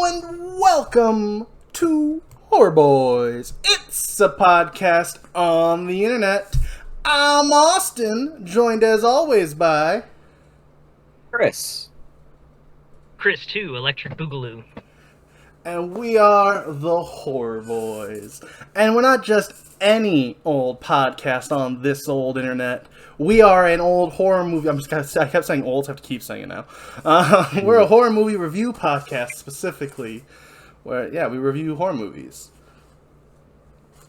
and welcome to Horror Boys. It's a podcast on the internet. I'm Austin, joined as always by... Chris 2, Electric Boogaloo. And we are the Horror Boys. And we're not just any old podcast on this old internet. We are an old horror movie... I kept saying old, so I have to keep saying it now. We're a horror movie review podcast, specifically. Where, we review horror movies.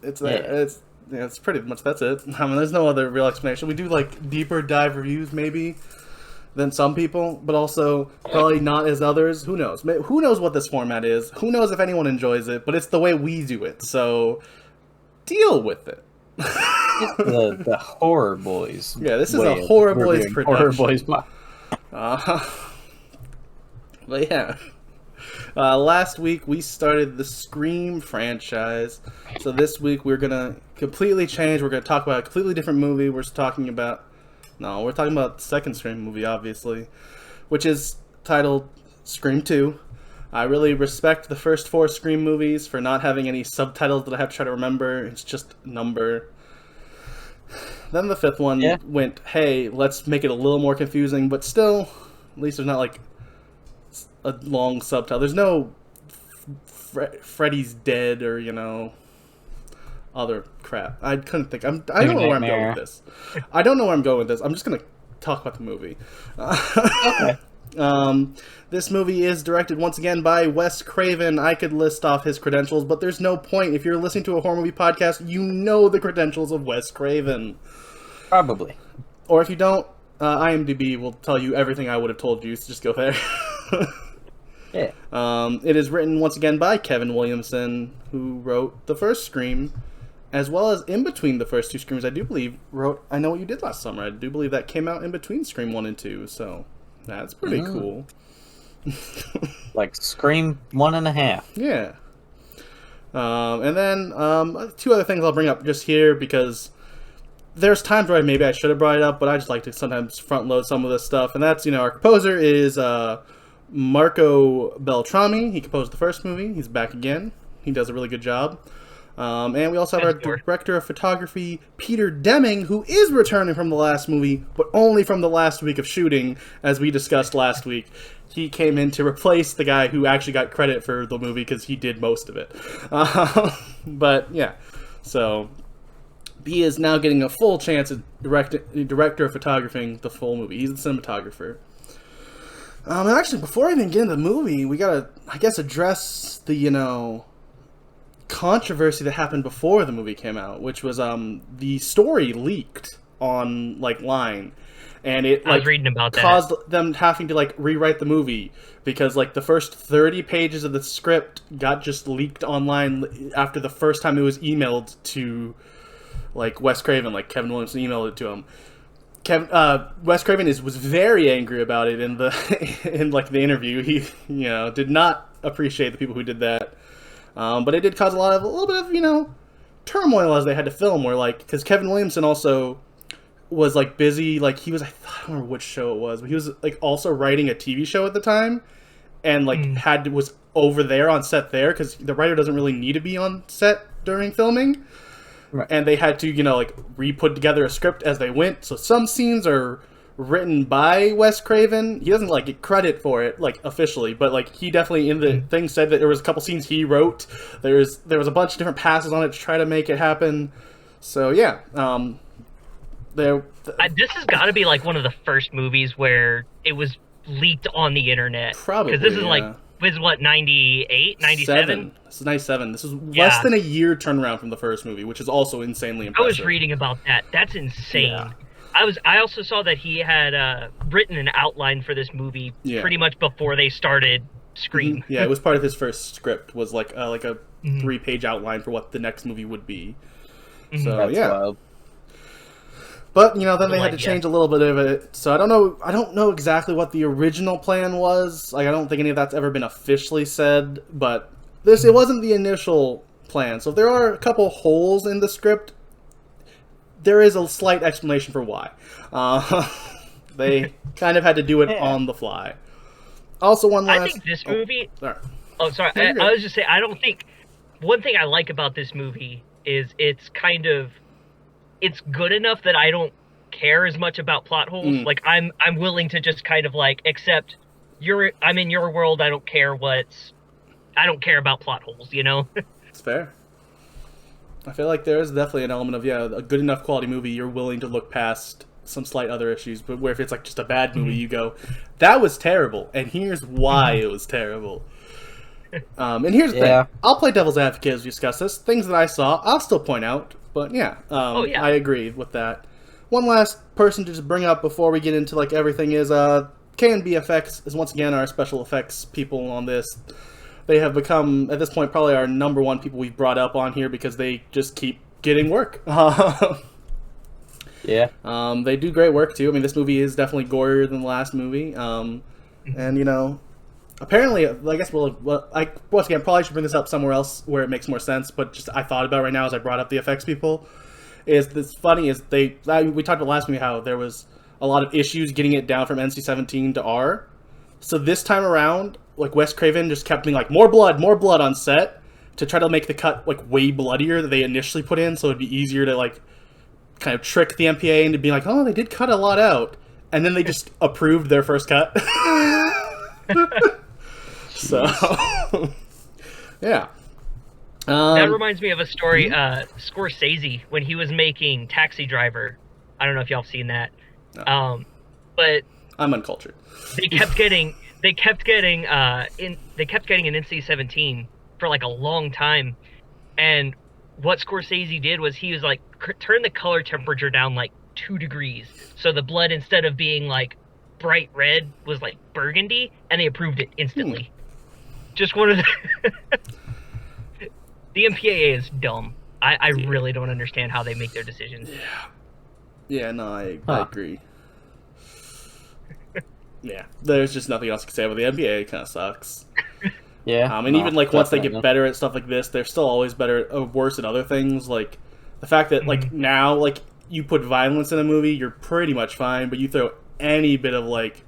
It's pretty much, that's it. I mean, there's no other real explanation. We do, deeper dive reviews, maybe, than some people, but also probably not as others. Who knows? Who knows what this format is? Who knows if anyone enjoys it? But it's the way we do it, so deal with it. the Horror Boys. Yeah, this is a Horror Boys production. Horror Boys. But yeah. Last week we started the Scream franchise. So this week we're going to completely change. We're going to talk about a completely different movie. We're talking about the second Scream movie, obviously, which is titled Scream 2. I really respect the first 4 Scream movies for not having any subtitles that I have to try to remember. It's just number. Then the 5th one went, hey, let's make it a little more confusing, but still, at least there's not a long subtitle. There's no Freddy's dead or, other crap. I couldn't think. I don't know where I'm going with this. I'm just going to talk about the movie. Okay. This movie is directed once again by Wes Craven. I could list off his credentials, but there's no point. If you're listening to a horror movie podcast, you know the credentials of Wes Craven. Probably. Or if you don't, IMDb will tell you everything I would have told you, so just go there. Yeah. It is written once again by Craven Williamson, who wrote the first Scream, as well as in between the first 2 Screams, I do believe, wrote I Know What You Did Last Summer. I do believe that came out in between Scream 1 and 2, so that's pretty cool. Scream 1.5. Yeah. And then 2 other things I'll bring up just here, because there's times where maybe I should have brought it up, but I just like to sometimes front load some of this stuff. And that's, our composer is Marco Beltrami. He composed the first movie. He's back again. He does a really good job. And we also have our director of photography, Peter Deming, who is returning from the last movie, but only from the last week of shooting, as we discussed last week. He came in to replace the guy who actually got credit for the movie because he did most of it. But yeah, so he is now getting a full chance at director of photographing the full movie. He's the cinematographer. And actually, before I even get into the movie, we gotta, I guess, address the, controversy that happened before the movie came out, which was the story leaked on line, and it I was reading about caused them having to rewrite the movie because the first 30 pages of the script got just leaked online after the first time it was emailed to Wes Craven. Craven Williamson emailed it to him. Wes Craven was very angry about it in the the interview. He did not appreciate the people who did that. But it did cause a little bit of, turmoil as they had to film, because Craven Williamson also was, busy, he was, I don't remember which show it was, but he was, also writing a TV show at the time, and, was over there on set there, because the writer doesn't really need to be on set during filming, right. And they had to, re-put together a script as they went, so some scenes are written by Wes Craven. He doesn't get credit for it officially, but he definitely in the thing said that there was a couple scenes he wrote. There was a bunch of different passes on it to try to make it happen. So yeah, this has got to be one of the first movies where it was leaked on the internet. Probably, because this is this is what, 98, 97? This is 97. This is less than a year turnaround from the first movie, which is also insanely impressive. I was reading about that. That's insane. Yeah. I also saw that he had written an outline for this movie pretty much before they started Scream. Yeah, it was part of his first script, was a 3-page outline for what the next movie would be. So That's wild. But then they had to change a little bit of it. So I don't know exactly what the original plan was. I don't think any of that's ever been officially said. But it wasn't the initial plan. So there are a couple holes in the script. There is a slight explanation for why. They kind of had to do it on the fly. Also, one last... I think this movie... Oh, sorry. I was just saying, I don't think... One thing I like about this movie is it's good enough that I don't care as much about plot holes. Like, I'm willing to just kind of, like, accept I'm in your world, I don't care about plot holes, you know? It's fair. I feel like there is definitely an element of, a good enough quality movie, you're willing to look past some slight other issues, but where if it's like just a bad movie, you go, that was terrible, and here's why it was terrible. And here's the thing. I'll play devil's advocate as we discuss this. Things that I saw, I'll still point out, but I agree with that. One last person to just bring up before we get into like everything is K&B Effects is once again our special effects people on this. They have become, at this point, probably our number one people we've brought up on here because they just keep getting work. They do great work, too. I mean, this movie is definitely gorier than the last movie. And, apparently, I guess I once again, probably should bring this up somewhere else where it makes more sense, but just I thought about it right now as I brought up the effects people, we talked about last movie how there was a lot of issues getting it down from NC-17 to R. So this time around, like, Wes Craven just kept being like, more blood on set to try to make the cut, like, way bloodier than they initially put in, so it'd be easier to, like, kind of trick the MPA into being like, oh, they did cut a lot out. And then they just approved their first cut. So, yeah. That reminds me of a story, Scorsese, when he was making Taxi Driver. I don't know if y'all have seen that. No. But I'm uncultured. They kept getting an NC-17 for like a long time, and what Scorsese did was he was like turn the color temperature down like 2 degrees, so the blood instead of being like bright red was like burgundy, and they approved it instantly. Just one of the the MPAA is dumb. I really don't understand how they make their decisions. I agree. Yeah, there's just nothing else to say about the NBA. It kind of sucks. Even like once they get better at stuff like this, they're still always worse at other things. Like the fact that like now, like you put violence in a movie, you're pretty much fine. But you throw any bit of like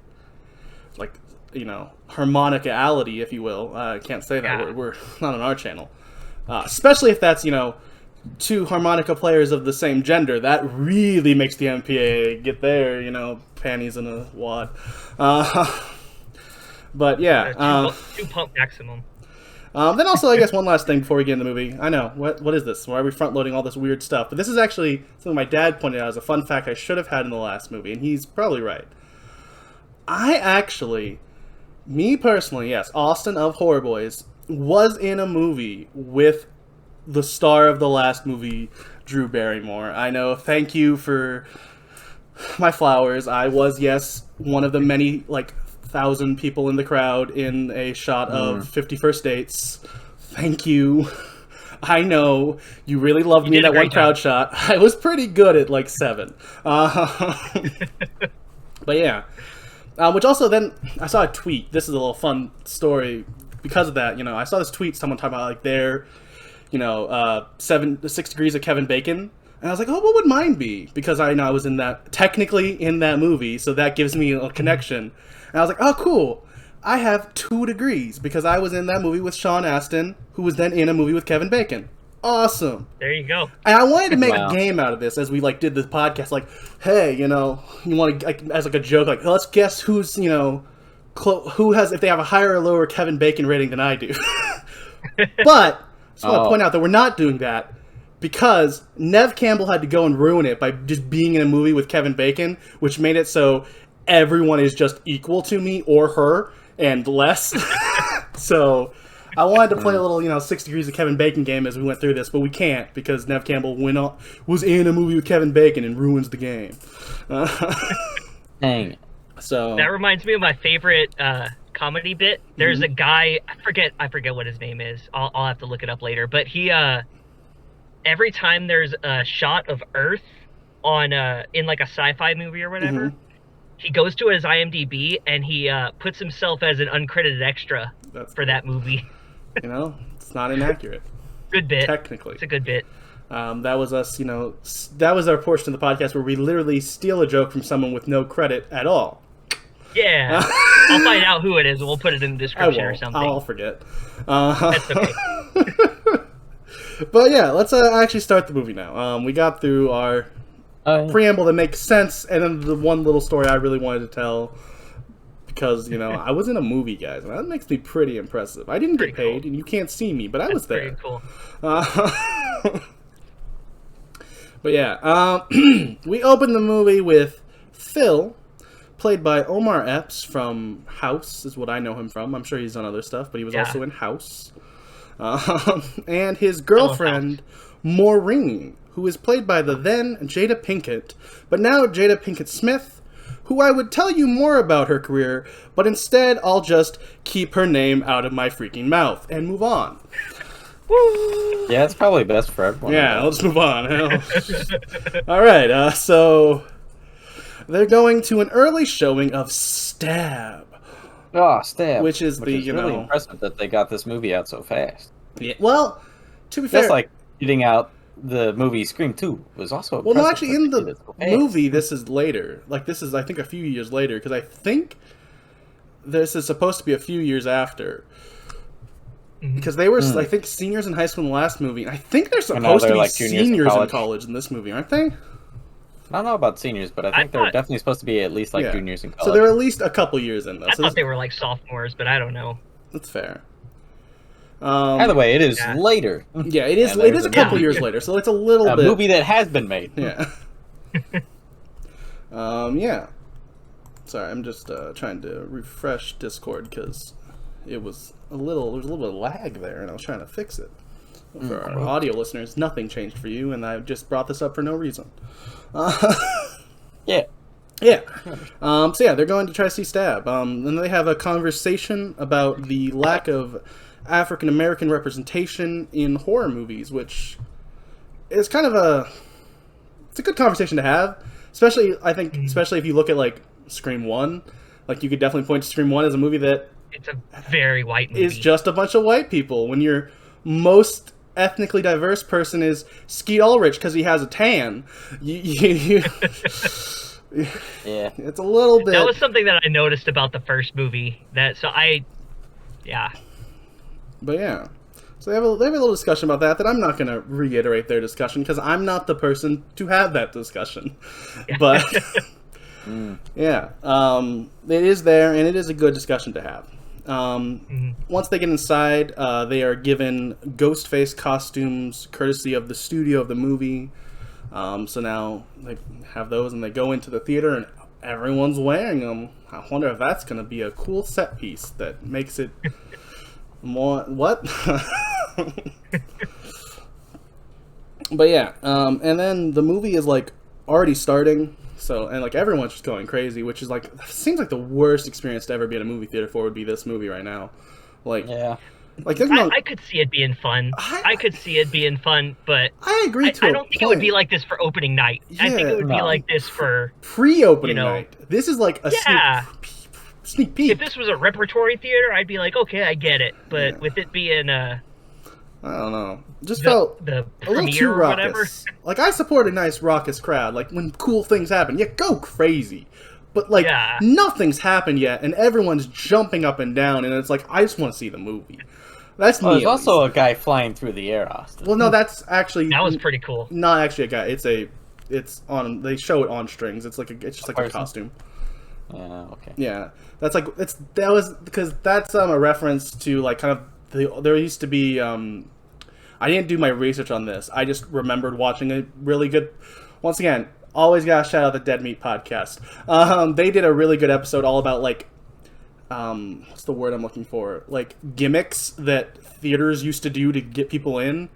harmonicality, if you will. I can't say that. We're not on our channel. Especially if that's 2 harmonica players of the same gender. That really makes the MPA get their panties in a wad. But yeah, 2 pump maximum. Then also, I guess one last thing before we get in the movie. I know what is this? Why are we front loading all this weird stuff? But this is actually something my dad pointed out as a fun fact I should have had in the last movie, and he's probably right. Me personally, yes, Austin of Horror Boys was in a movie with the star of the last movie, Drew Barrymore. I know. Thank you for my flowers. I was, yes, one of the many, 1,000 people in the crowd in a shot of 50 First Dates. Thank you. I know. You really loved me in that one crowd shot. I was pretty good at, 7. But yeah. Which also then, I saw a tweet. This is a little fun story. Because of that, I saw this tweet, someone talking about, their, 6 degrees of Kevin Bacon. And I was like, oh, what would mine be? Because I was technically in that movie, so that gives me a connection. And I was like, oh, cool. I have 2 degrees because I was in that movie with Sean Astin, who was then in a movie with Kevin Bacon. Awesome. There you go. And I wanted to make a game out of this as we did this podcast. Hey, you want to as a joke, let's guess who's who has, if they have a higher or lower Kevin Bacon rating than I do. But I just want to point out that we're not doing that. Because Nev Campbell had to go and ruin it by just being in a movie with Kevin Bacon, which made it so everyone is just equal to me or her and less. So I wanted to play a little, 6 degrees of Kevin Bacon game as we went through this, but we can't because Nev Campbell was in a movie with Kevin Bacon and ruins the game. Dang. So that reminds me of my favorite comedy bit. There's a guy, I forget what his name is. I'll have to look it up later. But he every time there's a shot of Earth on in a sci-fi movie or whatever, he goes to his IMDb and he puts himself as an uncredited extra for that movie. It's not inaccurate. Good bit. Technically. It's a good bit. That was us, that was our portion of the podcast where we literally steal a joke from someone with no credit at all. Yeah. I'll find out who it is and we'll put it in the I description or won't. something. I'll forget. That's okay. But yeah, let's actually start the movie now. We got through our preamble that makes sense, and then the one little story I really wanted to tell, because, I was in a movie, guys, and that makes me pretty impressive. I didn't get paid, and you can't see me, but I was there. Pretty cool. But yeah, we open the movie with Phil, played by Omar Epps from House, is what I know him from. I'm sure he's done other stuff, but he was also in House. And his girlfriend, Maureen, who is played by the then Jada Pinkett, but now Jada Pinkett Smith, who I would tell you more about her career, but instead I'll just keep her name out of my freaking mouth and move on. Yeah, it's probably best for everyone. Yeah, let's move on. Alright, so they're going to an early showing of Stab. Oh, Stab. Which is really impressive that they got this movie out so fast. Yeah, well, to be fair... Just like getting out the movie Scream 2 was also well, no, actually, in the movie, this is later. Like, this is, I think, a few years later, because I think this is supposed to be a few years after. Because they were, I think, seniors in high school in the last movie. I think they're supposed to be like seniors in college in this movie, aren't they? I don't know about seniors, but I think they're definitely supposed to be at least like juniors in college. So they're at least a couple years in, though. I thought they were like sophomores, but I don't know. That's fair. Either way, it is later. Yeah, it is. It is a couple years later, so it's a little bit. A movie that has been made. Yeah. Yeah. Sorry, I'm just trying to refresh Discord because there was a little bit of lag there, and I was trying to fix it. For our audio listeners, nothing changed for you, and I just brought this up for no reason. Yeah. Yeah. So yeah, they're going to try to see Stab. And they have a conversation about the lack of African American representation in horror movies, which is kind of it's a good conversation to have. Especially, I think, especially if you look at like Scream 1, like you could definitely point to Scream 1 as a movie that it's a very white movie. Is just a bunch of white people. When your most ethnically diverse person is Skeet Ulrich because he has a tan. Yeah, it's a little bit. That was something that I noticed about the first movie. But yeah. So they have a little discussion about that I'm not going to reiterate their discussion because I'm not the person to have that discussion. But yeah, it is there and it is a good discussion to have. Once they get inside, they are given Ghostface costumes courtesy of the studio of the movie. So now they have those and they go into the theater and everyone's wearing them. I wonder if that's going to be a cool set piece that makes it more... What? But yeah, and then the movie is like already starting. So, and like everyone's just going crazy, which is like, seems like the worst experience to ever be in a movie theater for would be this movie right now. Like, yeah. Like, there's no... I could see it being fun. I could see it being fun, but I agree I don't think it would be like this for opening night. Yeah, I think it would be like this for pre-opening night. This is like a sneak peek. If this was a repertory theater, I'd be like, okay, I get it. But with it being I don't know. Just felt the a little too raucous. Like, I support a nice raucous crowd. Like, when cool things happen, go crazy. But, like, nothing's happened yet, and everyone's jumping up and down, and it's like, I just want to see the movie. That's there's also a guy flying through the air, Austin. Well, no, that's actually... That was pretty cool. Not actually a guy. It's on... They show it on strings. It's just like a costume. Okay. Yeah. That's like... Because that's a reference to, like, kind of... There used to be, I didn't do my research on this. I just remembered watching a really good, once again, always gotta shout out the Dead Meat Podcast. They did a really good episode all about, like, what's the word I'm looking for? Like, gimmicks that theaters used to do to get people in.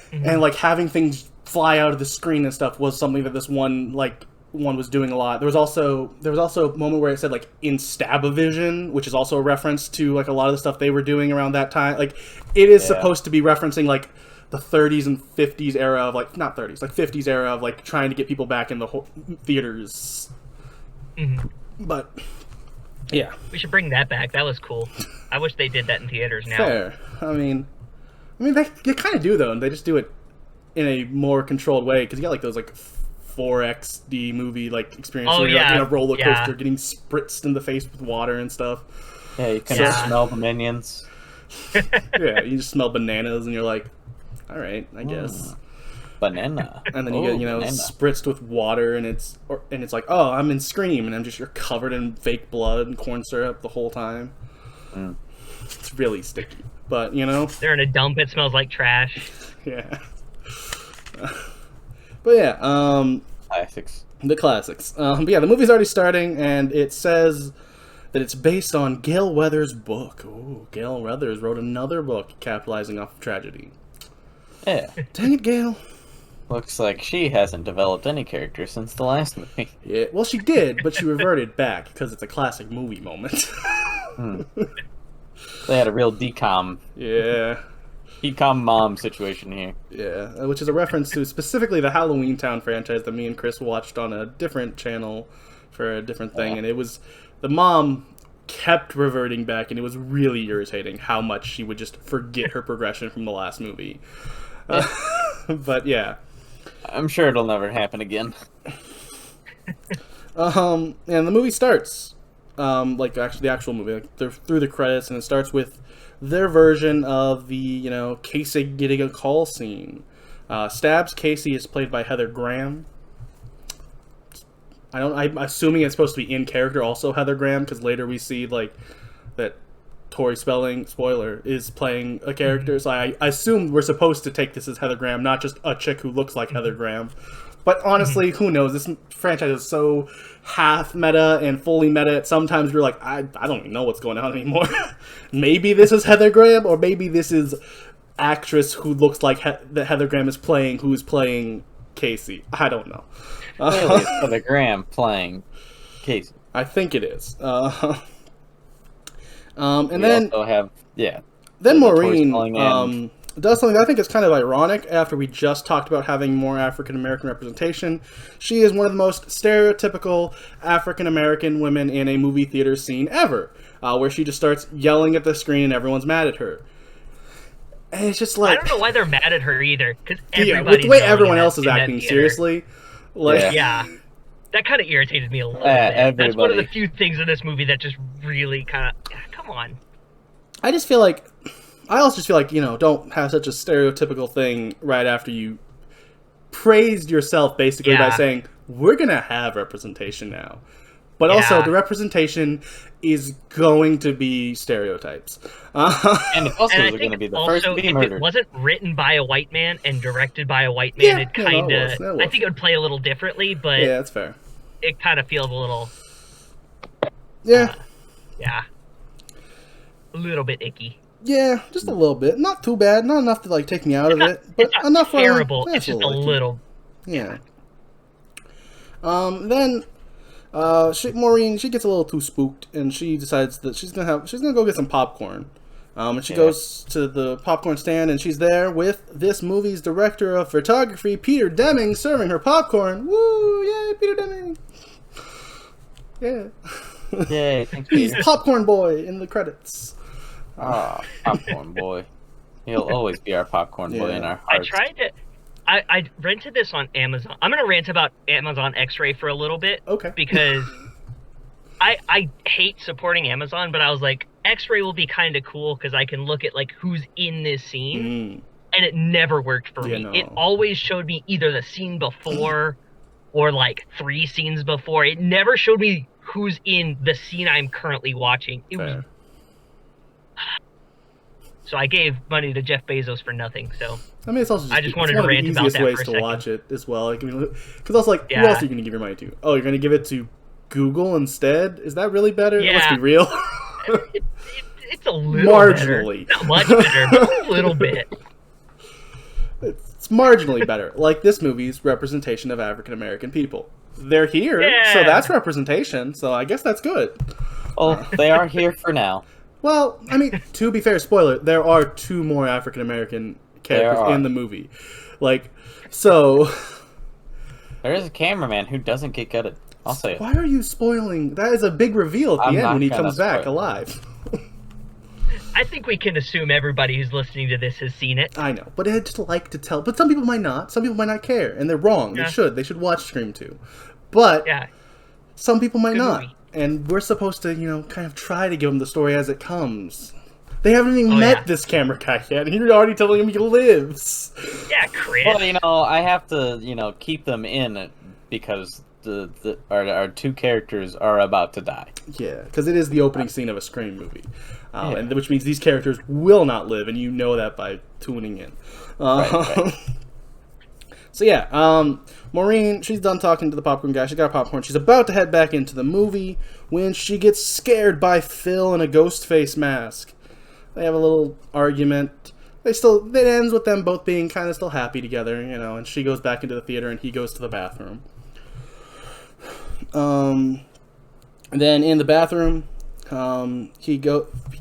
Mm-hmm. And, like, having things fly out of the screen and stuff was something that this one was doing a lot. There was also a moment where it said like in Stab-O-Vision, which is also a reference to like a lot of the stuff they were doing around that time. Like it is supposed to be referencing like the 30s and 50s era of like not 30s, like 50s era of like trying to get people back in the theaters. Mm-hmm. But yeah, we should bring that back. That was cool. I wish they did that in theaters now. Fair. I mean they kind of do though, and they just do it in a more controlled way because you got like those like 4XD movie like experience. Oh, where you're like yeah. in a roller coaster, Yeah. getting spritzed in the face with water and stuff. Yeah, you can Yeah. smell the minions. Yeah, you just smell bananas and you're like, all right, I guess. Banana. And then you get, banana. spritzed with water, and it's like, oh, I'm in Scream, and you're covered in fake blood and corn syrup the whole time. Mm. It's really sticky, but They're in a dump. It smells like trash. yeah. But yeah, Classics. the classics. But yeah, the movie's already starting, and it says that it's based on Gail Weathers' book. Ooh, Gail Weathers wrote another book capitalizing off of tragedy. Yeah. Dang it, Gail. Looks like she hasn't developed any character since the last movie. Yeah, well, she did, but she reverted back because it's a classic movie moment. They had a real decom mom situation here. Yeah, which is a reference to specifically the Halloween Town franchise that me and Chris watched on a different channel for a different thing, and it was the mom kept reverting back, and it was really irritating how much she would just forget her progression from the last movie. But yeah. I'm sure it'll never happen again. And the movie starts, the actual movie, like they're through the credits, and it starts with their version of the, Casey getting a call scene. Stabs Casey is played by Heather Graham. I'm assuming it's supposed to be in character also Heather Graham, because later we see, that Tori Spelling, spoiler, is playing a character, so I assume we're supposed to take this as Heather Graham, not just a chick who looks like Heather Graham. But honestly, who knows? This franchise is so half meta and fully meta. Sometimes you're like, I don't even know what's going on anymore. Maybe this is Heather Graham, or maybe this is actress who looks like that Heather Graham is playing, who is playing Casey. I don't know. Clearly it's Heather Graham playing Casey. I think it is. And we then also have, then the Maureen storytelling does something that I think is kind of ironic after we just talked about having more African American representation. She is one of the most stereotypical African American women in a movie theater scene ever, where she just starts yelling at the screen and everyone's mad at her. And it's just like, I don't know why they're mad at her either, because with the way everyone else is acting seriously, yeah. That kind of irritated me a little bit. That's one of the few things in this movie that just really kind of, come on. I also just feel like, don't have such a stereotypical thing right after you praised yourself basically by saying, we're going to have representation now. But also, the representation is going to be stereotypes. And the Hustlers are going to be the first to be murdered. If it wasn't written by a white man and directed by a white man, it kind of... I think it would play a little differently, but... Yeah, that's fair. It kind of feels a little... Yeah. A little bit icky. Yeah, just a little bit. Not too bad. Not enough to, take me out of it. But it's enough for... terrible. It's just a icky. little... Yeah. Then... Maureen, she gets a little too spooked, and she decides that she's gonna go get some popcorn. And she goes to the popcorn stand, and she's there with this movie's director of photography, Peter Deming, serving her popcorn. Woo! Yay, Peter Deming! Yeah. Yay, thanks, He's Peter. Popcorn Boy in the credits. Popcorn Boy. He'll always be our popcorn boy in our hearts. I rented this on Amazon. I'm going to rant about Amazon X-Ray for a little bit. Okay. Because I hate supporting Amazon, but I was like, X-Ray will be kind of cool because I can look at, who's in this scene. And it never worked for me. No. It always showed me either the scene before or, 3 scenes before. It never showed me who's in the scene I'm currently watching. It was... So I gave money to Jeff Bezos for nothing, so... I mean, it's also I just wanted to rant about that for a ways to watch it as well. Because also, who else are you going to give your money to? Oh, you're going to give it to Google instead? Is that really better? Yeah. Let's be real. It's a little marginally better. Not much better, but a little bit. It's marginally better. Like this movie's representation of African American people. They're here, so that's representation. So I guess that's good. Oh, they are here for now. Well, I mean, to be fair, spoiler, there are 2 more African American characters in the movie. So... There is a cameraman who doesn't get gutted. I'll say it. Why are you spoiling? That is a big reveal at the end when he comes back alive. I think we can assume everybody who's listening to this has seen it. I know, but I'd just like to tell. But some people might not. Some people might not care, and they're wrong. Yeah. They should watch Scream 2. But Yeah. some people might Good not. movie. And we're supposed to, kind of try to give them the story as it comes. They haven't even met this camera guy yet, and you're already telling him he lives. Yeah, Chris. Well, I have to, keep them in because our two characters are about to die. Yeah, because it is the opening scene of a Scream movie, and which means these characters will not live, and you know that by tuning in. Right. So yeah, Maureen, she's done talking to the popcorn guy. She got her popcorn. She's about to head back into the movie when she gets scared by Phil in a Ghostface mask. They have a little argument. It ends with them both being kind of still happy together, and she goes back into the theater and he goes to the bathroom. And then in the bathroom, he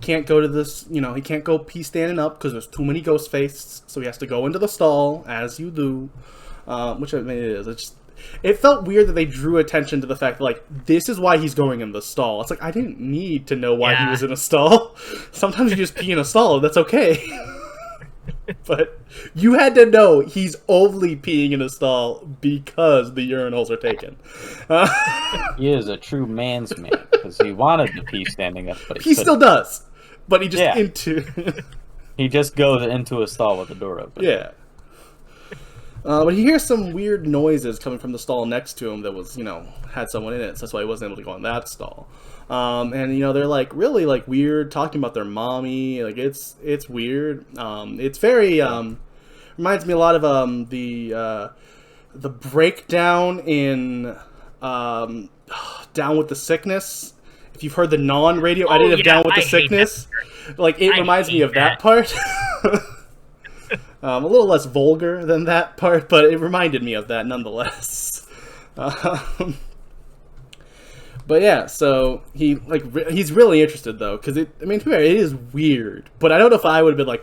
can't go to this, he can't go pee standing up because there's too many Ghostface, so he has to go into the stall, as you do, which I mean it is. It felt weird that they drew attention to the fact that, this is why he's going in the stall. It's I didn't need to know why he was in a stall. Sometimes you just pee in a stall, that's okay. But you had to know he's only peeing in a stall because the urinals are taken. He is a true man's man because he wanted to pee standing up, but he still does. But he just he just goes into a stall with the door open. Yeah. But he hears some weird noises coming from the stall next to him that was, had someone in it, so that's why he wasn't able to go in that stall. And they're really weird, talking about their mommy. It's weird. It's very reminds me a lot of the breakdown in Down with the Sickness. If you've heard the non-radio edit of Down with the Sickness, it reminds me of that part. A little less vulgar than that part, but it reminded me of that nonetheless. But yeah, so he's really interested though, because to be fair, it is weird. But I don't know if I would have been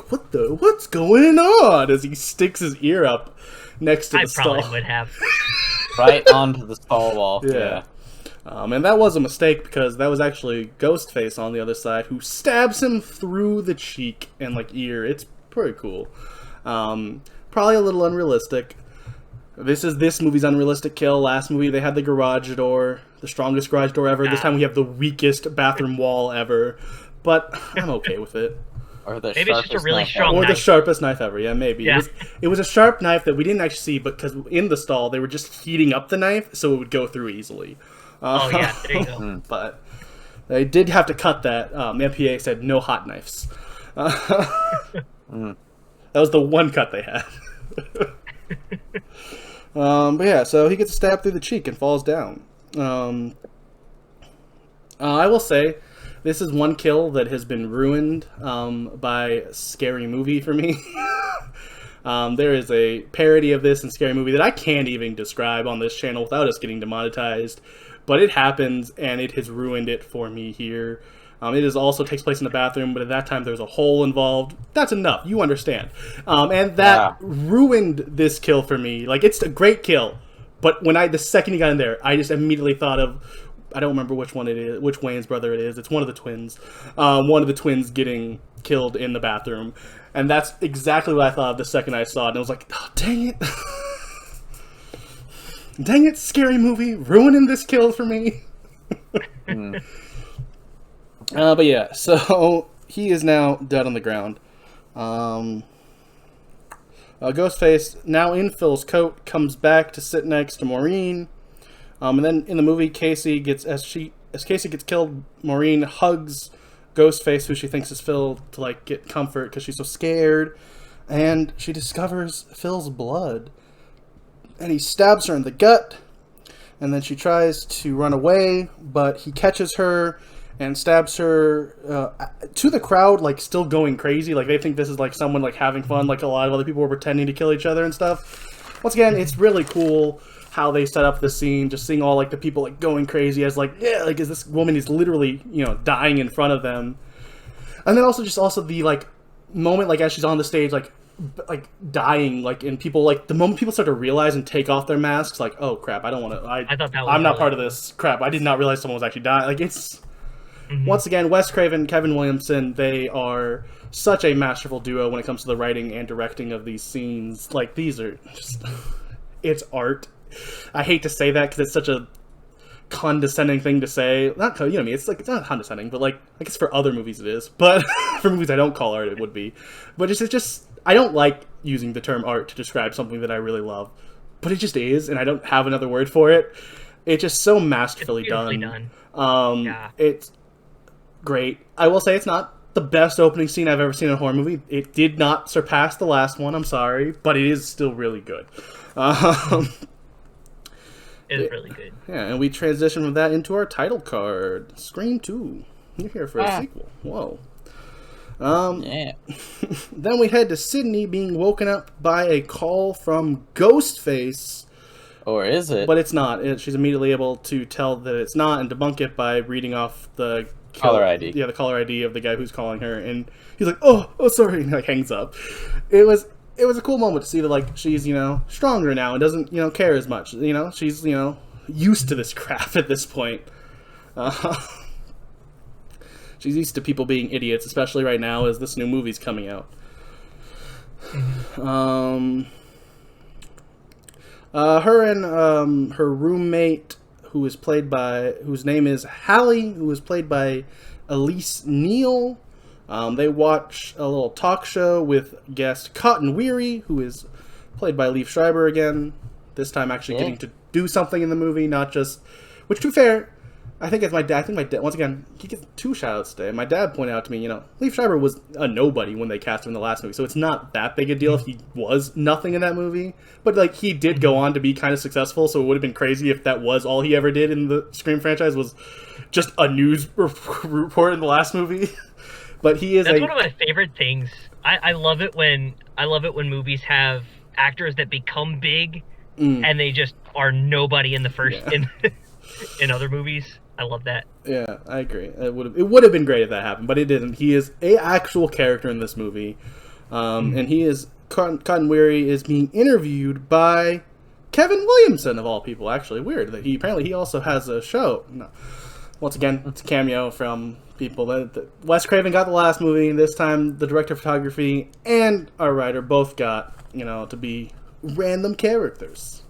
what's going on? As he sticks his ear up next to the stall. I probably would have. Right onto the stall wall. Yeah. And that was a mistake because that was actually Ghostface on the other side who stabs him through the cheek and ear. It's pretty cool. Probably a little unrealistic. This movie's Unrealistic Kill. Last movie they had the garage door, the strongest garage door ever. This time we have the weakest bathroom wall ever. But I'm okay with it. Or the maybe it's just a really strong knife. Or the sharpest knife ever, yeah, maybe. Yeah. It was a sharp knife that we didn't actually see, because in the stall they were just heating up the knife so it would go through easily. Oh yeah, there you go. But they did have to cut that. The MPA said no hot knives. That was the one cut they had. But yeah, so he gets stabbed through the cheek and falls down. I will say, this is one kill that has been ruined by Scary Movie for me. There is a parody of this in Scary Movie that I can't even describe on this channel without us getting demonetized. But it happens, and it has ruined it for me here. It also takes place in the bathroom, but at that time there's a hole involved. That's enough. You understand. And that ruined this kill for me. It's a great kill, but the second he got in there, I just immediately thought of, I don't remember which one it is, which Wayne's brother it is. It's one of the twins. One of the twins getting killed in the bathroom. And that's exactly what I thought of the second I saw it. And I was like, oh, dang it. Dang it, Scary Movie, ruining this kill for me. But yeah, so he is now dead on the ground. Ghostface, now in Phil's coat, comes back to sit next to Maureen. And then in the movie, Casey gets killed, Maureen hugs Ghostface, who she thinks is Phil, to get comfort because she's so scared. And she discovers Phil's blood. And he stabs her in the gut. And then she tries to run away, but he catches her and stabs her to the crowd, still going crazy. They think this is someone having fun, a lot of other people were pretending to kill each other and stuff. Once again, it's really cool how they set up the scene, just seeing all the people going crazy as is this woman is literally dying in front of them. And then also the moment as she's on the stage dying, and people the moment people start to realize and take off their masks, oh crap, I don't want to, I thought that was I'm not part of this crap, I did not realize someone was actually dying. once again, Wes Craven, Kevin Williamson, they are such a masterful duo when it comes to the writing and directing of these scenes. Like, these are just... it's art. I hate to say that because it's such a condescending thing to say. Not, you know what I mean? It's like, it's not condescending, but like, I guess for other movies it is. But for movies I don't call art, it would be. But it's just I don't like using the term art to describe something that I really love. But it just is, and I don't have another word for it. It's just so masterfully done. It's great. I will say it's not the best opening scene I've ever seen in a horror movie. It did not surpass the last one, I'm sorry, but it is still really good. It's really good. Yeah, and we transition from that into our title card, Scream 2. You're here for a sequel. Whoa. Then we head to Sydney being woken up by a call from Ghostface. Or is it? But it's not. She's immediately able to tell that it's not and debunk it by reading off the caller ID. Yeah, the caller ID of the guy who's calling her, and he's like, "Oh, sorry," and he, like, hangs up. It was a cool moment to see that, like, she's, you know, stronger now and doesn't, you know, care as much. You know, she's, you know, used to this crap at this point. She's used to people being idiots, especially right now as this new movie's coming out. Her and her roommate, whose name is Hallie, who is played by Elise Neal. They watch a little talk show with guest Cotton Weary, who is played by Liev Schreiber again. This time actually getting to do something in the movie, not just... Which, to be fair, I think it's my dad. Once again, he gets 2 shout-outs today. My dad pointed out to me, you know, Liev Schreiber was a nobody when they cast him in the last movie, so it's not that big a deal if he was nothing in that movie. But, like, he did go on to be kind of successful, so it would have been crazy if that was all he ever did in the Scream franchise, was just a news report in the last movie. But he is That's one of my favorite things. I love it when movies have actors that become big and they just are nobody in the first in other movies. I love that. Yeah, I agree. It would have been great if that happened, but it didn't. He is a actual character in this movie, and he is Cotton Weary is being interviewed by Kevin Williamson of all people. Actually, weird that he also has a show. No. Once again, it's a cameo from people that Wes Craven got the last movie, and this time the director of photography and our writer both got, you know, to be random characters.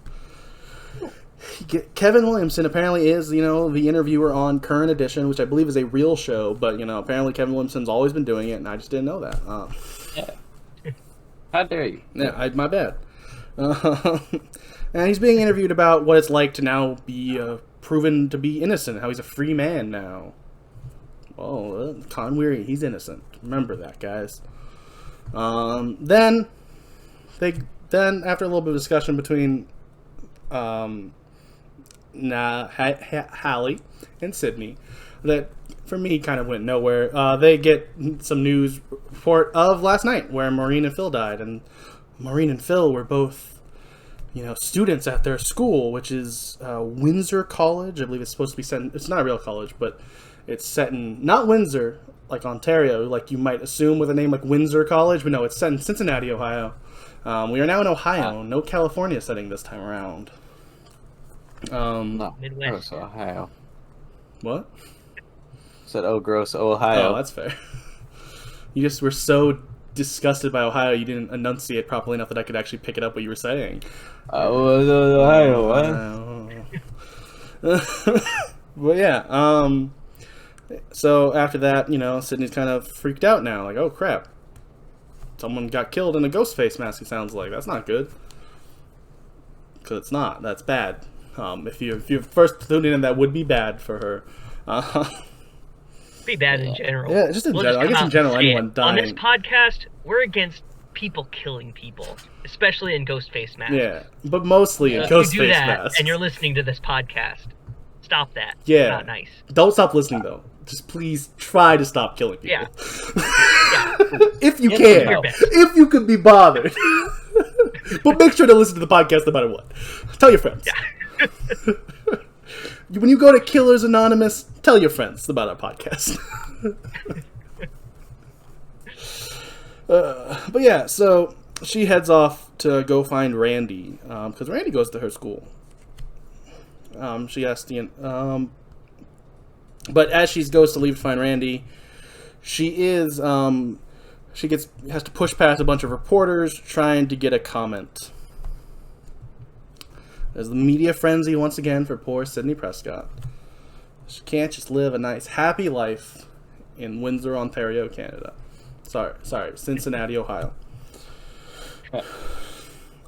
Kevin Williamson apparently is, you know, the interviewer on Current Edition, which I believe is a real show, but, you know, apparently Kevin Williamson's always been doing it, and I just didn't know that. Yeah. How dare you? Yeah, my bad. And he's being interviewed about what it's like to now be proven to be innocent, how he's a free man now. Well, Con Weary, he's innocent. Remember that, guys. Then after a little bit of discussion between Hallie and Sydney, that for me kind of went nowhere. They get some news report of last night where Maureen and Phil died, and Maureen and Phil were both, you know, students at their school, which is Windsor College. I believe it's supposed to be set in, it's not a real college, but it's set in, not Windsor, like Ontario, like you might assume with a name like Windsor College, but no, it's set in Cincinnati, Ohio. We are now in Ohio, no California setting this time around. No, Midwest. gross Ohio. What? Said, oh, gross Ohio. Oh, that's fair. You just were so disgusted by Ohio, you didn't enunciate properly enough that I could actually pick it up what you were saying. Ohio, what? But yeah, so after that, you know, Sydney's kind of freaked out now, like, oh crap, someone got killed in a Ghostface mask, it sounds like. That's not good. Because it's not. That's bad. If you're first tuned in, that would be bad for her. Be bad in general. Yeah, just in general. I guess in general, anyone dying. On this podcast, we're against people killing people, especially in Ghostface masks. Yeah, but mostly in Ghostface masks. And you're listening to this podcast. Stop that. Yeah. It's not nice. Don't stop listening, though. Just please try to stop killing people. Yeah. If you can. If you can be bothered. But make sure to listen to the podcast no matter what. Tell your friends. Yeah. When you go to Killers Anonymous, tell your friends about our podcast. But yeah, so she heads off to go find Randy, because Randy goes to her school. She asked But as she goes to leave to find Randy, she is has to push past a bunch of reporters trying to get a comment. There's the media frenzy once again for poor Sidney Prescott. She can't just live a nice, happy life in Windsor, Ontario, Canada. Sorry, Cincinnati, Ohio.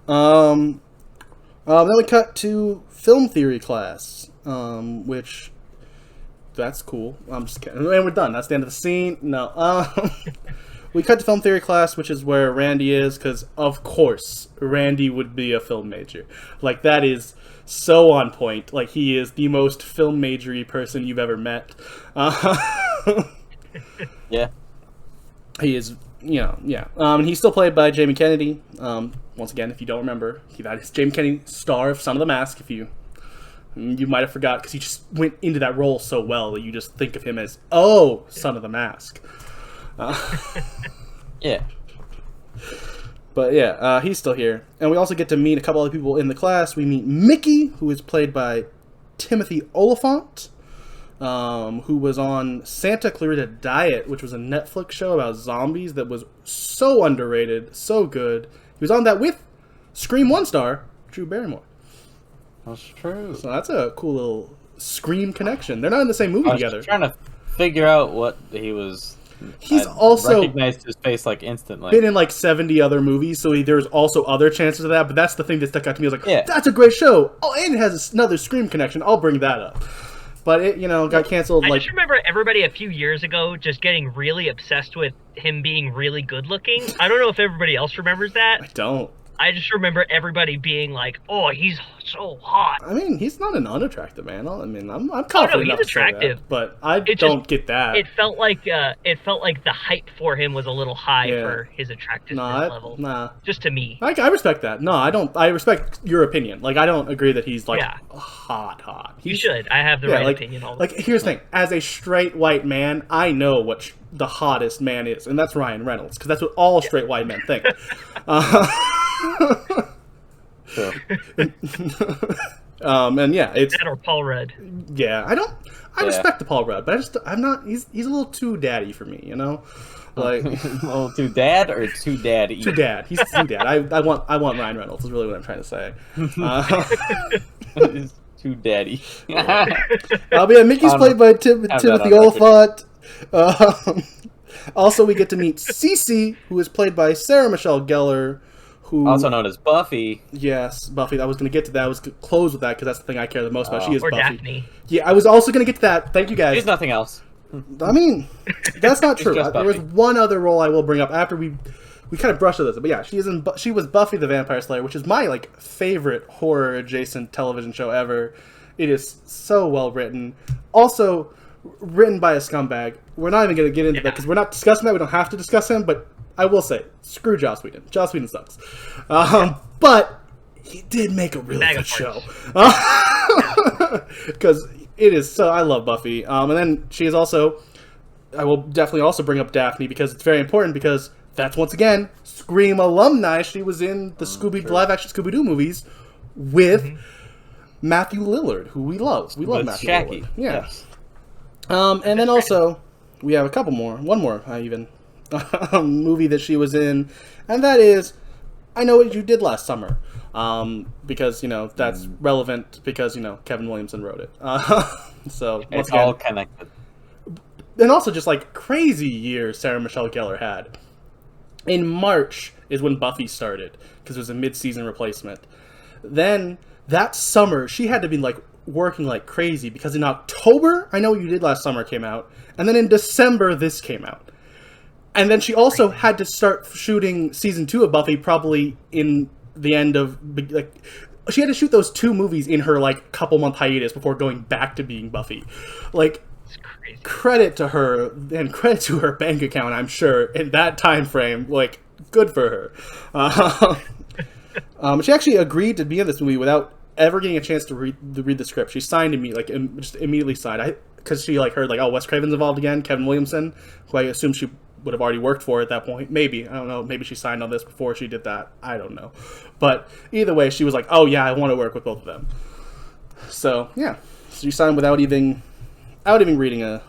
Then we cut to film theory class, which that's cool. I'm just kidding. And we're done. That's the end of the scene. No. We cut to film theory class, which is where Randy is, because of course Randy would be a film major. Like, that is so on point. Like, he is the most film majory person you've ever met. Yeah. He is, yeah. And he's still played by Jamie Kennedy. Once again, if you don't remember, that is Jamie Kennedy, star of Son of the Mask. If you might have forgot, because he just went into that role so well that you just think of him as, Son of the Mask. Yeah. But yeah, he's still here. And we also get to meet a couple other people in the class. We meet Mickey, who is played by Timothy Oliphant, who was on Santa Clarita Diet, which was a Netflix show about zombies that was so underrated, so good. He was on that with Scream 1 star, Drew Barrymore. That's true. So that's a cool little Scream connection. They're not in the same movie together. I was trying to figure out what he was... He's also recognized his face like instantly. Been in like 70 other movies, so there's also other chances of that. But that's the thing that stuck out to me. I was like, yeah. That's a great show. Oh, and it has another Scream connection. I'll bring that up. But it, got canceled. I just remember everybody a few years ago just getting really obsessed with him being really good looking. I don't know if everybody else remembers that. I don't. I just remember everybody being like, "Oh, he's so hot." I mean, he's not an unattractive man. I'm confident enough he's to say attractive, that, but I don't get that. It felt like the hype for him was a little high for his attractiveness level. Nah, just to me. I respect that. No, I don't. I respect your opinion. Like, I don't agree that he's like hot. You should. I have the right opinion. All the time. Here's the thing: as a straight white man, I know what the hottest man is, and that's Ryan Reynolds, because that's what all straight white men think. And yeah, it's that or Paul Rudd. Yeah, I respect the Paul Rudd, but I'm not. He's a little too daddy for me, Like a little too dad or too daddy? Too dad. He's too dad. I want Ryan Reynolds. Is really what I'm trying to say. Too daddy. But yeah, Mickey's played by Timothy Oliphant. Also, we get to meet Cece, who is played by Sarah Michelle Gellar, who also known as Buffy. Yes, Buffy. I was going to get to that. I was going to close with that because that's the thing I care the most about. She is or Buffy. Daphne. Yeah, I was also going to get to that. Thank you, guys. There's nothing else. I mean, that's not true. Just There was one other role I will bring up after we kind of brushed this, but yeah, she was Buffy the Vampire Slayer, which is my favorite horror adjacent television show ever. It is so well written. Also written by a scumbag. We're not even going to get into that because we're not discussing that. We don't have to discuss him, but I will say, screw Joss Whedon. Joss Whedon sucks. But he did make a really good show. Because it is so... I love Buffy. And then she is also... I will definitely also bring up Daphne because it's very important because that's, once again, Scream alumni. She was in the live-action Scooby-Doo movies with Matthew Lillard, who we love. We love Matthew Lillard. Yeah. Yes. And then also, we have a couple more. One more, even. Movie that she was in, and that is I Know What You Did Last Summer, because that's relevant because Kevin Williamson wrote it. So it's all connected. And also just crazy years Sarah Michelle Gellar had. In March is when Buffy started because it was a mid-season replacement. Then that summer she had to be working like crazy because in October I Know What You Did Last Summer came out, and then in December this came out. And then she also had to start shooting season 2 of Buffy probably in the end of... she had to shoot those 2 movies in her, couple-month hiatus before going back to being Buffy. It's crazy. Credit to her, and credit to her bank account, I'm sure, in that time frame. Good for her. She actually agreed to be in this movie without ever getting a chance to read the script. She signed just immediately signed. Because she, heard, Wes Craven's involved again, Kevin Williamson, who I assume she would have already worked for at that point. Maybe. I don't know. Maybe she signed on this before she did that. I don't know. But either way, she was like, oh yeah, I want to work with both of them. So, yeah. So she signed without even without even reading a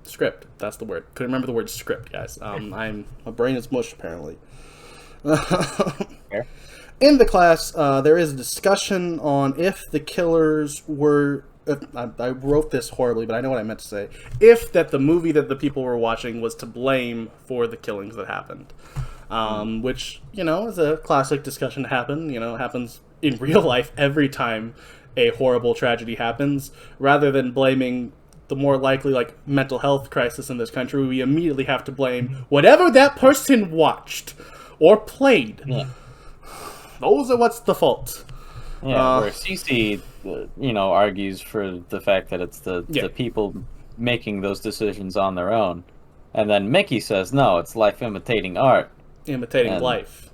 script. That's the word. Couldn't remember the word script, guys. My brain is mush, apparently. In the class, there is a discussion on if the killers were... I wrote this horribly, but I know what I meant to say. If that the movie that the people were watching was to blame for the killings that happened. Which, is a classic discussion to happen. Happens in real life every time a horrible tragedy happens. Rather than blaming the more likely, mental health crisis in this country, we immediately have to blame whatever that person watched or played. Yeah. Those are what's the fault. Yeah, where CC, argues for the fact that it's the people making those decisions on their own. And then Mickey says, no, it's life imitating art. Imitating life.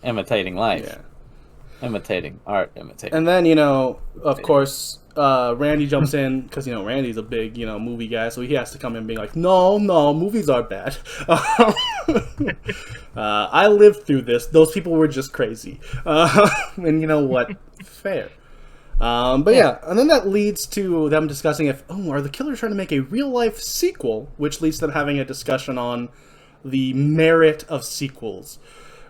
Imitating life. Yeah. Imitating art, imitating. And then, of course, Randy jumps in, because, Randy's a big, movie guy, so he has to come in being like, no, movies are bad. I lived through this. Those people were just crazy. And you know what? Fair. But yeah, and then that leads to them discussing are the killers trying to make a real-life sequel, which leads to them having a discussion on the merit of sequels.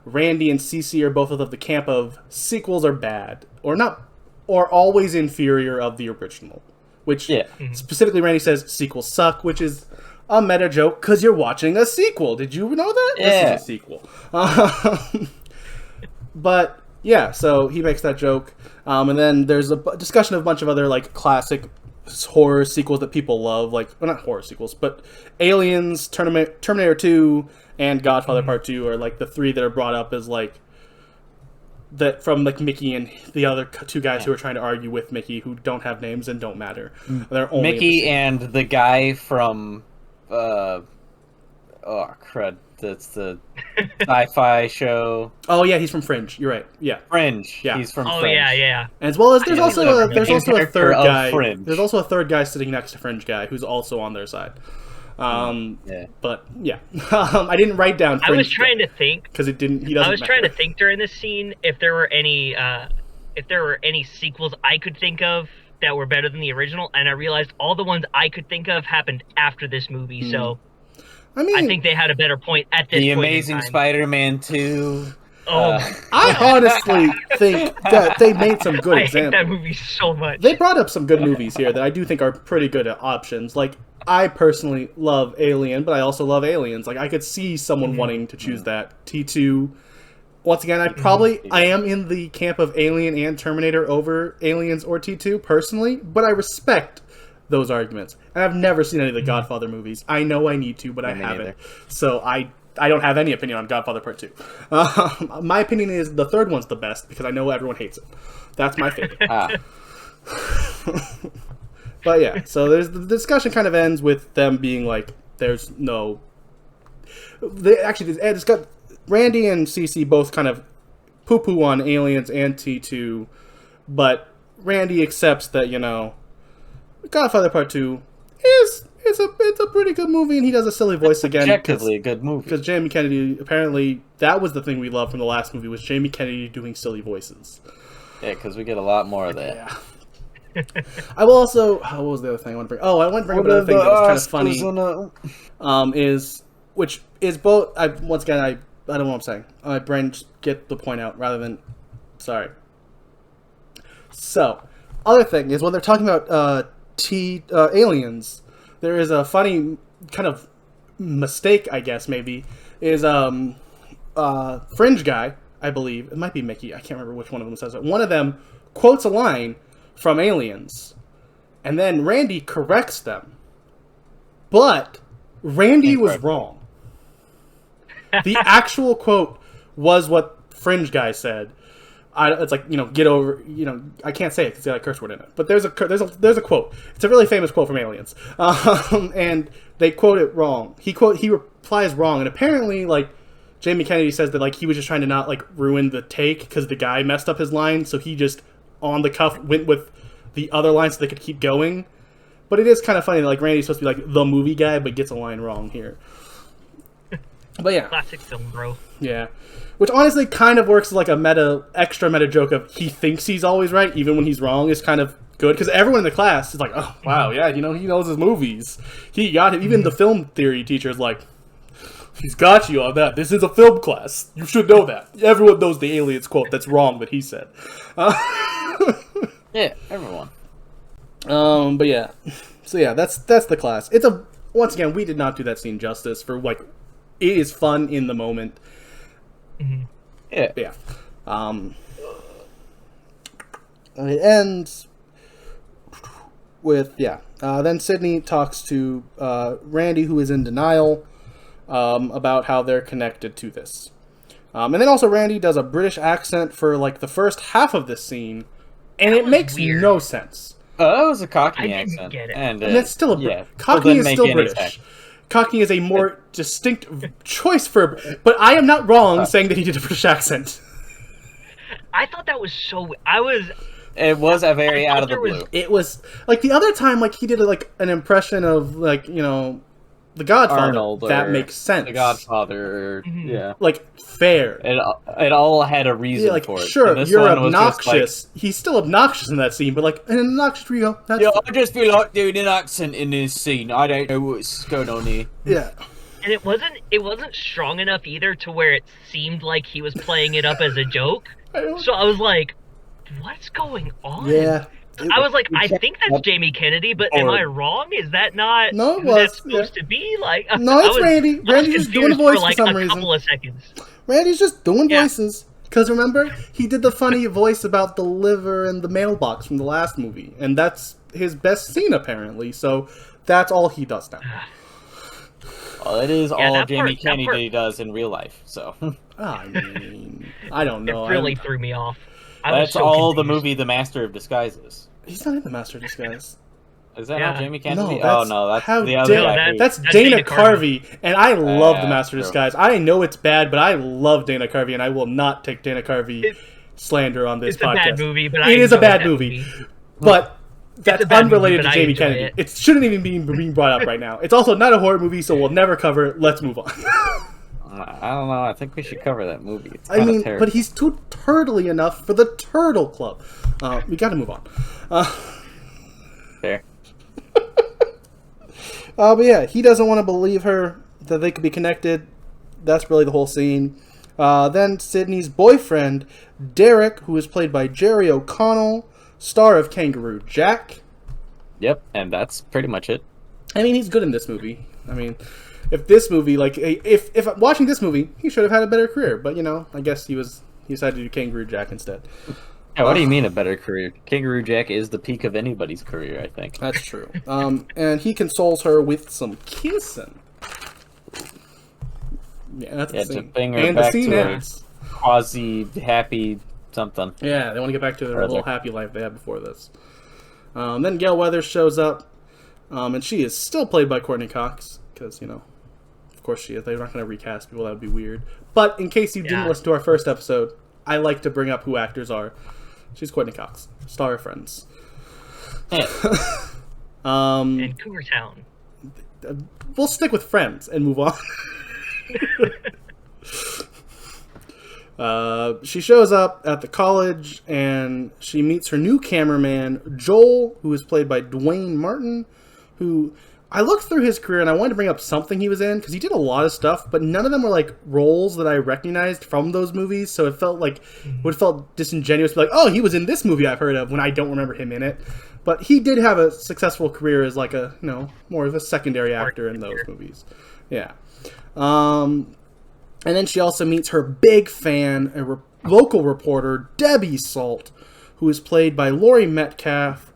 Randy and Cece are both of the camp of sequels are bad, or always inferior of the original. Which, specifically Randy says sequels suck, which is a meta joke, because you're watching a sequel. Did you know that? Yeah. This is a sequel. But, yeah, so he makes that joke. And then there's a discussion of a bunch of other, classic horror sequels that people love. Not horror sequels, but Aliens, Terminator 2, and Godfather Part 2 are, the three that are brought up as, that from Mickey and the other two guys who are trying to argue with Mickey, who don't have names and don't matter. They're only Mickey and the guy from crud, that's the sci-fi show. Oh yeah, he's from Fringe. You're right. Yeah, Fringe. Yeah. He's from Oh Fringe. yeah. As well as there's also a third guy. Fringe. There's also a third guy sitting next to Fringe guy who's also on their side. But yeah, I didn't write down Fringe. I was trying to think because it didn't. He doesn't. I was trying to think during this scene if there were any sequels I could think of that were better than the original, and I realized all the ones I could think of happened after this movie. So, I think they had a better point at this point. The Amazing Spider-Man 2. I honestly think that they made some good examples. I hate that movie so much. They brought up some good movies here that I do think are pretty good options. I personally love Alien, but I also love Aliens. I could see someone wanting to choose that. T2. Once again, I am in the camp of Alien and Terminator over Aliens or T2, personally, but I respect those arguments. And I've never seen any of the Godfather movies. I know I need to, but I haven't. Either. So I don't have any opinion on Godfather Part 2. My opinion is the third one's the best, because I know everyone hates it. That's my favorite. But yeah, so the discussion kind of ends with them being there's no... It's got Randy and Cece both kind of poo-poo on Aliens and T2, but Randy accepts that, Godfather Part 2 it's a pretty good movie, and he does a silly voice again. Objectively a good movie. Because Jamie Kennedy, apparently, that was the thing we loved from the last movie, was Jamie Kennedy doing silly voices. Yeah, because we get a lot more of that. Yeah. I will also... what was the other thing I want to bring? I want to bring up another thing that was kind of funny. Which is both... Once again, I don't know what I'm saying. My brain just get the point out rather than... Sorry. So, other thing is when they're talking about aliens, there is a funny kind of mistake, I guess, maybe, is Fringe guy, I believe. It might be Mickey. I can't remember which one of them says it. One of them quotes a line from Aliens, and then Randy corrects them. But Randy was wrong. The actual quote was what Fringe guy said. It's get over, I can't say it because it's got a curse word in it. But there's a quote. It's a really famous quote from Aliens. And they quote it wrong. He replies wrong, and apparently, Jamie Kennedy says that, he was just trying to not, ruin the take because the guy messed up his line, so he just, on the cuff, went with the other line so they could keep going. But it is kind of funny that, Randy's supposed to be, the movie guy, but gets a line wrong here. But yeah. Classic film, bro. Yeah. Which honestly kind of works as, a extra meta joke of he thinks he's always right, even when he's wrong, is kind of good because everyone in the class is like, oh wow, yeah, he knows his movies. He got it. Even the film theory teacher is like, he's got you on that. This is a film class. You should know that. Everyone knows the aliens quote that's wrong that he said. Yeah, everyone. But yeah, so yeah, that's the class. Once again, we did not do that scene justice for like, it is fun in the moment. Mm-hmm. Yeah. Yeah. It ends with, then Sydney talks to Randy, who is in denial about how they're connected to this. And then also Randy does a British accent for like the first half of this scene, and it makes weird. No sense. That was a Cockney I didn't accent. get it. And that's still yeah. Cockney is still British. Cockney is a more distinct choice but I am not wrong saying that he did a British accent. I thought that was so... It was a very out of the blue. It was like the other time, like he did like an impression of like The Godfather. Arnold, that makes sense. The Godfather, yeah. Like fair. It all had a reason like, for it. Sure, you're obnoxious. Like, he's still obnoxious in that scene, but like an obnoxious trio. Yeah, I just feel like doing an accent in this scene. I don't know what's going on here. Yeah. And it wasn't strong enough either to where it seemed like he was playing it up as a joke. So I was like, what's going on? Yeah. I was like, I think that's Jamie Kennedy, but am I wrong? Is that not who that's supposed to be? Like, no, it's Randy. Randy's just doing a voice for some reason. Couple of seconds. Randy's just doing voices. Because remember, he did the funny voice about the liver and the mailbox from the last movie. And that's his best scene, apparently. So that's all he does now. Well, it is all Jamie Kennedy does in real life, so... I mean, I don't know. It really threw me off. That's all the movie The Master of Disguise is. He's not in The Master of Disguise. Is that not Jamie Kennedy? No, that's the other guy. That's Dana Carvey, and I love The Master of Disguise. I know it's bad, but I love Dana Carvey, and I will not take Dana Carvey slander on this podcast. It's a bad movie, but it is a bad movie. But that's unrelated to Jamie Kennedy. It shouldn't even be being brought up right now. It's also not a horror movie, so we'll never cover it. Let's move on. I don't know. I think we should cover that movie. It's terrible. But he's too turtly enough for the Turtle Club. We got to move on. Fair. But yeah, he doesn't want to believe her that they could be connected. That's really the whole scene. Then Sydney's boyfriend, Derek, who is played by Jerry O'Connell, star of Kangaroo Jack. Yep, and that's pretty much it. I mean, he's good in this movie. I mean, if this movie, like, if watching this movie, he should have had a better career. But, I guess he decided to do Kangaroo Jack instead. Yeah, what do you mean a better career? Kangaroo Jack is the peak of anybody's career, I think. That's true. And he consoles her with some kissing. Yeah, that's the scene. To bring her back to a quasi-happy something. Yeah, they want to get back to their little happy life they had before this. Then Gail Weathers shows up, and she is still played by Courtney Cox, because, of course she is. They're not going to recast people, that would be weird. But in case you didn't listen to our first episode, I like to bring up who actors are. She's Courtney Cox, star of Friends. Yeah. And Cougar Town. We'll stick with Friends and move on. She shows up at the college and she meets her new cameraman, Joel, who is played by Dwayne Martin, who I looked through his career and I wanted to bring up something he was in because he did a lot of stuff, but none of them were like roles that I recognized from those movies. So it felt disingenuous to be like, oh, he was in this movie I've heard of when I don't remember him in it. But he did have a successful career as like a, more of a secondary actor in those movies. Yeah. And then she also meets her big fan, a local reporter, Debbie Salt, who is played by Laurie Metcalf,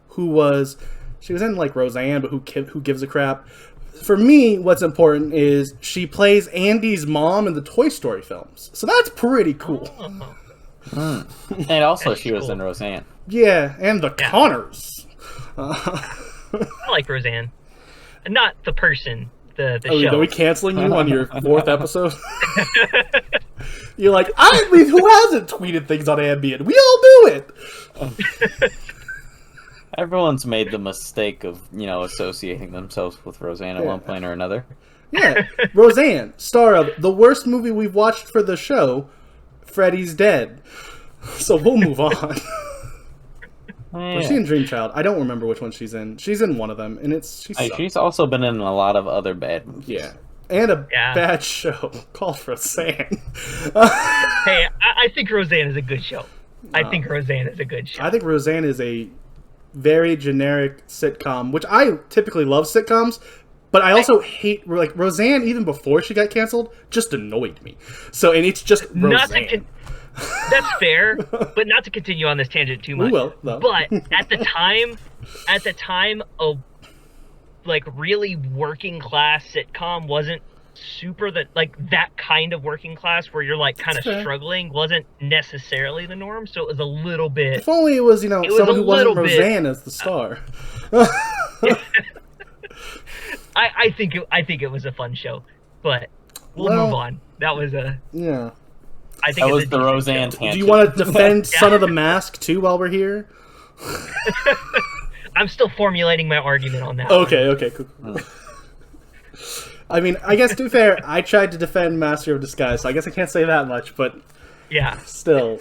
she was in like Roseanne, but who gives a crap? For me, what's important is she plays Andy's mom in the Toy Story films. So that's pretty cool. Oh. And also she was in Roseanne. Yeah, and the Connors. I like Roseanne. Not the person, the show. Are we canceling you on your 4th episode? You're like, who hasn't tweeted things on Ambien? We all do it! Everyone's made the mistake of, associating themselves with Roseanne at one point or another. Yeah, Roseanne, star of the worst movie we've watched for the show, Freddy's Dead. So we'll move on. Was she in Dream Child? I don't remember which one she's in. She's in one of them, and she's also been in a lot of other bad movies. Yeah. And a bad show called Roseanne. Hey, I think Roseanne is a good show. I think Roseanne is a good show. I think Roseanne is a very generic sitcom, which I typically love sitcoms, but I also hate, like, Roseanne, even before she got canceled, just annoyed me. So, and it's just Roseanne. That's fair, but not to continue on this tangent too much. We will, though. But at the time, a like really working class sitcom wasn't super that kind of working class where you're like kind of struggling wasn't necessarily the norm. So it was a little bit. If only it was someone who wasn't Roseanne as the star. I think it was a fun show, but we'll move on. That was a I think that was the Roseanne tangent. Do you want to defend Son of the Mask too while we're here? I'm still formulating my argument on that. Okay, cool. I mean, I guess to be fair, I tried to defend Master of Disguise, so I guess I can't say that much, but still,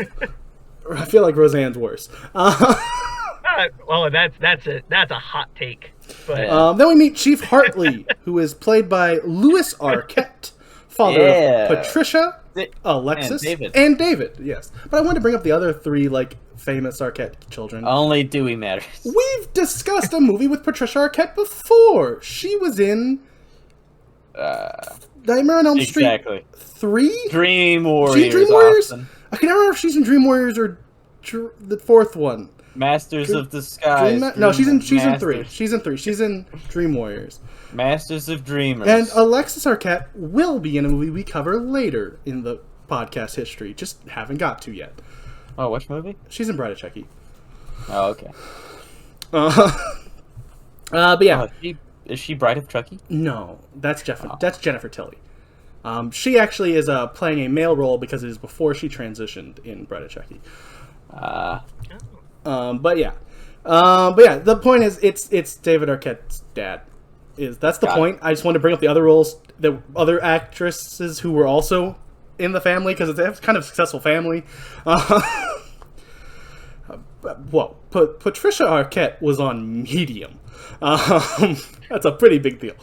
I feel like Roseanne's worse. Well, that's a hot take. But then we meet Chief Hartley, who is played by Louis Arquette, father of Patricia, Alexis, and David. Yes, but I wanted to bring up the other three famous Arquette children. Only Dewey matters. We've discussed a movie with Patricia Arquette before. She was in Nightmare on Elm Street 3? Dream Warriors. Dream Warriors? I can never remember if she's in Dream Warriors or the fourth one. Masters of Disguise. No, she's in 3. She's in 3. She's in Dream Warriors. Masters of Dreamers. And Alexis Arquette will be in a movie we cover later in the podcast history. Just haven't got to yet. Oh, which movie? She's in Bride of Chucky. Oh, okay. But yeah. Is she Bride of Chucky? No, that's Jennifer Tilly. She actually is playing a male role because it is before she transitioned in Bride of Chucky. But yeah, the point is, it's David Arquette's dad. That's the point. I just wanted to bring up the other roles, the other actresses who were also in the family, because it's kind of a successful family. Well, Patricia Arquette was on Medium. That's a pretty big deal.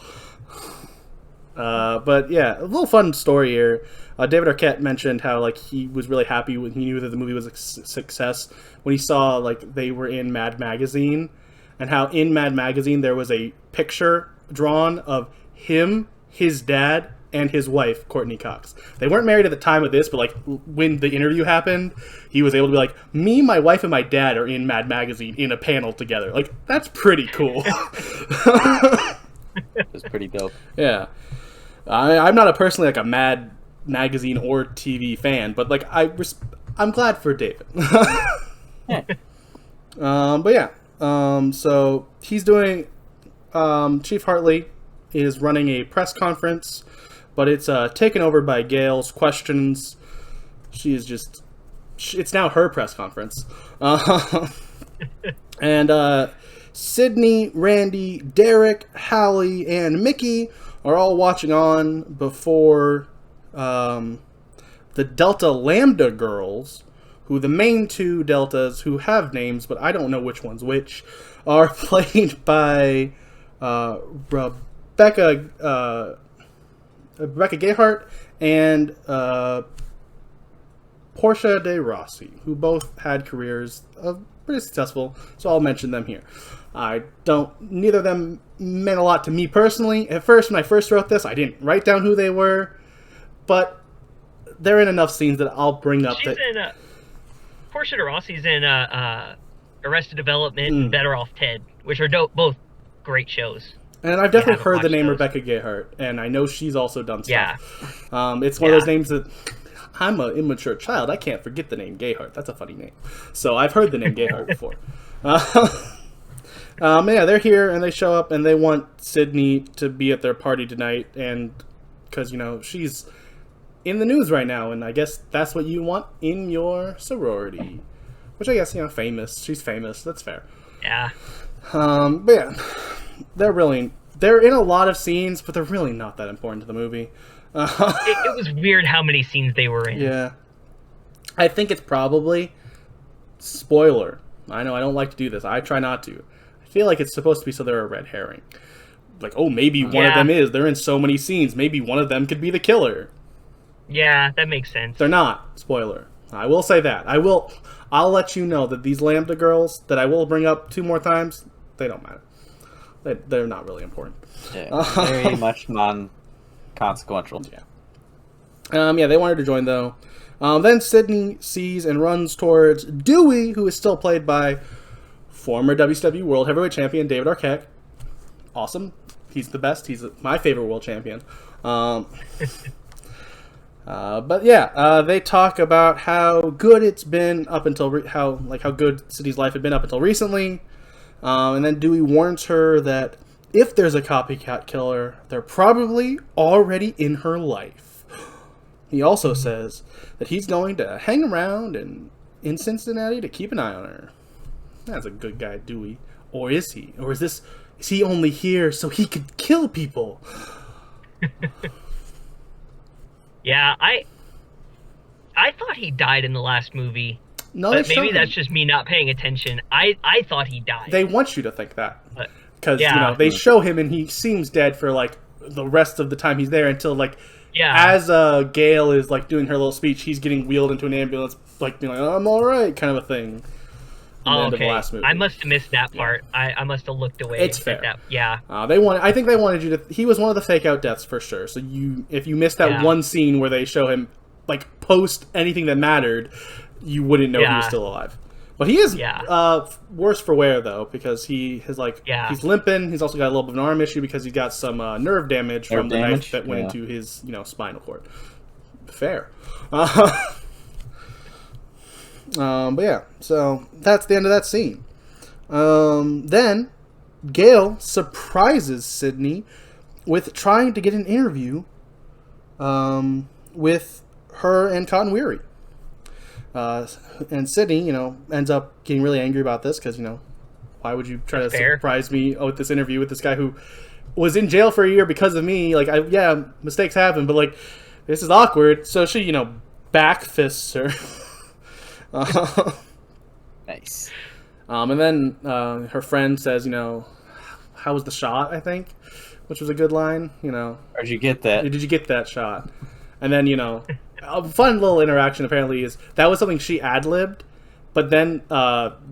But yeah, a little fun story here. David Arquette mentioned how he was really happy when he knew that the movie was a success when he saw they were in Mad Magazine, and how in Mad Magazine there was a picture drawn of him, his dad, and his wife, Courtney Cox. They weren't married at the time of this, but when the interview happened, he was able to be like, me, my wife, and my dad are in Mad Magazine in a panel together. That's pretty cool. It's pretty dope. Yeah. I'm not personally a Mad Magazine or TV fan, but I'm glad for David. Yeah. But yeah. So he's doing Chief Hartley is running a press conference, but it's taken over by Gail's questions. She is it's now her press conference. And Sydney, Randy, Derek, Hallie, and Mickey are all watching on before the Delta Lambda girls, who the main two Deltas, who have names, but I don't know which one's which, are played by Rebecca Gayheart and Portia de Rossi, who both had careers pretty successful, so I'll mention them here. Neither of them meant a lot to me personally. At first, when I first wrote this, I didn't write down who they were, but they're in enough scenes that I'll bring up. Portia de Rossi's in Arrested Development and Better Off Ted, which are both great shows. And I've definitely heard the name Rebecca Gayheart, and I know she's also done stuff. Yeah. It's one of those names that I'm an immature child. I can't forget the name Gayheart. That's a funny name. So I've heard the name Gayheart before. Yeah, they're here, and they show up, and they want Sydney to be at their party tonight, and because, she's in the news right now, and I guess that's what you want in your sorority. Which I guess, famous. She's famous. That's fair. Yeah. But yeah, they're in a lot of scenes, but they're really not that important to the movie. It was weird how many scenes they were in. Yeah. I think it's probably, spoiler, I know I don't like to do this. I try not to. I feel like it's supposed to be so they're a red herring. Like, oh, maybe one of them is. They're in so many scenes. Maybe one of them could be the killer. Yeah, that makes sense. They're not. Spoiler. I will say that. I'll let you know that these Lambda girls that I will bring up 2 more times, they don't matter. They're not really important. Yeah, very much non-consequential. Yeah. They wanted to join, though. Then Sydney sees and runs towards Dewey, who is still played by former WCW World Heavyweight Champion David Arquette. Awesome. He's the best. He's my favorite world champion. But yeah, they talk about how good it's been up until how good Sydney's life had been up until recently. And then Dewey warns her that if there's a copycat killer, they're probably already in her life. He also says that he's going to hang around in Cincinnati to keep an eye on her. That's a good guy, Dewey. Or is he? Or is he only here so he could kill people? Yeah, I thought he died in the last movie. No, but maybe that's just me not paying attention. I thought he died. They want you to think that. Because, they show him and he seems dead for, like, the rest of the time he's there until, like, as Gail is, like, doing her little speech, he's getting wheeled into an ambulance, like, being like, oh, I'm all right, kind of a thing. End of the last movie. I must have missed that part. I must have looked away. It's fair. I think they wanted you to... He was one of the fake-out deaths, for sure. So if you missed that one scene where they show him, like, post anything that mattered, you wouldn't know he was still alive. But he is worse for wear, though, because he has, like... He's limping. He's also got a little bit of an arm issue because he's got some nerve damage from the knife that went into his, spinal cord. Fair. But yeah, so that's the end of that scene. Then Gail surprises Sydney with trying to get an interview with her and Cotton Weary. And Sydney, ends up getting really angry about this because, why would you try to surprise me with this interview with this guy who was in jail for a year because of me? Like, mistakes happen, but, like, this is awkward. So she, backfists her. Nice. And then her friend says, how was the shot, I think? Which was a good line, Where'd you get that? Did you get that shot? And then, a fun little interaction apparently is, that was something she ad-libbed, but then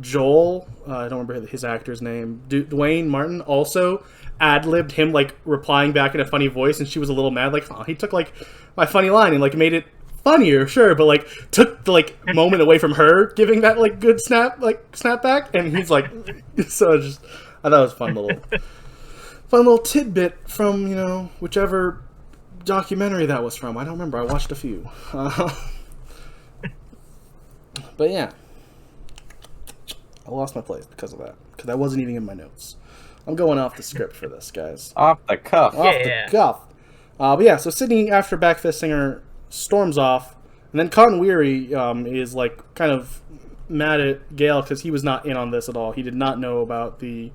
Joel, I don't remember his actor's name, Dwayne Martin, also ad-libbed him, like, replying back in a funny voice, and she was a little mad, like, he took, like, my funny line and, like, made it funnier, sure, but, like, took the, like, moment away from her giving that, like, good snap back, and he's like, so I thought it was a fun little tidbit from, whichever documentary that was from. I don't remember. I watched a few. But yeah, I lost my place because of that, because that wasn't even in my notes. I'm going off the script for this, guys. Off the cuff. The cuff. But yeah, so Sydney, after backfisting her, storms off, and then Cotton Weary is, like, kind of mad at Gail because he was not in on this at all. He did not know about the,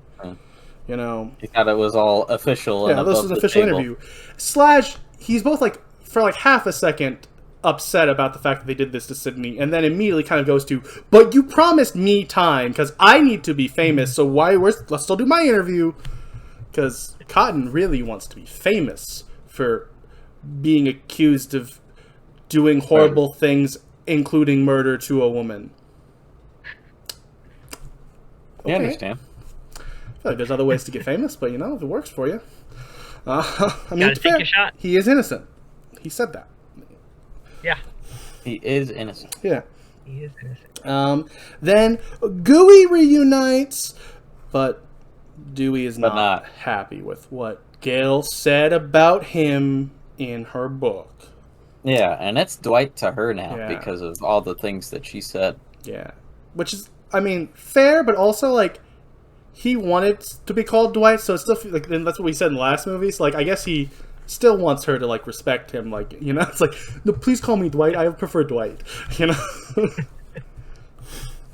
He thought it was all official. Yeah, this was an official interview. / he's both, like, for, like, half a second upset about the fact that they did this to Sydney, and then immediately kind of goes to, but you promised me time, because I need to be famous, so let's still do my interview. Because Cotton really wants to be famous for being accused of doing horrible things, including murder to a woman. Okay. I understand. I feel like there's other ways to get famous, but, if it works for you. Gotta take a shot. He is innocent. He said that. Yeah. He is innocent. Yeah. He is innocent. Then Gooey reunites, but Dewey is not happy with what Gail said about him in her book. Yeah, and it's Dwight to her now because of all the things that she said. Yeah. Which is, fair, but also, like, he wanted to be called Dwight, so it's still, like, and that's what we said in the last movie, so, like, I guess he still wants her to, like, respect him, like, it's like, no, please call me Dwight, I prefer Dwight,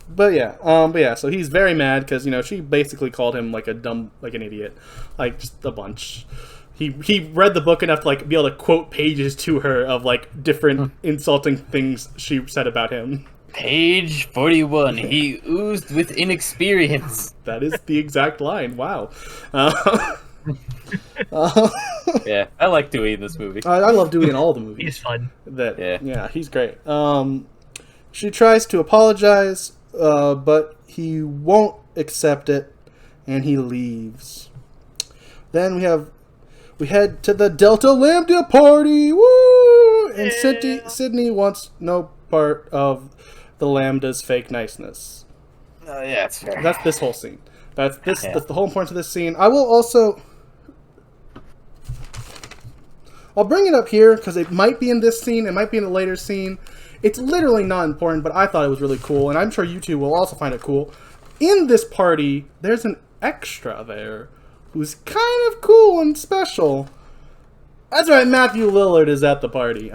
But yeah, so he's very mad, because, she basically called him, like, an idiot, like, just a bunch. He read the book enough to, like, be able to quote pages to her of, like, different insulting things she said about him. Page 41. He oozed with inexperience. That is the exact line. Wow. Yeah, I like Dewey in this movie. I love Dewey in all the movies. He's fun. Yeah, he's great. She tries to apologize, but he won't accept it, and he leaves. Then we head to the Delta Lambda party. Woo! And Sydney wants no part of the Lambda's fake niceness. Yeah, it's fair. That's this whole scene. That's the whole point of this scene. I'll bring it up here because it might be in this scene. It might be in a later scene. It's literally not important, but I thought it was really cool, and I'm sure you two will also find it cool. In this party, there's an extra there who's kind of cool and special. That's right, Matthew Lillard is at the party.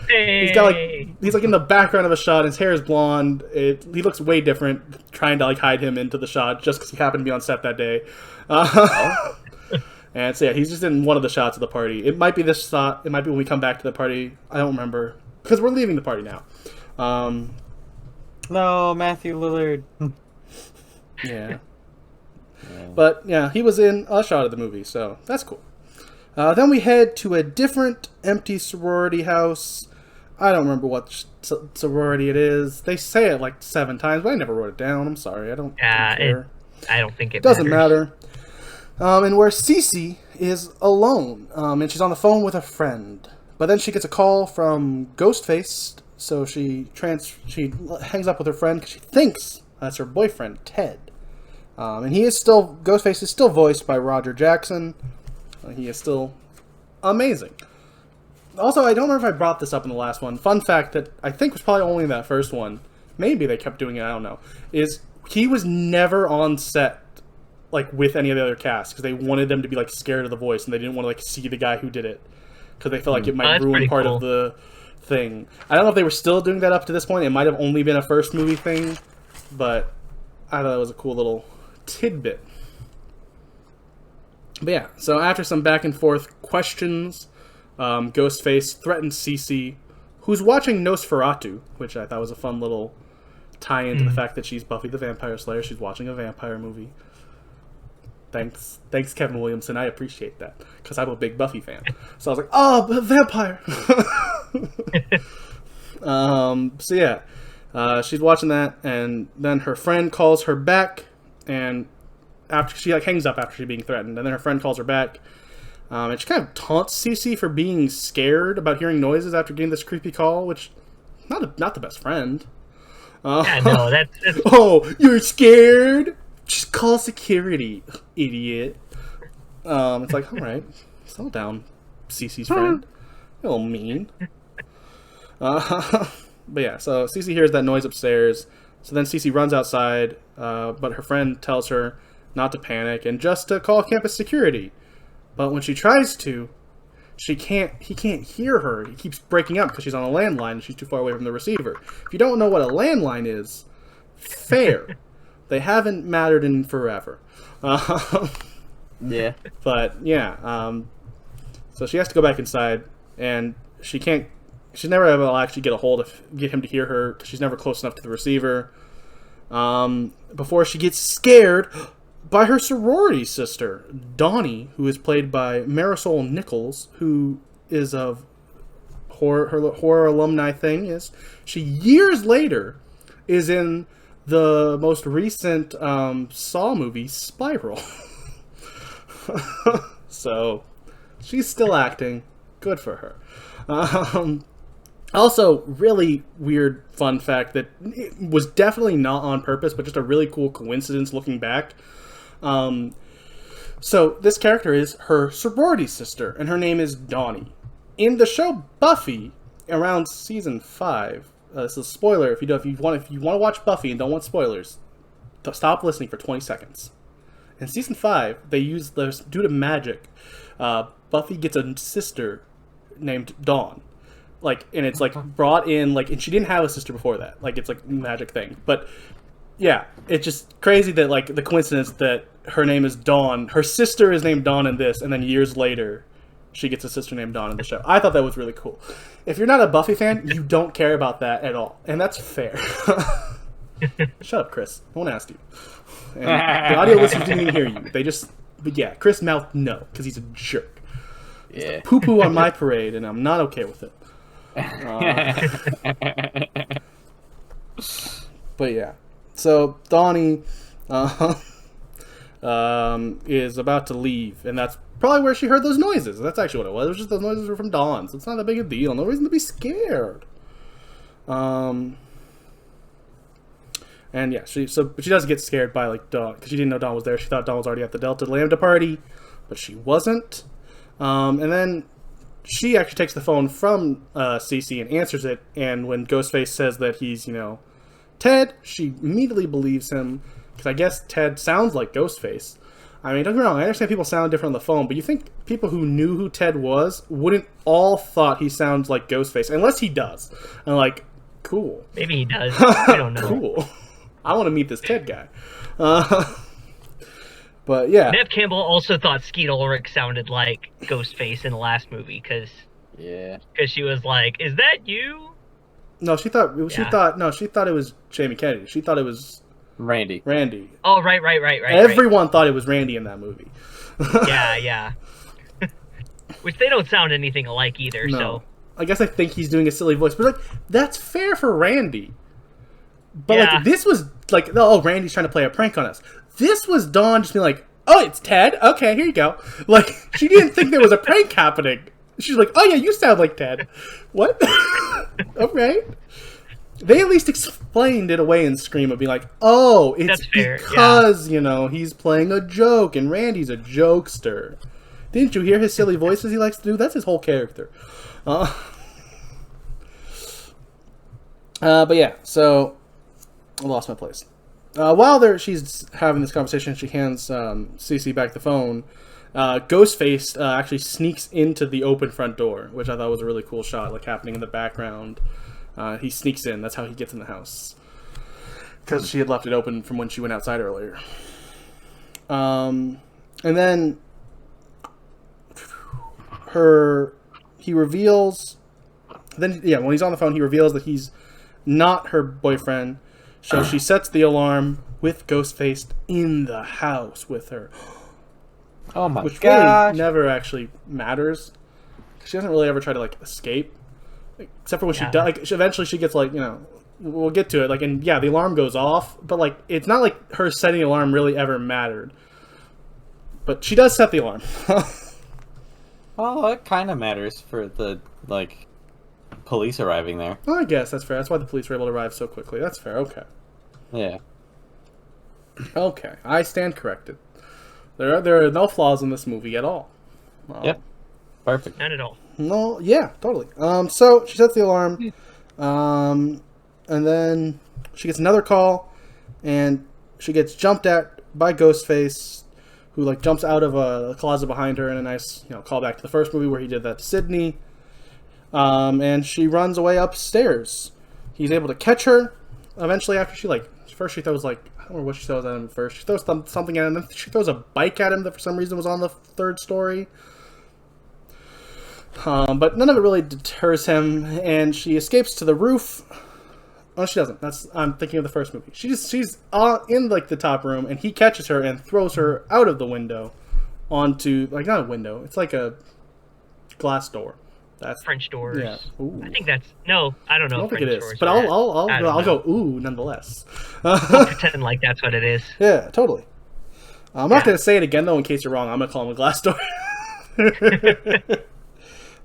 He's got he's in the background of a shot. His hair is blonde. He looks way different, trying to hide him into the shot just because he happened to be on set that day. And so yeah, he's just in one of the shots of the party. It might be this shot. It might be when we come back to the party. I don't remember because we're leaving the party now. No, Matthew Lillard. Yeah. But yeah, he was in a shot of the movie, so that's cool. Then we head to a different empty sorority house. I don't remember what sorority it is. They say it 7 times, but I never wrote it down. I'm sorry. I don't care. I don't think it doesn't matter. And where Cece is alone, and she's on the phone with a friend. But then she gets a call from Ghostface, so she hangs up with her friend because she thinks that's her boyfriend, Ted. And Ghostface is still voiced by Roger Jackson. He is still amazing. Also, I don't remember if I brought this up in the last one. Fun fact that I think was probably only in that first one. Maybe they kept doing it, I don't know. Is he was never on set with any of the other cast because they wanted them to be scared of the voice and they didn't want to see the guy who did it because they felt like it might ruin part of the thing. I don't know if they were still doing that up to this point. It might have only been a first movie thing, but I thought it was a cool little tidbit. But yeah, so after some back and forth questions, Ghostface threatens Cece, who's watching Nosferatu, which I thought was a fun little tie-in to the fact that she's Buffy the Vampire Slayer. She's watching a vampire movie. Thanks, Kevin Williamson. I appreciate that because I'm a big Buffy fan. So I was like, "Oh, vampire!" So yeah, she's watching that, and then her friend calls her back, and after she hangs up after she's being threatened, and then her friend calls her back, and she kind of taunts Cece for being scared about hearing noises after getting this creepy call, which not the best friend. Yeah, no, that's... Oh, you're scared? Just call security, idiot. It's all right, slow down, Cece's friend. A little mean. But yeah, so Cece hears that noise upstairs. So then Cece runs outside, but her friend tells her not to panic and just to call campus security. But when she tries to, he can't hear her. He keeps breaking up because she's on a landline and she's too far away from the receiver. If you don't know what a landline is, fair. They haven't mattered in forever. Yeah. But yeah, so she has to go back inside, and she's never able to actually get him to hear her because she's never close enough to the receiver. Before she gets scared by her sorority sister, Donnie, who is played by Marisol Nichols, who is of her horror alumni thing. Is she years later is in the most recent Saw movie, Spiral. So she's still acting. Good for her. Also, really weird fun fact that it was definitely not on purpose, but just a really cool coincidence looking back. So this character is her sorority sister, and her name is Donnie. In the show Buffy, around season 5, this is a spoiler. If you want to watch Buffy and don't want spoilers, stop listening for 20 seconds. In season 5, they use this due to magic. Buffy gets a sister named Dawn. And it's brought in and she didn't have a sister before that. It's a magic thing. But yeah, it's just crazy that the coincidence that her name is Dawn, her sister is named Dawn in this, and then years later she gets a sister named Dawn in the show. I thought that was really cool. If you're not a Buffy fan, you don't care about that at all, and that's fair. Shut up, Chris. No one asked you. And the audio listeners didn't even hear you. But yeah, Chris mouthed no, because he's a jerk. Yeah. Poo-poo on my parade, and I'm not okay with it. But yeah. So, Donnie is about to leave, and that's probably where she heard those noises. That's actually what it was. It was just those noises were from Dawn, so it's not that big a deal. No reason to be scared. And yeah, she does get scared by like Dawn because she didn't know Dawn was there. She thought Dawn was already at the Delta Lambda party, but she wasn't. And then she actually takes the phone from Cece and answers it. And when Ghostface says that he's Ted, she immediately believes him because I guess Ted sounds like Ghostface. I mean, don't get me wrong, I understand people sound different on the phone, but you think people who knew who Ted was wouldn't all thought he sounds like Ghostface, unless he does. And like, cool. Maybe he does. I don't know. Cool. I want to meet this Ted guy. But yeah. Nev Campbell also thought Skeet Ulrich sounded like Ghostface in the last movie because she was like, "Is that you?" No, she thought it was Jamie Kennedy. She thought it was Randy. Oh, right. Everyone thought it was Randy in that movie. Yeah. Which they don't sound anything alike either. No. So I guess I think he's doing a silly voice, but like that's fair for Randy. But like this was like, oh, Randy's trying to play a prank on us. This was Dawn just being like, oh, it's Ted. Okay, here you go. Like she didn't think there was a prank happening. She's like, oh yeah, you sound like Ted. What? Okay. They at least explained it away in Scream of being like, oh, it's because he's playing a joke and Randy's a jokester. Didn't you hear his silly voices he likes to do? That's his whole character. But yeah, so I lost my place. While she's having this conversation, she hands Cece back the phone. Ghostface actually sneaks into the open front door, which I thought was a really cool shot, like happening in the background. He sneaks in. That's how he gets in the house. Because she had left it open from when she went outside earlier. And then he reveals... when he's on the phone, he reveals that he's not her boyfriend. So she sets the alarm with Ghostface in the house with her. Oh my god! Which really never actually matters. She doesn't really ever try to escape, except for when she does. Eventually she gets we'll get to it. The alarm goes off, but it's not like her setting the alarm really ever mattered. But she does set the alarm. Well, it kind of matters for the police arriving there. Well, I guess that's fair. That's why the police were able to arrive so quickly. That's fair. Okay. Yeah. Okay, I stand corrected. There are no flaws in this movie at all. Yep. Perfect. Not at all. No, yeah, totally. So she sets the alarm, and then she gets another call, and she gets jumped at by Ghostface, who jumps out of a closet behind her in a nice callback to the first movie where he did that to Sydney. And she runs away upstairs. He's able to catch her. Eventually, after she first she throws I don't know what she throws at him first. She throws something at him, then she throws a bike at him that for some reason was on the third story. But none of it really deters him, and she escapes to the roof. Oh, she doesn't. I'm thinking of the first movie. She's in the top room, and he catches her and throws her out of the window onto not a window. It's like a glass door. That's French doors. Yeah. Ooh. I think that's no. I don't know. I don't think it is, but I'll go ooh nonetheless. I'll pretend like that's what it is. Yeah, totally. I'm not going to say it again though, in case you're wrong. I'm going to call him a glass door.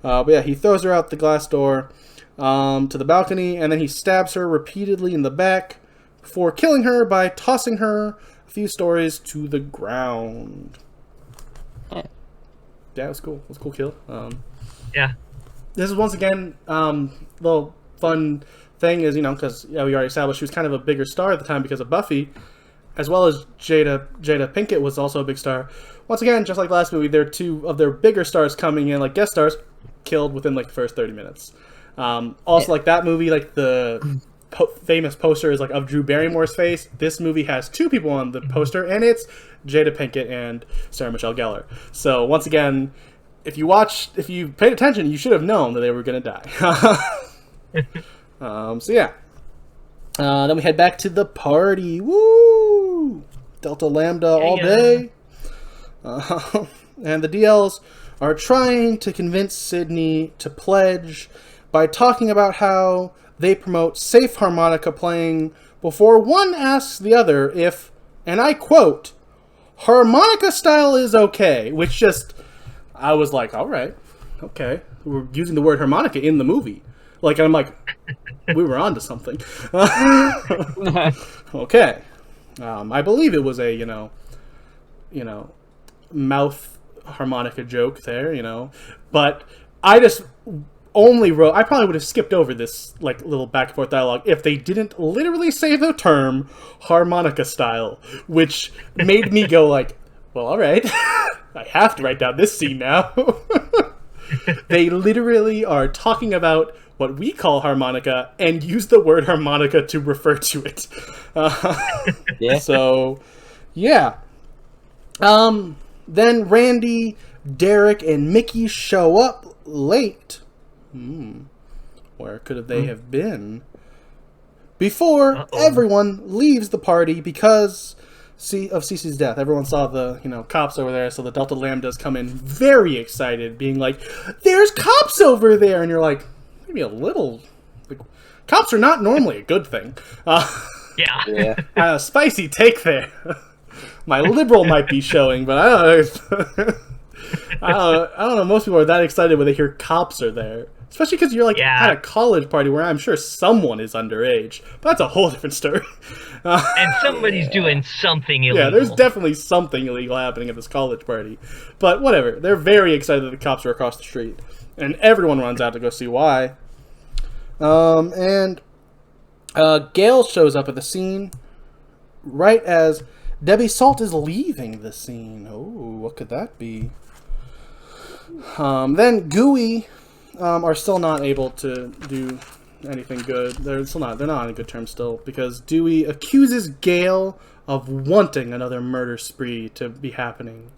But yeah, he throws her out the glass door to the balcony, and then he stabs her repeatedly in the back before killing her by tossing her a few stories to the ground. Yeah, it was cool. It was a cool kill. Yeah. This is once again little fun thing is because we already established she was kind of a bigger star at the time because of Buffy, as well as Jada Pinkett was also a big star. Once again, just like the last movie, there are two of their bigger stars coming in guest stars, killed within the first 30 minutes. Also, that movie, the famous poster is of Drew Barrymore's face. This movie has two people on the poster, and it's Jada Pinkett and Sarah Michelle Gellar. So once again, if you paid attention, you should have known that they were going to die. So yeah. Then we head back to the party. Woo! Delta Lambda all day. And the DLs are trying to convince Sydney to pledge by talking about how they promote safe harmonica playing before one asks the other if, and I quote, harmonica style is okay, which just, I was like, all right, okay. We're using the word harmonica in the movie. Like, I'm like, we were on to something. Okay. I believe it was a, mouth harmonica joke there, but I just only wrote, I probably would have skipped over this, like, little back and forth dialogue if they didn't literally say the term harmonica style, which made me go like, well, all right, I have to write down this scene now. They literally are talking about what we call harmonica and use the word harmonica to refer to it. Yeah. So, yeah. Then Randy, Derek, and Mickey show up late. Where could they have been? Before everyone leaves the party because of Cece's death. Everyone saw the, cops over there, so the Delta Lambdas come in very excited, being like, there's cops over there! And you're like, maybe a little... Like, cops are not normally a good thing. Yeah. Spicy take there. My liberal might be showing, but I don't know. Most people are that excited when they hear cops are there. Especially because you're at a college party where I'm sure someone is underage. But that's a whole different story. And somebody's doing something illegal. Yeah, there's definitely something illegal happening at this college party. But whatever. They're very excited that the cops are across the street. And everyone runs out to go see why. And Gail shows up at the scene right as Debbie Salt is leaving the scene. Oh, what could that be? Then Gooey are still not able to do anything good. They're not on a good term still, because Dewey accuses Gail of wanting another murder spree to be happening.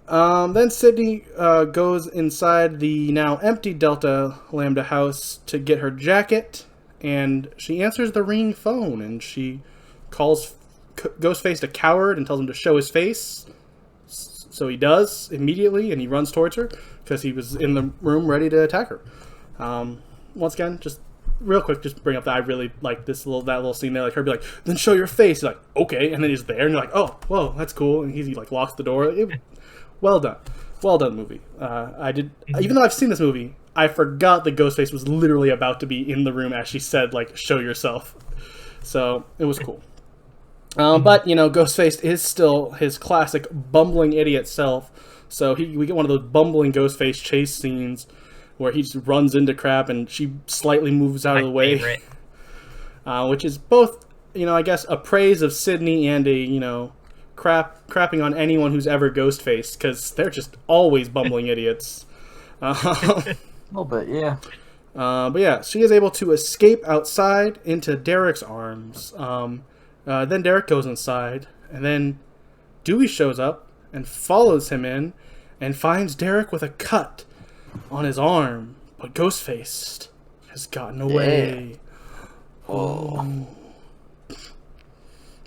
Then Sydney goes inside the now empty Delta Lambda house to get her jacket, and she answers the ringing phone, and she calls Ghostface a coward and tells him to show his face. So he does immediately, and he runs towards her because he was in the room ready to attack her. Once again, just real quick, just bring up that I really like that little scene there. Like her be like, "Then show your face." He's like, "Okay," and then he's there, and you're like, "Oh, whoa, that's cool." And he like locks the door. Well done movie. Even though I've seen this movie, I forgot that Ghostface was literally about to be in the room as she said, like, "Show yourself." So it was cool. But, Ghostface is still his classic bumbling idiot self. So we get one of those bumbling Ghostface chase scenes where he just runs into crap and she slightly moves out of the way. Which is both, I guess, a praise of Sydney and a, crapping on anyone who's ever Ghostface, because they're just always bumbling idiots. A little bit, yeah. But yeah, she is able to escape outside into Derek's arms. Then Derek goes inside, and then Dewey shows up and follows him in and finds Derek with a cut on his arm. But Ghostface has gotten away. Oh.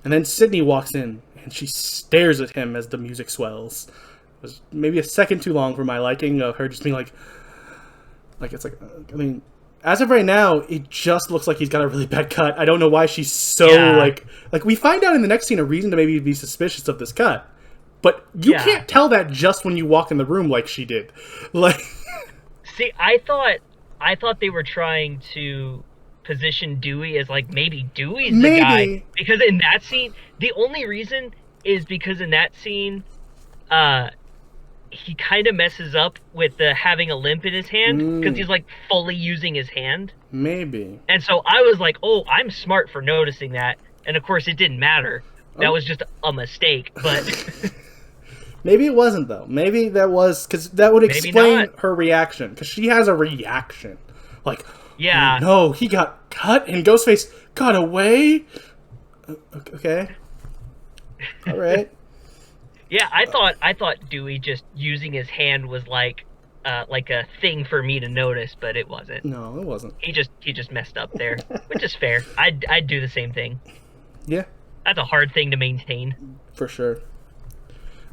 And then Sydney walks in, and she stares at him as the music swells. It was maybe a second too long for my liking of her just being like it's like, I mean... As of right now, it just looks like he's got a really bad cut. I don't know why she's so, like, we find out in the next scene a reason to maybe be suspicious of this cut. But you can't tell that just when you walk in the room like she did. Like, see, I thought they were trying to position Dewey as, like, maybe Dewey's the guy. Because in that scene, the only reason is because in that scene, he kind of messes up with the having a limp in his hand because he's like fully using his hand. Maybe. And so I was like, oh, I'm smart for noticing that. And of course it didn't matter. That was just a mistake. But maybe it wasn't though. Maybe that was, because that would explain her reaction. Because she has a reaction. Like, oh, no, he got cut and Ghostface got away? Okay. All right. Yeah, I thought Dewey just using his hand was like a thing for me to notice, but it wasn't. No, it wasn't. He just messed up there, which is fair. I'd do the same thing. Yeah. That's a hard thing to maintain. For sure.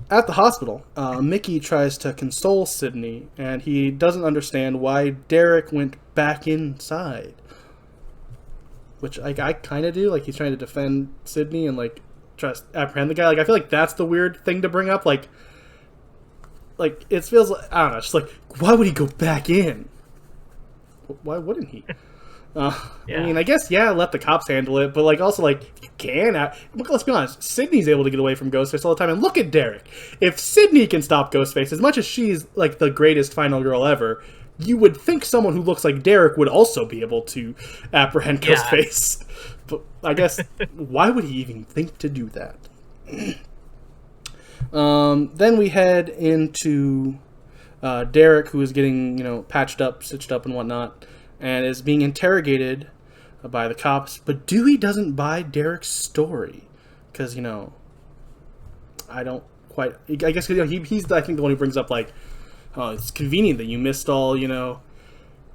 At the hospital, Mickey tries to console Sidney, and he doesn't understand why Derek went back inside. Which I kind of do. Like, he's trying to defend Sidney and, like, try to apprehend the guy. Like, I feel like that's the weird thing to bring up. Like it feels like, I don't know, it's just like, why would he go back in? Why wouldn't he? Yeah. I mean, I guess, let the cops handle it, but, like, also, like, you can. Let's be honest, Sidney's able to get away from Ghostface all the time, and look at Derek. If Sidney can stop Ghostface, as much as she's, like, the greatest final girl ever, you would think someone who looks like Derek would also be able to apprehend Ghostface. But I guess, why would he even think to do that? Then we head into Derek, who is getting, patched up, stitched up, and whatnot, and is being interrogated by the cops. But Dewey doesn't buy Derek's story, because, I don't quite. I guess he's I think the one who brings up, like, oh, it's convenient that you missed all your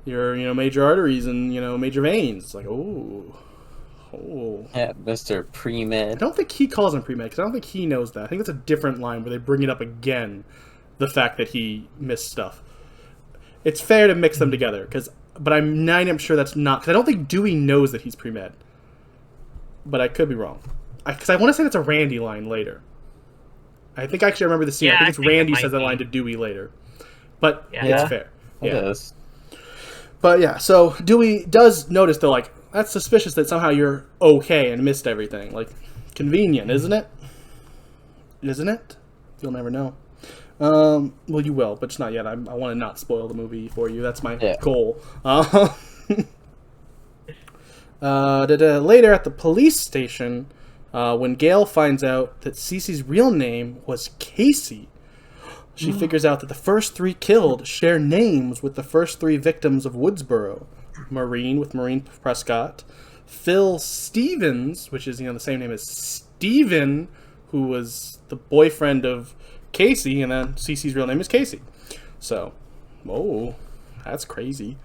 major arteries and major veins. It's like, oh. Yeah, Mr. Pre-Med. I don't think he calls him Pre-Med, because I don't think he knows that. I think that's a different line where they bring it up again, the fact that he missed stuff. It's fair to mix them together, but I'm 90% sure that's not, because I don't think Dewey knows that he's Pre-Med. But I could be wrong. Because I want to say that's a Randy line later. I think actually I remember the scene. Yeah, I think it's Randy says that be. line to Dewey later. But it's fair. It is. But yeah, so Dewey does notice, though, like, that's suspicious that somehow you're okay and missed everything. Like, convenient, isn't it? Isn't it? You'll never know. Well, you will, but just not yet. I want to not spoil the movie for you. That's my goal. Later at the police station, when Gail finds out that Cece's real name was Casey, she figures out that the first 3 killed share names with the first 3 victims of Woodsboro. Maureen with Maureen Prescott, Phil Stevens, which is the same name as Steven, who was the boyfriend of Casey, and then Cece's real name is Casey. So, that's crazy.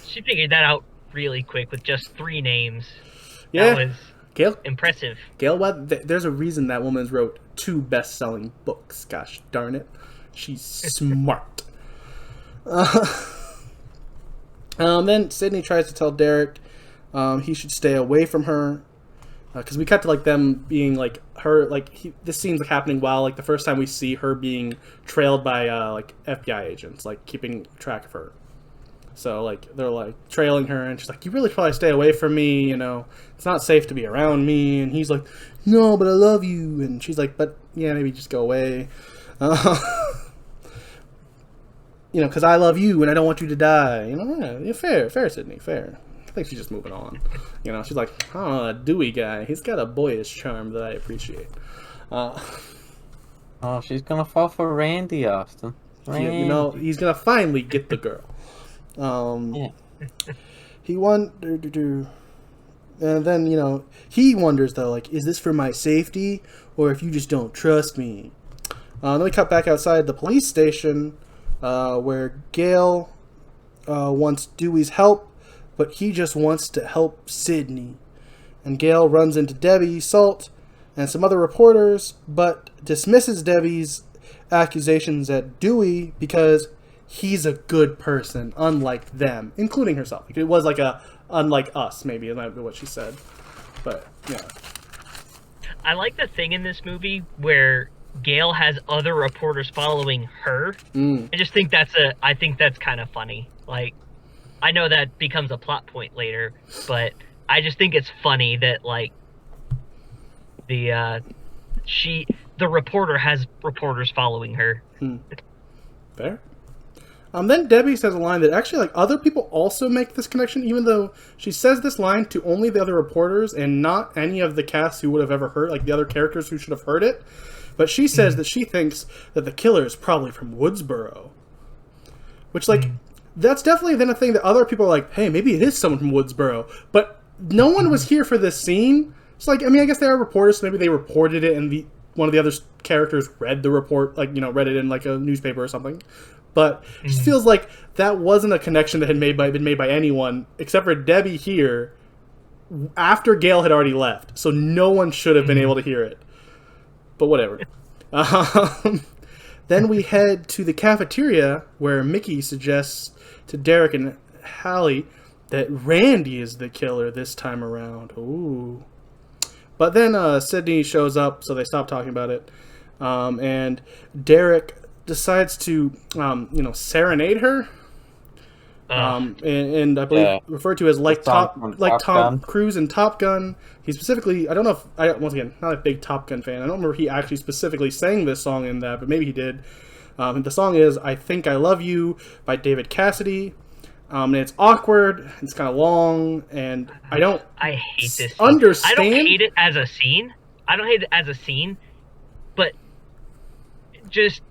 She figured that out really quick with just 3 names. Yeah, that was Gail, impressive. Gail, there's a reason that woman wrote 2 best-selling books. Gosh darn it, she's smart. Then Sidney tries to tell Derek he should stay away from her, because we cut to, like, them being, like, her, like, this scene's, like, happening while, like, the first time we see her being trailed by like FBI agents, like, keeping track of her. So, like, they're, like, trailing her, and she's like, you really probably stay away from me, it's not safe to be around me. And he's like, no, but I love you. And she's like, but yeah, maybe just go away. Because I love you and I don't want you to die. Fair, Sidney, fair. I think she's just moving on. She's like, oh, a Dewey guy. He's got a boyish charm that I appreciate. She's gonna fall for Randy, Austin. Randy. He's gonna finally get the girl. He wondered, and then he wonders, though, like, is this for my safety or if you just don't trust me? Then we cut back outside the police station, where Gail wants Dewey's help, but he just wants to help Sidney. And Gail runs into Debbie, Salt, and some other reporters, but dismisses Debbie's accusations at Dewey because he's a good person, unlike them, including herself. It was like a unlike us, maybe, is what she said. But, yeah. I like the thing in this movie where Gail has other reporters following her. I just think that's kind of funny. Like, I know that becomes a plot point later, but I just think it's funny that, like, the reporter has reporters following her. Fair. Then Debbie says a line that actually, like, other people also make this connection, even though she says this line to only the other reporters and not any of the cast who would have ever heard, like, the other characters who should have heard it. But she says that she thinks that the killer is probably from Woodsboro. Which, like, that's definitely then a thing that other people are like, hey, maybe it is someone from Woodsboro. But no one was here for this scene. It's like, I mean, I guess they are reporters, so maybe they reported it, and one of the other characters read the report, like, read it in like a newspaper or something. But it just feels like that wasn't a connection that had been made by anyone except for Debbie here after Gail had already left. So no one should have been able to hear it. But whatever. Then we head to the cafeteria where Mickey suggests to Derek and Hallie that Randy is the killer this time around. Ooh. But then Sydney shows up, so they stop talking about it. And Derek decides to, serenade her. And I believe referred to as Tom Cruise in Top Gun. He specifically, I don't know if, once again, not a big Top Gun fan. I don't remember he actually specifically sang this song in that, but maybe he did. And the song is I Think I Love You by David Cassidy. And it's awkward, it's kind of long, and I hate this understand. I don't hate it as a scene. But just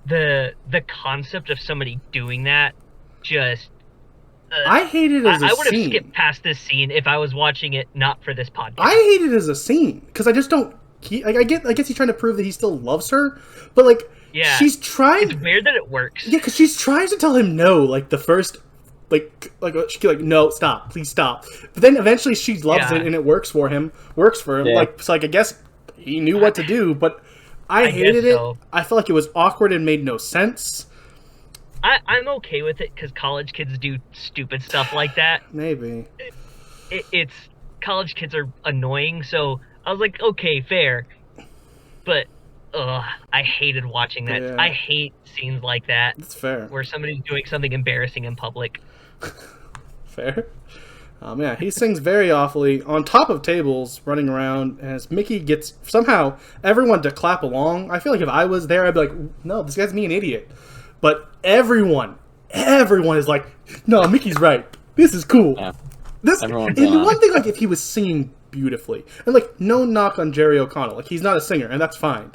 the concept of somebody doing that, just... I hate it as a scene. I would have skipped past this scene if I was watching it not for this podcast. I hate it as a scene, because I just don't... I guess he's trying to prove that he still loves her, but, like, yeah, she's trying... It's weird that it works. Yeah, because she's trying to tell him no, like, the first... Like, no, stop, please stop. But then eventually she loves it, and it works for him. Yeah. Like, so, like, I guess he knew what to do, but I hated it. So. I felt like it was awkward and made no sense. I'm okay with it because college kids do stupid stuff like that. Maybe. It's college kids are annoying, so I was like, okay, fair. But I hated watching that. Yeah. I hate scenes like that. That's fair. Where somebody's doing something embarrassing in public. Fair. Yeah, he sings very awfully on top of tables, running around, and as Mickey gets somehow everyone to clap along. I feel like if I was there, I'd be like, no, this guy's being an idiot. But everyone is like, no, Mickey's right. This is cool. Yeah. And one thing, like, if he was singing beautifully, and like, no knock on Jerry O'Connell, like, he's not a singer, and that's fine.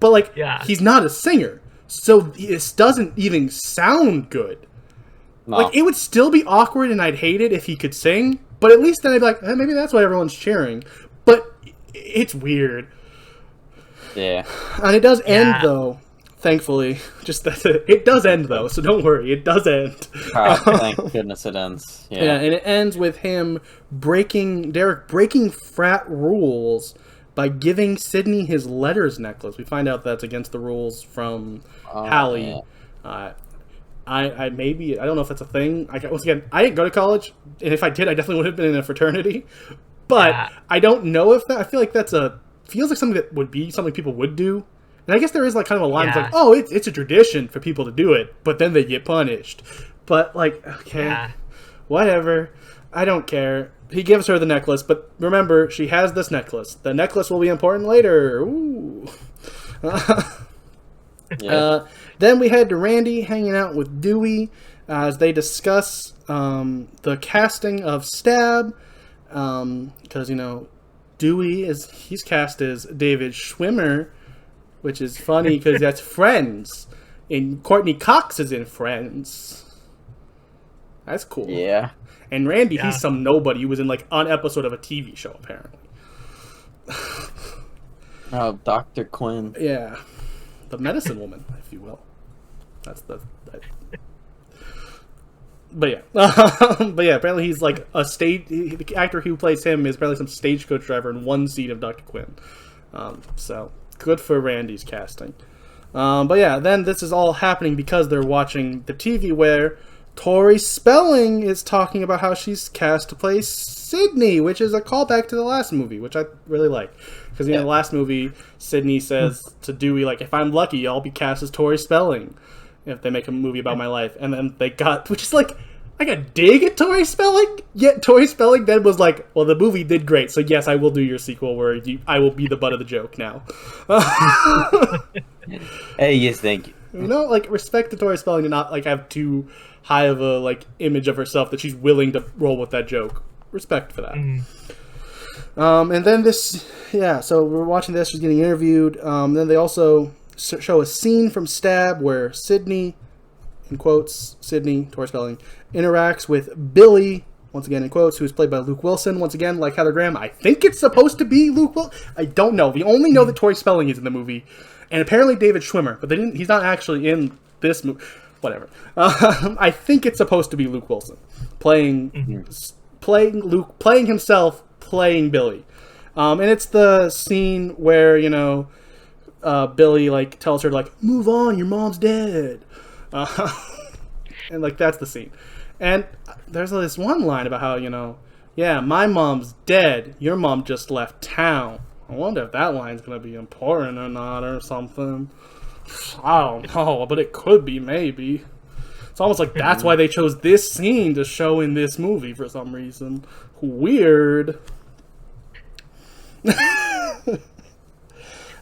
But like, he's not a singer, so this doesn't even sound good. No. Like, it would still be awkward, and I'd hate it if he could sing. But at least then I'd be like, maybe that's why everyone's cheering. But it's weird. Yeah. And it does end though. Thankfully, just that's it. It does end though, so don't worry. It does end. Thank goodness it ends. Yeah, and it ends with him Derek breaking frat rules by giving Sydney his letters necklace. We find out that's against the rules from Hallie. Yeah. I don't know if that's a thing. Once again, I didn't go to college, and if I did, I definitely would have been in a fraternity. But I don't know if that. I feel like feels like something that would be something people would do. And I guess there is like kind of a line that's like, oh, it's a tradition for people to do it, but then they get punished. But like, okay, whatever. I don't care. He gives her the necklace, but remember, she has this necklace. The necklace will be important later. Ooh. Then we head to Randy hanging out with Dewey as they discuss the casting of Stab. Because, Dewey he's cast as David Schwimmer, which is funny because that's Friends. And Courtney Cox is in Friends. That's cool. Yeah. And Randy, he's some nobody. He was in like an episode of a TV show, apparently. Oh, Dr. Quinn. Yeah. The medicine woman, if you will. But yeah. Apparently he's like the actor who plays him is apparently some stagecoach driver in one seat of Dr. Quinn. So good for Randy's casting. But yeah, then this is all happening because they're watching the TV where Tori Spelling is talking about how she's cast to play Sydney, which is a callback to the last movie, which I really like. Because in the last movie, Sydney says to Dewey, like, if I'm lucky, I'll be cast as Tori Spelling if they make a movie about my life. And then they got, which is like a dig at Tori Spelling. Yet Tori Spelling then was like, well, the movie did great, so yes, I will do your sequel where I will be the butt of the joke now. Hey, yes, thank you. Like, respect to Tori Spelling to not, like, have too high of a, like, image of herself that she's willing to roll with that joke. Respect for that. And then so we're watching this, she's getting interviewed. Then they also show a scene from Stab where Sydney, in quotes, Tori Spelling, interacts with Billy, once again in quotes, who's played by Luke Wilson, once again, like Heather Graham. I think it's supposed to be Luke Wilson. I don't know. We only know that Tori Spelling is in the movie, and apparently David Schwimmer, but he's not actually in this movie. Whatever. I think it's supposed to be Luke Wilson playing himself, playing Billy. And it's the scene where, Billy, like, tells her, like, move on, your mom's dead. And, like, that's the scene. And there's this one line about how, yeah, my mom's dead. Your mom just left town. I wonder if that line's going to be important or not or something. I don't know, but it could be, maybe. It's almost like that's why they chose this scene to show in this movie for some reason. Weird.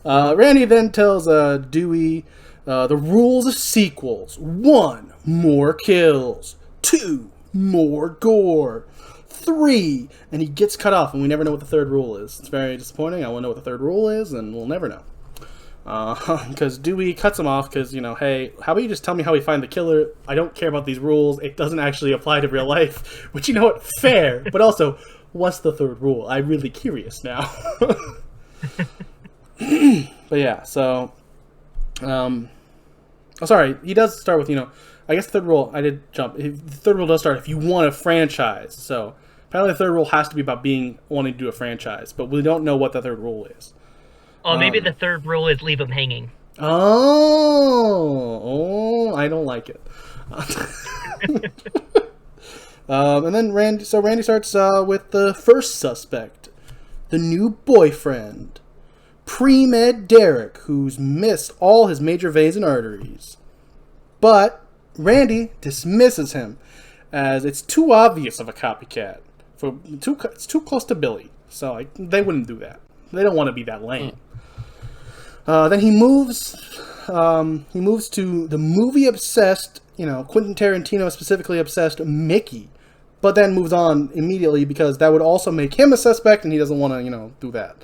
Randy then tells Dewey the rules of sequels. 1, more kills. 2, more gore. 3, and he gets cut off, and we never know what the third rule is. It's very disappointing. I want to know what the third rule is, and we'll never know. Because Dewey cuts him off because, hey, how about you just tell me how we find the killer? I don't care about these rules. It doesn't actually apply to real life. Which, what? Fair. But also, what's the third rule? I'm really curious now. But yeah, so... sorry, he does start with, I guess the third rule, I did jump. The third rule does start if you want a franchise. So, apparently the third rule has to be about wanting to do a franchise. But we don't know what the third rule is. Oh, maybe the third rule is leave him hanging. Oh, I don't like it. And then Randy starts with the first suspect, the new boyfriend, pre-med Derek, who's missed all his major veins and arteries. But Randy dismisses him as it's too obvious of a copycat. It's too close to Billy, so they wouldn't do that. They don't want to be that lame. Then he moves to the movie-obsessed, Quentin Tarantino specifically obsessed Mickey, but then moves on immediately because that would also make him a suspect, and he doesn't want to, do that.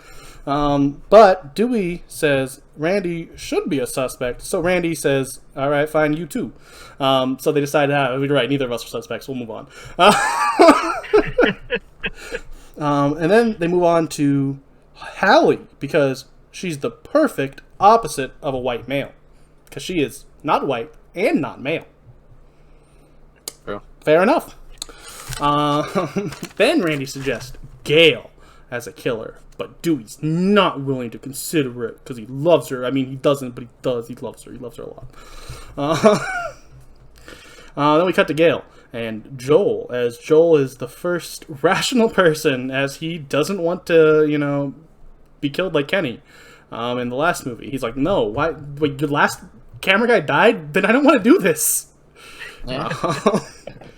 But Dewey says Randy should be a suspect, so Randy says, all right, fine, you too. So they decide, we're right, neither of us are suspects, we'll move on. And then they move on to Hallie, because she's the perfect opposite of a white male. Because she is not white and not male. True. Fair enough. Then Randy suggests Gale as a killer. But Dewey's not willing to consider it because he loves her. I mean, he doesn't, but he does. He loves her. He loves her a lot. Then we cut to Gale. And Joel, as Joel is the first rational person, as he doesn't want to, be killed like Kenny in the last movie. He's like, no, why? Wait, your last camera guy died? Then I don't want to do this. Yeah.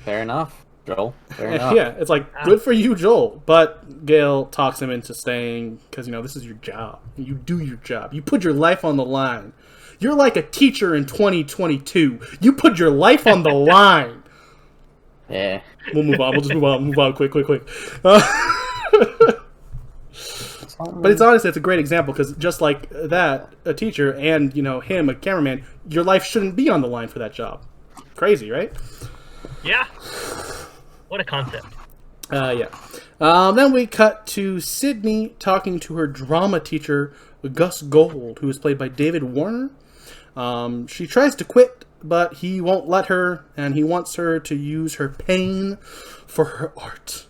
Fair enough, Joel. Fair enough. Yeah, it's like, good for you, Joel. But Gale talks him into staying because, this is your job. You do your job. You put your life on the line. You're like a teacher in 2022. You put your life on the line. Yeah. We'll move on. We'll just move on. Quick. But it's honestly, it's a great example because just like that, a teacher and, him, a cameraman, your life shouldn't be on the line for that job. Crazy, right? Yeah. What a concept. Yeah. Then we cut to Sydney talking to her drama teacher, Gus Gold, who is played by David Warner. She tries to quit, but he won't let her, and he wants her to use her pain for her art.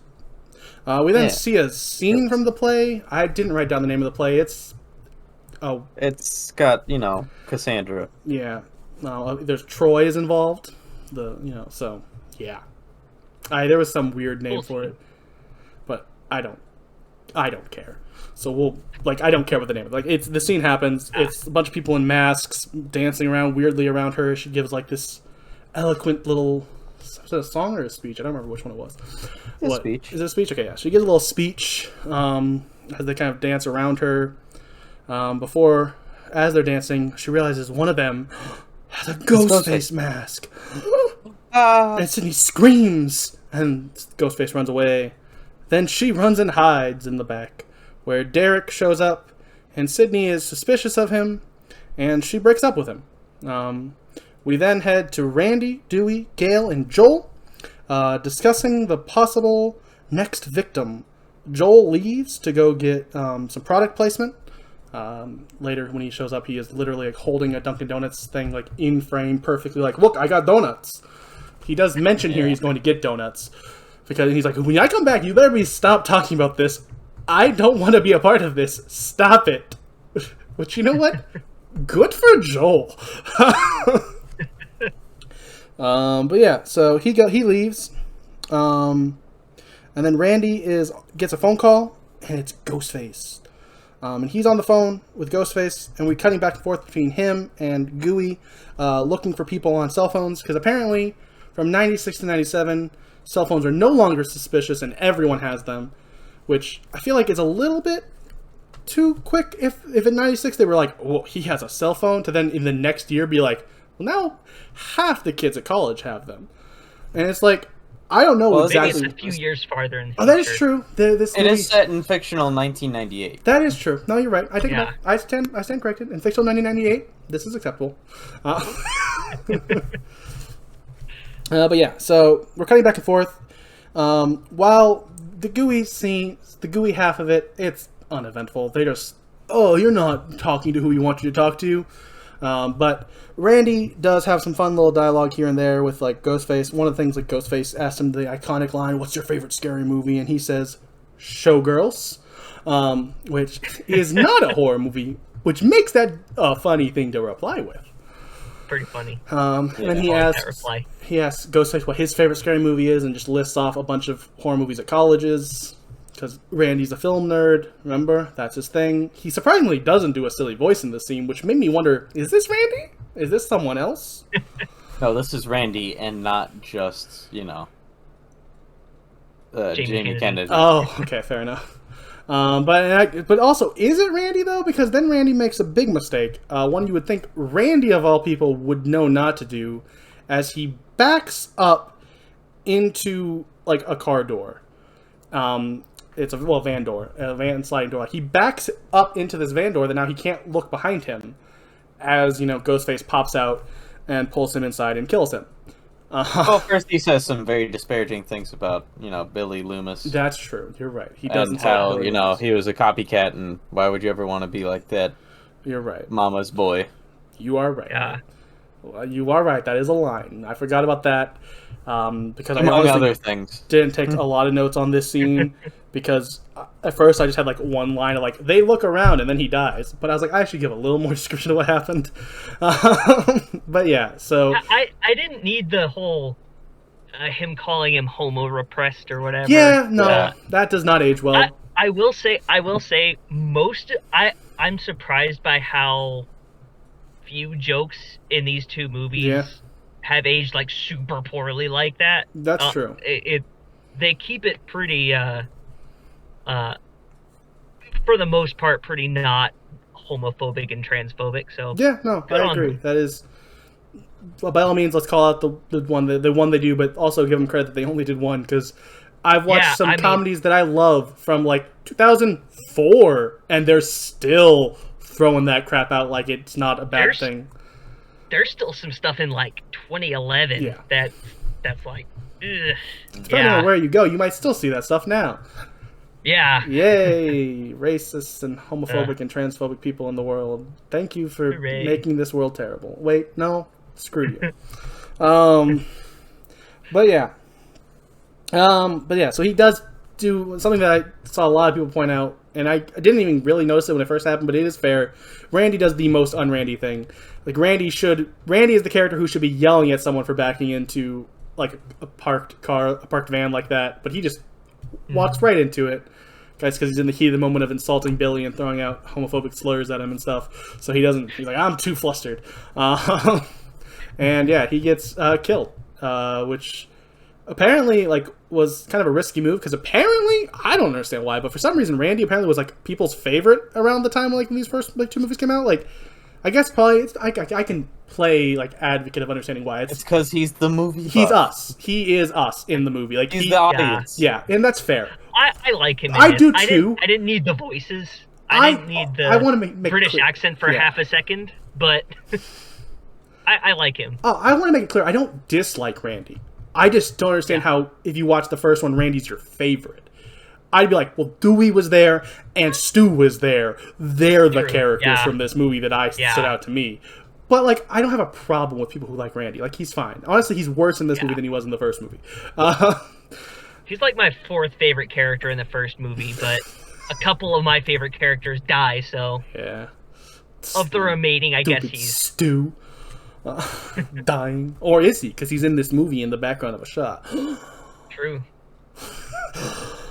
We then see a scene from the play. I didn't write down the name of the play. It's got, Cassandra. Yeah. There's Troy is involved. So, yeah. There was some weird name for it, but I don't care. So I don't care what the name is. The scene happens. It's a bunch of people in masks dancing around weirdly around her. She gives this eloquent little, is it a song or a speech? I don't remember which one it was. It's a speech. Is it a speech? Okay, yeah. She gives a little speech as they kind of dance around her. As they're dancing, she realizes one of them has a Ghostface mask. And Sydney screams, and Ghostface runs away. Then she runs and hides in the back, where Derek shows up, and Sydney is suspicious of him, and she breaks up with him. We then head to Randy, Dewey, Gale, and Joel. discussing the possible next victim. Joel leaves to go get some product placement. Later, when he shows up, he is literally like holding a Dunkin' Donuts thing like in frame perfectly. Like, look, I got donuts. He does mention here he's going to get donuts because he's like, when I come back, you better stop talking about this. I don't want to be a part of this. Stop it. But you know what? Good for Joel. But yeah, so he leaves. And then Randy gets a phone call, and it's Ghostface. And he's on the phone with Ghostface, and we're cutting back and forth between him and Gooey, looking for people on cell phones, because apparently, from 96 to 97, cell phones are no longer suspicious, and everyone has them, which I feel like is a little bit too quick. If in 96 they were like, oh, he has a cell phone, to then in the next year be like, well, now half the kids at college have them. And it's like, I don't know exactly. Maybe it's a few years farther in the future. Oh, that is true. It is set in fictional 1998. That is true. No, you're right. I think I stand corrected. In fictional 1998, this is acceptable. But yeah, so we're cutting back and forth. While the gooey half of it, it's uneventful. They just, you're not talking to who you want you to talk to. But Randy does have some fun little dialogue here and there with like Ghostface. One of the things like Ghostface asked him the iconic line, "What's your favorite scary movie?" And he says, "Showgirls," which is not a horror movie, which makes that a funny thing to reply with. Pretty funny. And then he asks Ghostface what his favorite scary movie is, and just lists off a bunch of horror movies at colleges. Because Randy's a film nerd, remember? That's his thing. He surprisingly doesn't do a silly voice in this scene, which made me wonder, is this Randy? Is this someone else? No, this is Randy, and not just, Jamie Kennedy. Oh, okay, fair enough. But also, is it Randy, though? Because then Randy makes a big mistake. One you would think Randy, of all people, would know not to do, as he backs up into, like, a car door. It's a van door, a van sliding door. He backs up into this van door that now he can't look behind him as, Ghostface pops out and pulls him inside and kills him. Well, first he says some very disparaging things about, Billy Loomis. That's true. You're right. He doesn't say how, he was a copycat, and why would you ever want to be like that? You're right. Mama's boy. You are right. Yeah. Well, you are right. That is a line. I forgot about that. Because among other things, didn't take a lot of notes on this scene because at first I just had like one line of like, they look around and then he dies, but I was like, I should give a little more description of what happened. But yeah, so I didn't need the whole him calling him homo repressed or whatever. Yeah, no, that does not age well. I will say I'm surprised by how few jokes in these two movies have aged like super poorly like that. That's true. They keep it pretty for the most part pretty not homophobic and transphobic. So yeah, no, I agree. That is, well, by all means, let's call out the one they do, but also give them credit that they only did one, because I've watched some comedies that I love from like 2004, and they're still throwing that crap out like it's not a bad thing. There's still some stuff in like 2011 that's like, ugh. Depending on where you go, you might still see that stuff now. Yeah. Yay! Racists and homophobic and transphobic people in the world. Thank you for making this world terrible. Wait, no, screw you. But yeah. So he does do something that I saw a lot of people point out, and I didn't even really notice it when it first happened, but it is fair. Randy does the most un-Randy thing. Like, Randy is the character who should be yelling at someone for backing into, like, a parked van like that, but he just walks right into it. Guys, because he's in the heat of the moment of insulting Billy and throwing out homophobic slurs at him and stuff. So he's like, I'm too flustered. And yeah, he gets killed, which apparently like was kind of a risky move, because apparently, I don't understand why, but for some reason Randy apparently was like people's favorite around the time like when these first like two movies came out. Like, I guess probably I can play like advocate of understanding why it's because he's the movie buff. He's us. He is us in the movie. Like, he's the audience. Yeah, and that's fair. I like him. I do too. I didn't need the voices. I didn't need the make British clear. accent for half a second, but I like him. Oh, I want to make it clear. I don't dislike Randy. I just don't understand how, if you watch the first one, Randy's your favorite. I'd be like, well, Dewey was there and Stu was there. They're the characters from this movie that stood out to me. But, like, I don't have a problem with people who like Randy. Like, he's fine. Honestly, he's worse in this movie than he was in the first movie. He's like my fourth favorite character in the first movie, but a couple of my favorite characters die, so... Yeah. Of the remaining, I guess he's... Stu. Dying. Or is he? Because he's in this movie in the background of a shot. True.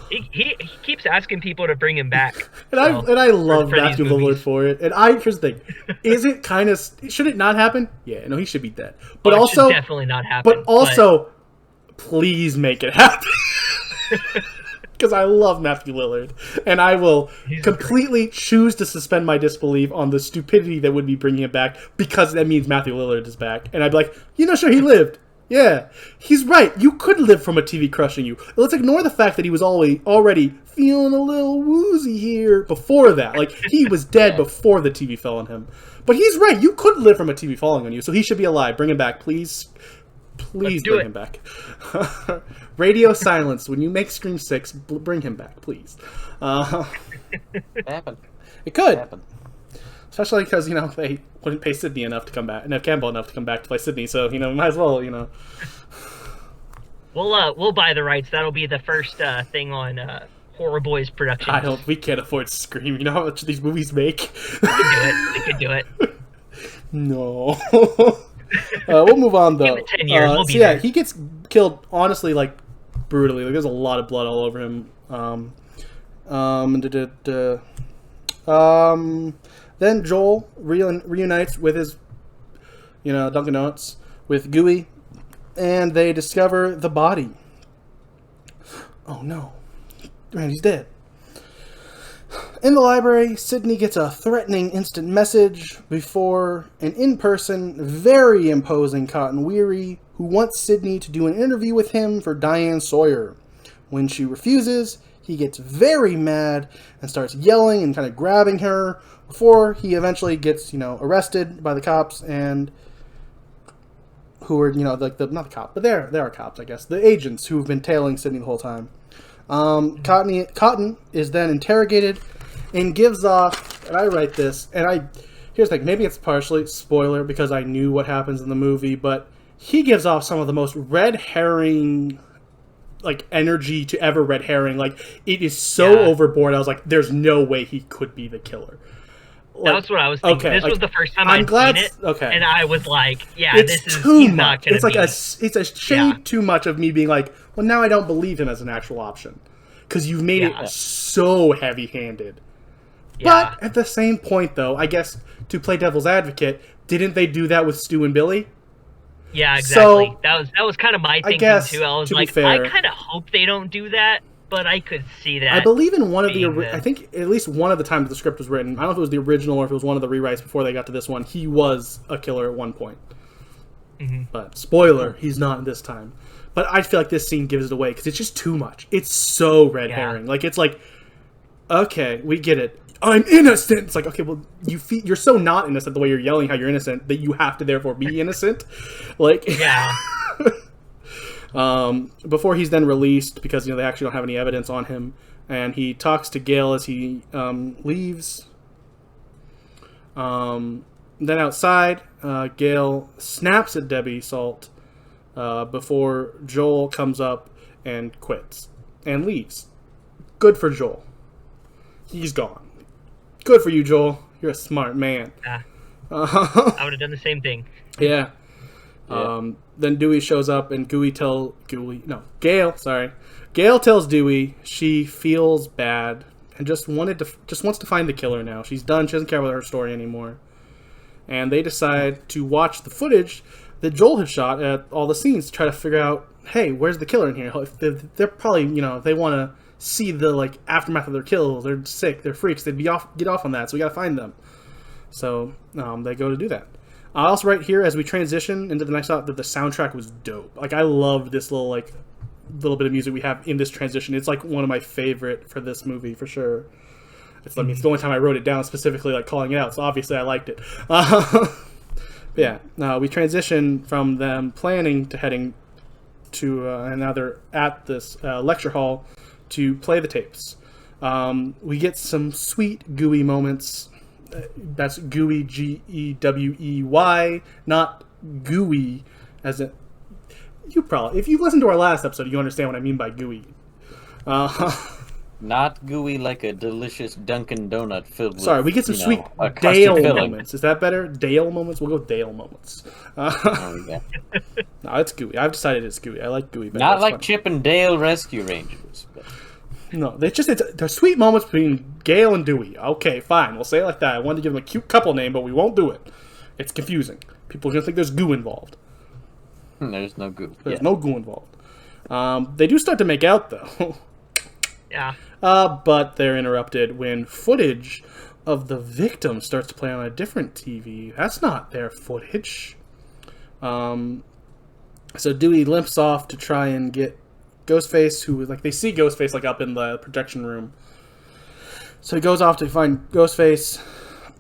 He keeps asking people to bring him back. And I love Matthew Lillard for it. And here's the thing. Is it kind of... Should it not happen? Yeah, no, he should be dead. But also... It should definitely not happen. But also, please make it happen. Because I love Matthew Lillard. And I will completely choose to suspend my disbelief on the stupidity that would be bringing him back, because that means Matthew Lillard is back. And I'd be like, sure, he lived. Yeah, he's right. You could live from a TV crushing you. Let's ignore the fact that he was already feeling a little woozy here before that. Like, he was dead before the TV fell on him. But he's right. You could live from a TV falling on you, so he should be alive. Bring him back, please. Please bring him back. Radio silence. When you make Scream 6, bring him back, please. It happened. It could. It happened. Especially because, they wouldn't pay Sidney enough to come back, and have Campbell enough to come back to play Sidney, so, might as well, We'll buy the rights. That'll be the first thing on Horror Bois Productions. We can't afford Scream. You know how much these movies make? We could do it. No. We'll move on, though. Give it 10 years, we'll be there. He gets killed, honestly, like, brutally. Like, there's a lot of blood all over him. Then Joel reunites with his, Dunkin' Donuts with Gooey, and they discover the body. Oh no, Randy's dead. In the library, Sidney gets a threatening instant message before an in-person, very imposing Cotton Weary, who wants Sidney to do an interview with him for Diane Sawyer. When she refuses, he gets very mad and starts yelling and kind of grabbing her before he eventually gets, arrested by the cops, and who are, not the cops, but they are cops, I guess. The agents who've been tailing Sidney the whole time. Cotton is then interrogated and gives off, and I write this, and here's the thing, maybe it's partially spoiler because I knew what happens in the movie, but he gives off some of the most red herring, like, energy to ever red herring. Like, it is so overboard. I was like, there's no way he could be the killer. Like, that's what I was thinking. This was the first time I'd seen it, and I was like, he's not gonna be. It's a shade too much of me being like, well, now I don't believe him as an actual option. Because you've made it so heavy-handed. Yeah. But at the same point, though, I guess, to play devil's advocate, didn't they do that with Stu and Billy? Yeah, exactly. So, that was kind of my thinking, too. I was like, fair, I kind of hope they don't do that, but I could see that. I believe in one of I think at least one of the times the script was written, I don't know if it was the original or if it was one of the rewrites before they got to this one, he was a killer at one point. Mm-hmm. But, spoiler, he's not this time. But I feel like this scene gives it away, because it's just too much. It's so red herring. Like, it's like, okay, we get it. I'm innocent! It's like, okay, well, you're so not innocent the way you're yelling how you're innocent that you have to therefore be innocent. Like, yeah. Before he's then released, because, they actually don't have any evidence on him, and he talks to Gale as he leaves. Then outside, Gale snaps at Debbie Salt before Joel comes up and quits and leaves. Good for Joel. He's gone. Good for you, Joel. You're a smart man. I would have done the same thing. Yeah. Then Dewey shows up and Gale tells Dewey she feels bad and just wants to find the killer now. She's done. She doesn't care about her story anymore. And they decide to watch the footage that Joel had shot at all the scenes to try to figure out, hey, where's the killer in here? They're probably, they want to see the, aftermath of their kills. They're sick. They're freaks. They'd get off on that, so we got to find them. So they go to do that. I also write here, as we transition into the next shot, that the soundtrack was dope. I love this little bit of music we have in this transition. It's, one of my favorite for this movie, for sure. It's the only time I wrote it down specifically, calling it out, so obviously I liked it. We transition from them planning to heading to, and now they're at this lecture hall to play the tapes. We get some sweet gooey moments. That's gooey, G-E-W-E-Y, not gooey as in... if you listened to our last episode, you understand what I mean by gooey. Not gooey like a delicious Dunkin' Donut filled with... Sorry, we get some sweet Dale moments. Is that better? Dale moments? We'll go Dale moments. No, it's gooey. I've decided it's gooey. I like gooey better. Not like Chip and Dale Rescue Rangers. But... No, they're sweet moments between Gale and Dewey. Okay, fine. We'll say it like that. I wanted to give them a cute couple name, but we won't do it. It's confusing. People are going to think there's goo involved. There's no goo. There's no goo involved. They do start to make out, though. Yeah. But they're interrupted when footage of the victim starts to play on a different TV. That's not their footage. So Dewey limps off to try and get Ghostface, who they see Ghostface up in the projection room. So he goes off to find Ghostface,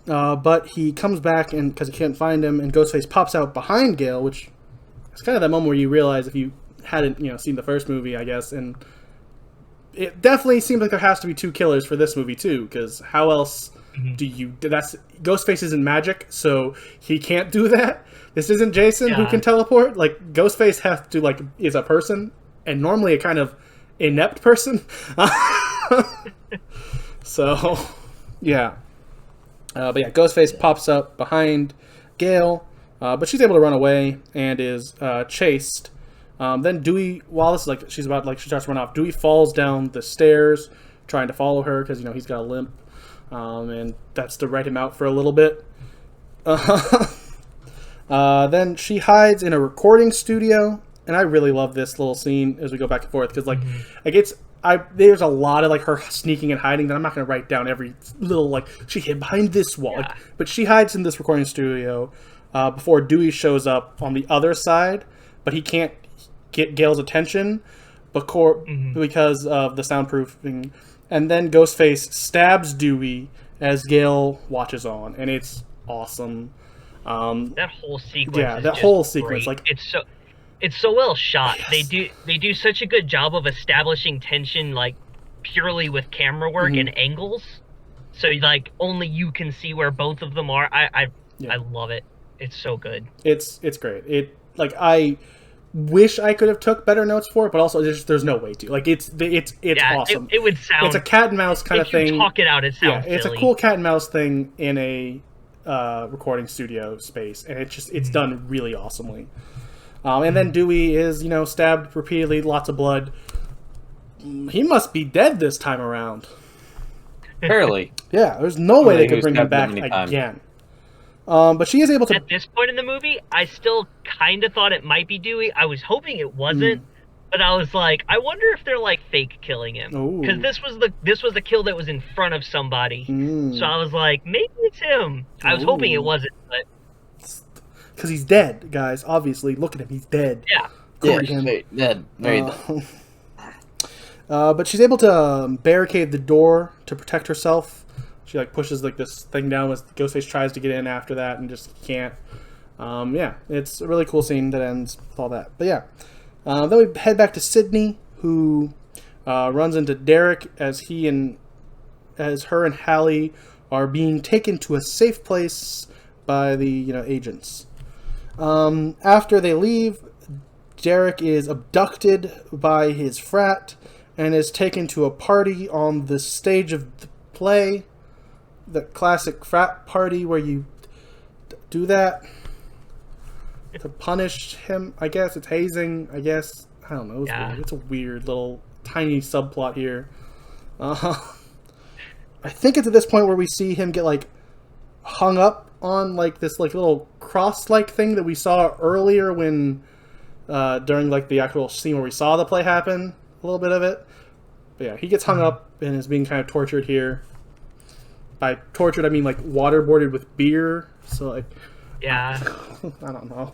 but he comes back and because he can't find him, and Ghostface pops out behind Gale, which is kind of that moment where you realize if you hadn't seen the first movie, I guess, and it definitely seems like there has to be two killers for this movie too, because how else do you? Ghostface isn't magic, so he can't do that. This isn't Jason who can teleport. Ghostface has to is a person. And normally a kind of inept person. So, yeah. But yeah, Ghostface pops up behind Gale, but she's able to run away and is chased. Then Dewey, while this is she starts to run off, Dewey falls down the stairs trying to follow her because, he's got a limp. And that's to write him out for a little bit. Then she hides in a recording studio. And I really love this little scene as we go back and forth because, there's a lot of her sneaking and hiding that I'm not going to write down every little she hid behind this wall, but she hides in this recording studio before Dewey shows up on the other side, but he can't get Gale's attention because of the soundproofing, and then Ghostface stabs Dewey as Gale watches on, and it's awesome. That whole sequence, great. It's so well shot. Yes. They do such a good job of establishing tension purely with camera work and angles. So only you can see where both of them are. I love it. It's so good. It's great. I wish I could have took better notes for it, but also there's no way to. It's awesome. It would sound. It's a cat and mouse kind of thing. If you talk it out, it sounds it's silly. A cool cat and mouse thing in a recording studio space, and it's done really awesomely. And then Dewey is, stabbed repeatedly, lots of blood. He must be dead this time around. Barely. Yeah, there's no way they could bring him back again. But she is able to... At this point in the movie, I still kind of thought it might be Dewey. I was hoping it wasn't, but I was like, I wonder if they're fake killing him. Because this was the kill that was in front of somebody. So I was like, maybe it's him. I was hoping it wasn't, but... Because he's dead, guys. Obviously, look at him. He's dead. Yeah. Dead. Very dead. But she's able to barricade the door to protect herself. She pushes this thing down as Ghostface tries to get in after that and just can't. It's a really cool scene that ends with all that. But yeah, then we head back to Sydney, who runs into Derek as her and Hallie are being taken to a safe place by the agents. After they leave, Derek is abducted by his frat and is taken to a party on the stage of the play, the classic frat party where you do that to punish him. I guess it's hazing. I guess, I don't know. It's a weird little tiny subplot here. I think it's at this point where we see him get hung up on this little cross-like thing that we saw earlier when during the actual scene where we saw the play happen, a little bit of it. But yeah, he gets hung up and is being kind of tortured here. By tortured, I mean waterboarded with beer. So yeah, I don't know.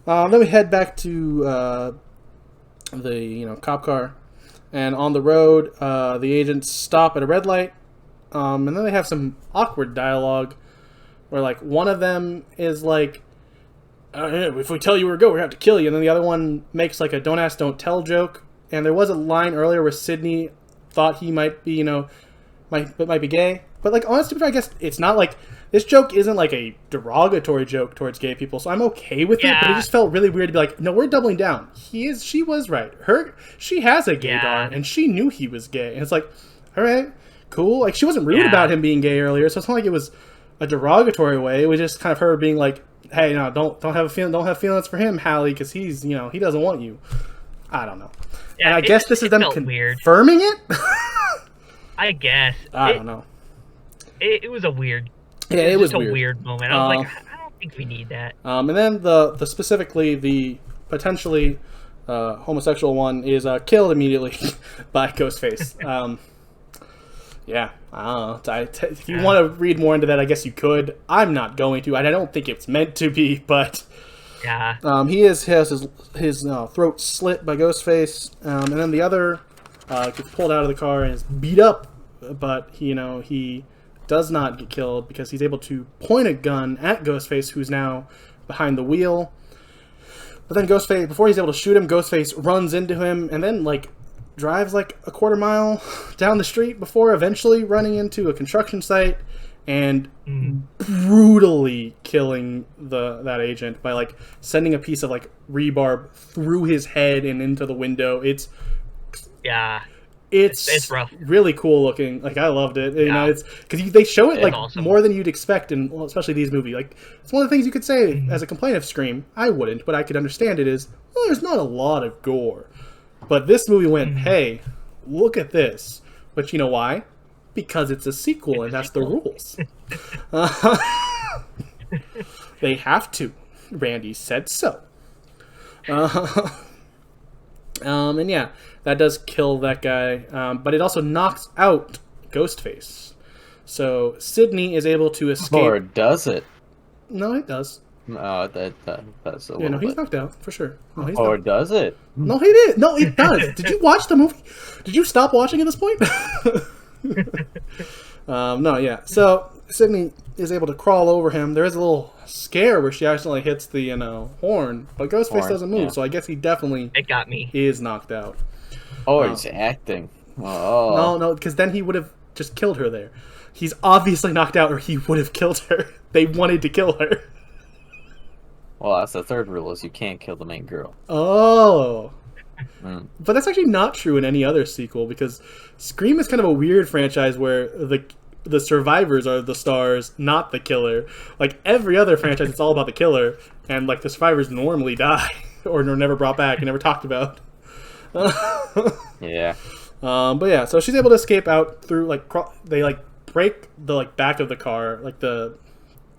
Then we head back to the cop car, and on the road, the agents stop at a red light. And then they have some awkward dialogue where one of them is if we tell you where to go, we're going to have to kill you. And then the other one makes like a don't ask, don't tell joke. And there was a line earlier where Sydney thought he might be, might be gay. But like, honestly, I guess it's not like, this joke isn't like a derogatory joke towards gay people, so I'm okay with it. But it just felt really weird to be like, no, we're doubling down. She was right. She has a gaydar, and she knew he was gay. And it's like, all right, cool. Like, she wasn't rude about him being gay earlier, so it's not like it was a derogatory way. It was just kind of her being like, hey, no, don't have feelings for him, Hallie, because he's, he doesn't want you. I don't know. Yeah, and I guess this is them confirming it. I guess. I don't know. It was a weird. Yeah, it was a weird moment. I was like, I don't think we need that. And then the specifically the potentially homosexual one is killed immediately by Ghostface. Yeah, I don't know. If you want to read more into that, I guess you could. I'm not going to. I don't think it's meant to be, but yeah. He has his throat slit by Ghostface, and then the other gets pulled out of the car and is beat up, but he does not get killed because he's able to point a gun at Ghostface, who's now behind the wheel. But then Ghostface, before he's able to shoot him, Ghostface runs into him and then drives a quarter mile down the street before eventually running into a construction site and brutally killing that agent by sending a piece of rebar through his head and into the window. It's rough. Really cool looking. I loved it. It's because they show it awesome. More than you'd expect, and especially these movies. It's one of the things you could say as a complaint of Scream. I wouldn't, but I could understand it. There's not a lot of gore, but this movie went, hey, look at this. But you know why? Because it's a sequel, and that's the rules. They have to. Randy said so. And yeah, that does kill that guy, but it also knocks out Ghostface. So Sydney is able to escape. Or does it? No, it does. No, that's a little he's knocked out for sure. No, or does it? No, he did. No, it does. Did you watch the movie? Did you stop watching at this point? No, yeah. So Sydney is able to crawl over him. There is a little scare where she accidentally hits the horn, but Ghostface doesn't move. So I guess he definitely is knocked out. Oh, he's acting. Oh. No, because then he would have just killed her there. He's obviously knocked out, or he would have killed her. They wanted to kill her. Well, that's the third rule: is you can't kill the main girl. Oh. But that's actually not true in any other sequel, because Scream is kind of a weird franchise where the survivors are the stars, not the killer. Every other franchise, it's all about the killer, and the survivors normally die or are never brought back and never talked about. Yeah. But yeah, so she's able to escape out through they break the back of the car, the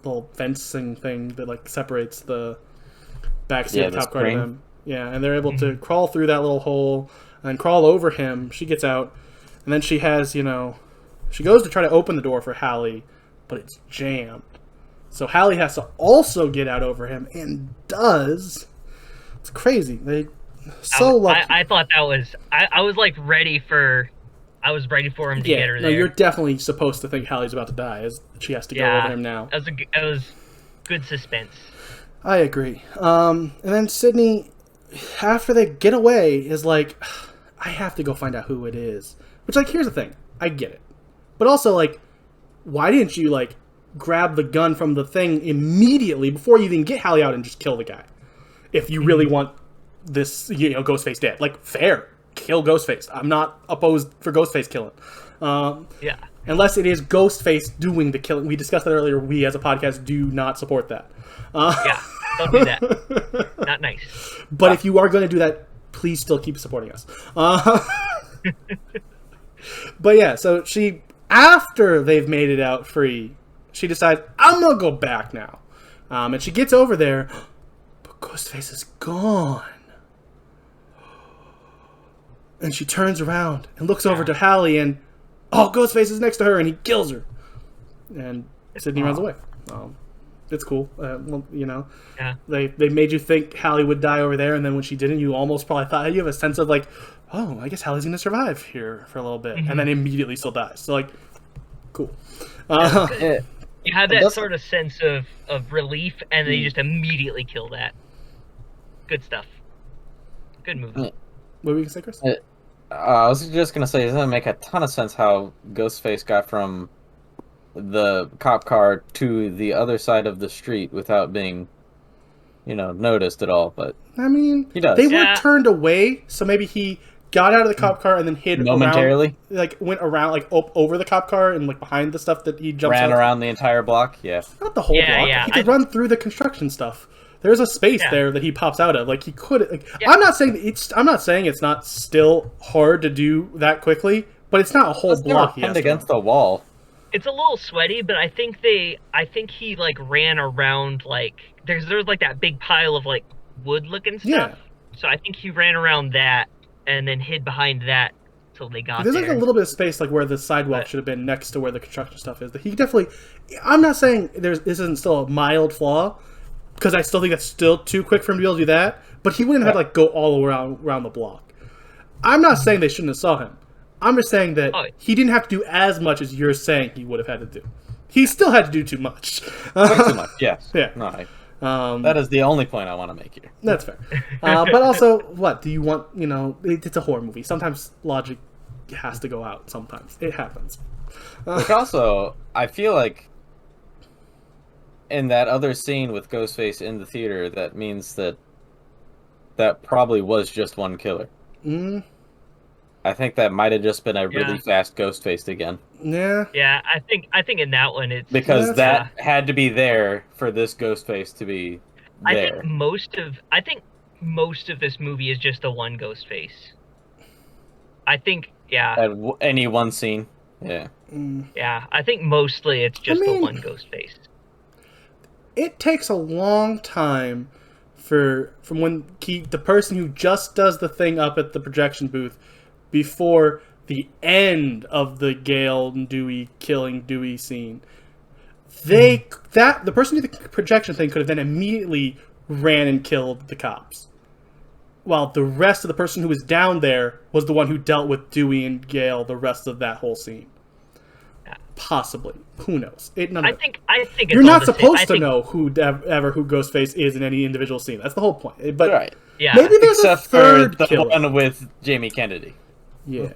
little fencing thing that separates the backseat and top car of him. Yeah, and they're able to crawl through that little hole and crawl over him. She gets out, and then she has, she goes to try to open the door for Hallie, but it's jammed. So Hallie has to also get out over him, and does. It's crazy. Lucky. I thought that was. I was ready for. I was ready for him to get her there. No, you're definitely supposed to think Hallie's about to die, as she has to go over him now. It was good suspense. I agree. And then Sydney, after they get away, is I have to go find out who it is. Which, here's the thing. I get it. But also, why didn't you, grab the gun from the thing immediately before you even get Hallie out and just kill the guy? If you really want this, Ghostface dead. Fair. Kill Ghostface. I'm not opposed for Ghostface killing. Yeah. Unless it is Ghostface doing the killing. We discussed that earlier. We, as a podcast, do not support that. Yeah. Don't do that. Not nice. But if you are going to do that, please still keep supporting us. But yeah, so she, after they've made it out free, she decides, I'm going to go back now. And she gets over there, but Ghostface is gone. And she turns around and looks over to Hallie, and Ghostface is next to her, and he kills her. And Sydney runs away. It's cool. Yeah. They made you think Hallie would die over there, and then when she didn't, you almost probably thought, you have a sense of I guess Hallie's going to survive here for a little bit, and then immediately still dies. So, cool. You have that sort of sense of relief, and then you just immediately kill that. Good stuff. Good movie. What were you going to say, Chris? I was just going to say, it doesn't make a ton of sense how Ghostface got from the cop car to the other side of the street without being, noticed at all. But I mean, he does. They were turned away, so maybe he got out of the cop car and then hid momentarily. Around, went around over the cop car and behind the stuff that he jumped. Ran around the entire block. Yeah, not the whole block. Yeah. He could run through the construction stuff. There's a space there that he pops out of. He could. I'm not saying it's not still hard to do that quickly, but it's not a whole block. Pinned against the wall. It's a little sweaty, but I think he ran around there's that big pile of wood looking stuff. Yeah. So I think he ran around that and then hid behind that till they got there. There's a little bit of space where the sidewalk should have been next to where the construction stuff is. He definitely. I'm not saying this isn't still a mild flaw, because I still think that's still too quick for him to be able to do that. But he wouldn't have had to go all around the block. I'm not saying they shouldn't have saw him. I'm just saying that he didn't have to do as much as you're saying he would have had to do. He still had to do too much. Way too much, yes. Yeah. No, that is the only point I want to make here. That's fair. But also, what do you want? It's a horror movie. Sometimes logic has to go out. Sometimes it happens. Which also, I feel like in that other scene with Ghostface in the theater, that means that probably was just one killer. I think that might have just been a really fast Ghostface again. Yeah. Yeah, I think in that one it's because that had to be there for this Ghostface to be there. I think most of this movie is just the one Ghostface. I think At any one scene. Yeah. Yeah, I think mostly it's just the one Ghostface. It takes a long time from when the person who just does the thing up at the projection booth before the end of the Gale and Dewey killing Dewey scene. The person who did the projection thing could have then immediately ran and killed the cops, while the rest of the person who was down there was the one who dealt with Dewey and Gale the rest of that whole scene. Possibly, who knows? I think it's you're not supposed to know who Ghostface is in any individual scene. That's the whole point. But right. Yeah. Maybe there's except a third for the killer. one with Jamie Kennedy. Yeah.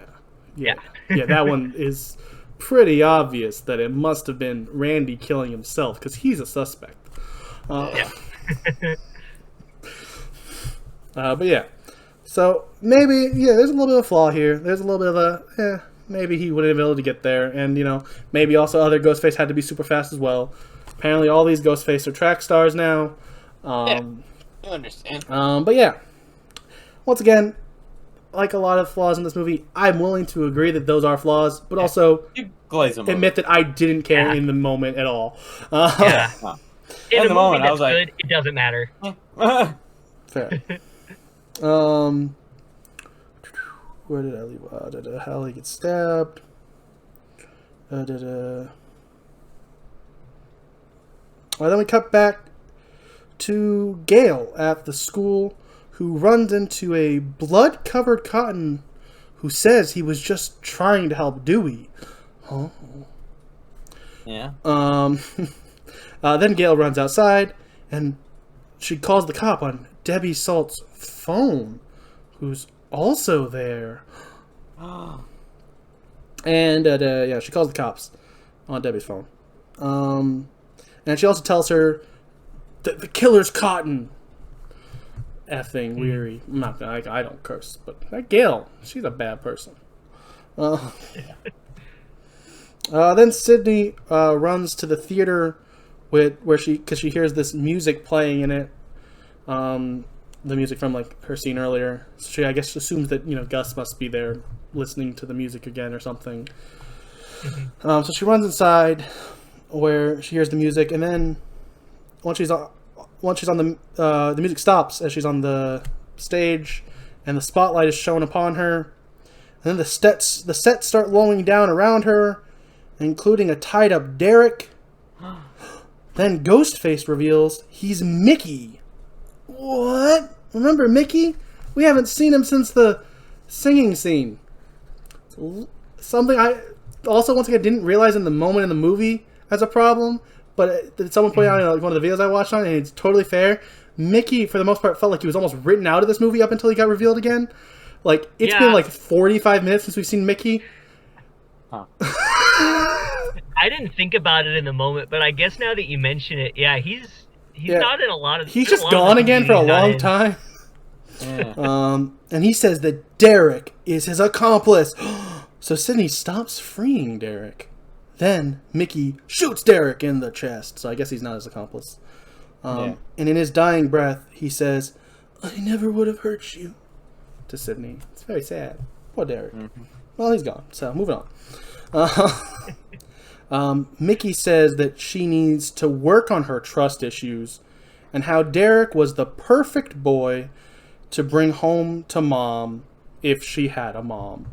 That one is pretty obvious that it must have been Randy killing himself because he's a suspect. But yeah, so maybe there's a little bit of a flaw here. There's a little bit of maybe he wouldn't have been able to get there, and maybe also other Ghostface had to be super fast as well. Apparently, all these Ghostface are track stars now. I understand. But yeah, once again, like a lot of flaws in this movie, I'm willing to agree that those are flaws, but also admit that I didn't care in the moment at all. In the moment, I was good. It doesn't matter. Fair. Where did I leave? Hartley gets stabbed. Well, then we cut back to Gale at the school, who runs into a blood-covered Cotton who says he was just trying to help Dewey. Oh. Yeah. Then Gale runs outside, and she calls the cop on Debbie Salt's phone, who's also there. And she calls the cops on Debbie's phone. And she also tells her that the killer's Cotton. Effing weary. I'm not gonna, I don't curse, but that Gale, she's a bad person. Then Sydney runs to the theater because she hears this music playing in it. The music from her scene earlier. So she, I guess, assumes that Gus must be there listening to the music again or something. So she runs inside where she hears the music, and then once she's on the music stops as she's on the stage, and the spotlight is shown upon her. And then the sets start lowering down around her, including a tied up Derek. Then Ghostface reveals he's Mickey. What? Remember Mickey? We haven't seen him since the singing scene. Something I also, once again, didn't realize in the moment in the movie as a problem, but someone pointed out in like, one of the videos I watched on it, and it's totally fair. Mickey, for the most part, felt like he was almost written out of this movie up until he got revealed again. Like, it's been like 45 minutes since we've seen Mickey. Huh. I didn't think about it in the moment, but I guess now that you mention it, he's not in a lot of. He's just gone again for a long time. Yeah. And he says that Derek is his accomplice. So Sidney stops freeing Derek. Then Mickey shoots Derek in the chest. So I guess he's not his accomplice. And in his dying breath, he says, "I never would have hurt you," to Sidney. It's very sad. Poor Derek. Mm-hmm. Well, he's gone. So moving on. Mickey says that she needs to work on her trust issues and how Derek was the perfect boy to bring home to Mom if she had a mom.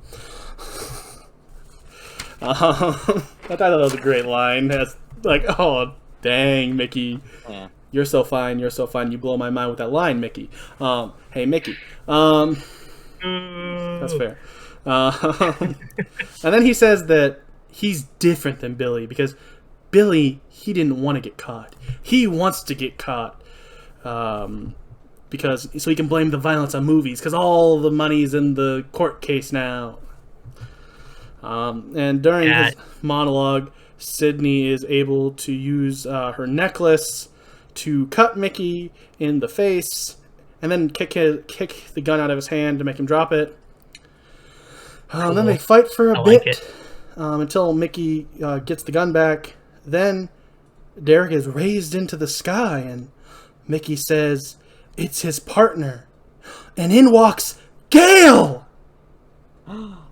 I thought that was a great line. That's like, oh, dang, Mickey. Yeah. You're so fine. You're so fine. You blow my mind with that line, Mickey. Hey, Mickey. That's fair. And then he says that he's different than Billy because Billy, he didn't want to get caught. He wants to get caught because so he can blame the violence on movies because all the money's in the court case now. And during his monologue, Sidney is able to use her necklace to cut Mickey in the face and then kick the gun out of his hand to make him drop it. Cool. Then they fight for a bit until Mickey gets the gun back. Then Derek is raised into the sky and Mickey says it's his partner. And in walks Gale!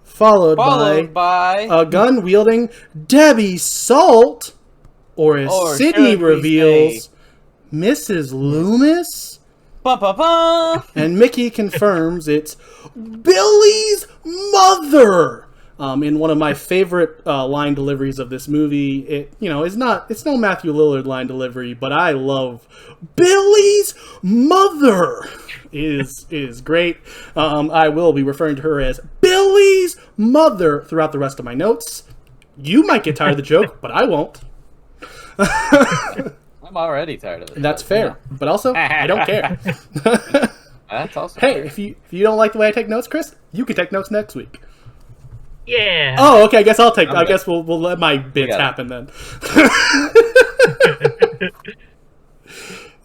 Followed by a gun-wielding Debbie Salt, or as Sidney reveals, Mrs. Loomis. And Mickey confirms it's Billy's mother. In one of my favorite line deliveries of this movie, it's no Matthew Lillard line delivery, but I love Billy's mother. is great. I will be referring to her as Billy's mother throughout the rest of my notes. You might get tired of the joke, but I won't. I'm already tired of it. That's fair, but also I don't care. That's also hey, fair. if you don't like the way I take notes, Chris, you can take notes next week. Yeah. Oh, okay. I guess I'll take. I guess we'll let my bits happen then.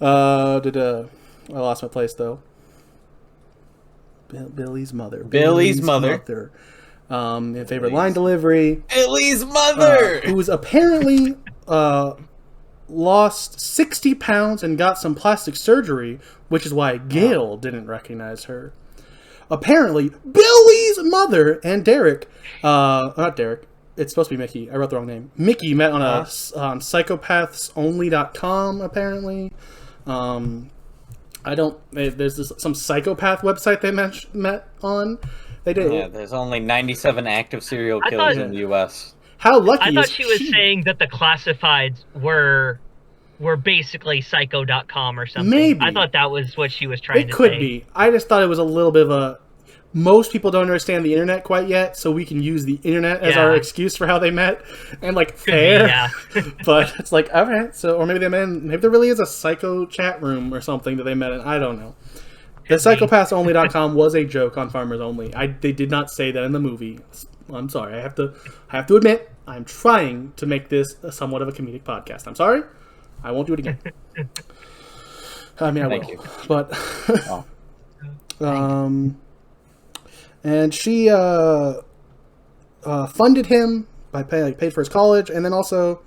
I lost my place though. Billy's mother. Billy's mother. Favorite line delivery. Billy's mother, who's apparently lost 60 pounds and got some plastic surgery, which is why Gale didn't recognize her. Apparently, Billy's mother and Derek, not Derek, it's supposed to be Mickey. I wrote the wrong name. Mickey met on on psychopathsonly.com, apparently. There's some psychopath website they met on. They did. Yeah, there's only 97 active serial killers in the U.S. How lucky I thought she was saying that the classifieds were basically psycho.com or something. Maybe. I thought that was what she was trying to say. It could be. I just thought it was a little bit of a... Most people don't understand the internet quite yet, so we can use the internet as our excuse for how they met. And, fair. But it's like, okay, so... Or maybe maybe there really is a psycho chat room or something that they met in. I don't know. The psychopathsonly.com was a joke on Farmers Only. They did not say that in the movie. I'm sorry. I have to admit, I'm trying to make this somewhat of a comedic podcast. I'm sorry. I won't do it again. I mean, I will. You. But, and she funded him by paid for his college, and then also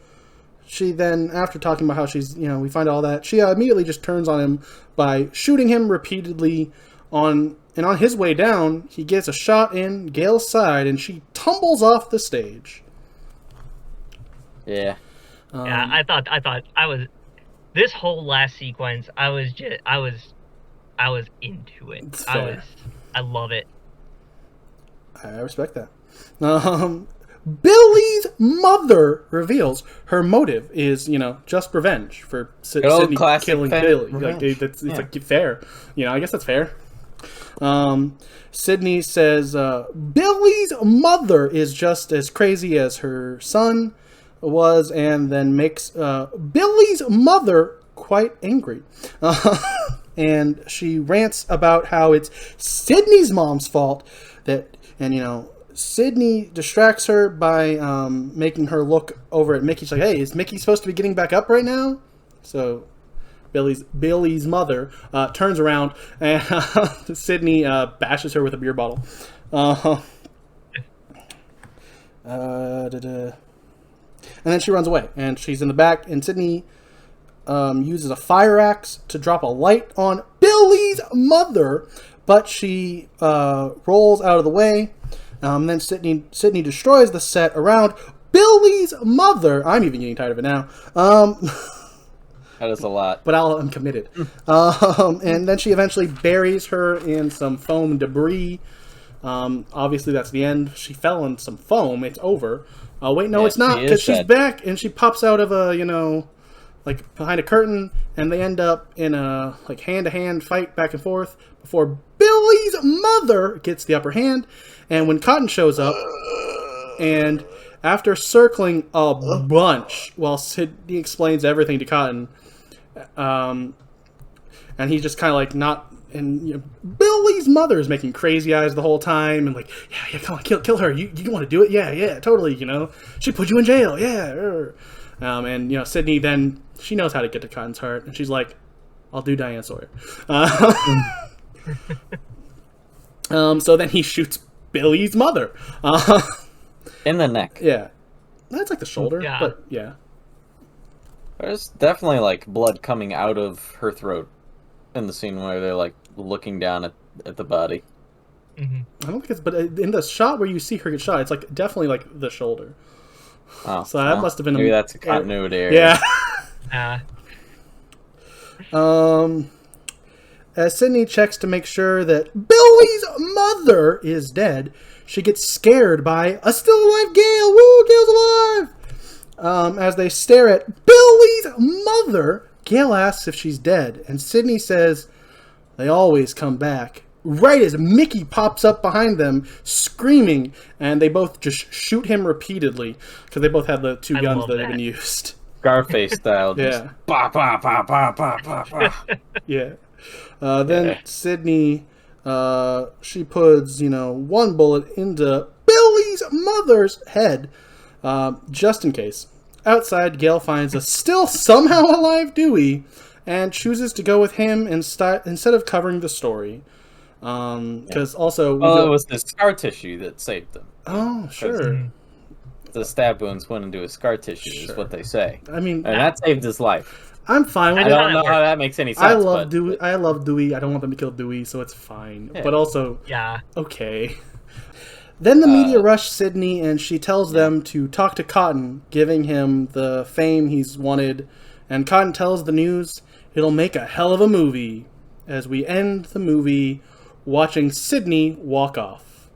she then, after talking about how she's, we find all that, she immediately just turns on him by shooting him repeatedly and on his way down, he gets a shot in Gale's side, and she tumbles off the stage. Yeah. I thought this whole last sequence, I was into it. I love it. I respect that. Billy's mother reveals her motive is, just revenge for Sidney killing Billy. It's fair. I guess that's fair. Sidney says Billy's mother is just as crazy as her son. was, and then makes Billy's mother quite angry. And she rants about how it's Sydney's mom's fault Sydney distracts her by making her look over at Mickey. She's like, hey, is Mickey supposed to be getting back up right now? So Billy's mother turns around and Sydney bashes her with a beer bottle. And then she runs away, and she's in the back, and Sydney uses a fire axe to drop a light on Billy's mother, but she rolls out of the way. Then Sydney destroys the set around Billy's mother. I'm even getting tired of it now. That is a lot. But I'm committed. And then she eventually buries her in some foam debris. Obviously, that's the end. She fell in some foam. It's over. Oh, wait, no, it's not, because she's back, and she pops out of a, like, behind a curtain, and they end up in a, like, hand-to-hand fight back and forth before Billy's mother gets the upper hand. And when Cotton shows up, and after circling a bunch while Sydney explains everything to Cotton, and he's just kind of like not... And Billy's mother is making crazy eyes the whole time, and like, yeah, come on, kill her. You want to do it? Yeah, totally. She put you in jail. Yeah. And Sydney then she knows how to get to Cotton's heart, and she's like, I'll do Diane Sawyer. So then he shoots Billy's mother in the neck. Yeah, that's like the shoulder, but yeah. There's definitely like blood coming out of her throat. In the scene where they're like looking down at the body. Mm-hmm. I don't think it's, but in the shot where you see her get shot, it's like definitely like the shoulder. Oh, so that must have been maybe that's a continuity area. Yeah. As Sydney checks to make sure that Billy's mother is dead, she gets scared by a still alive Gale. Woo, Gale's alive! As they stare at Billy's mother, Gale asks if she's dead, and Sydney says they always come back. Right as Mickey pops up behind them, screaming, and they both just shoot him repeatedly, because they both have the two guns that have been used. Scarface style. Yeah. Bah, bah, bah, bah, bah, bah, bah. Yeah. Then Sydney, she puts, one bullet into Billy's mother's head, just in case. Outside, Gale finds a still somehow alive Dewey and chooses to go with him instead of covering the story. Because also... it was the scar tissue that saved them. Oh, sure. The stab wounds went into his scar tissue, is what they say. I mean... And that saved his life. I'm fine with it. I don't know how that makes any sense. I love Dewey. I love Dewey. I don't want them to kill Dewey, so it's fine. Yeah. But also... Yeah. Okay. Then the media rush Sydney, and she tells them to talk to Cotton, giving him the fame he's wanted. And Cotton tells the news it'll make a hell of a movie, as we end the movie watching Sydney walk off.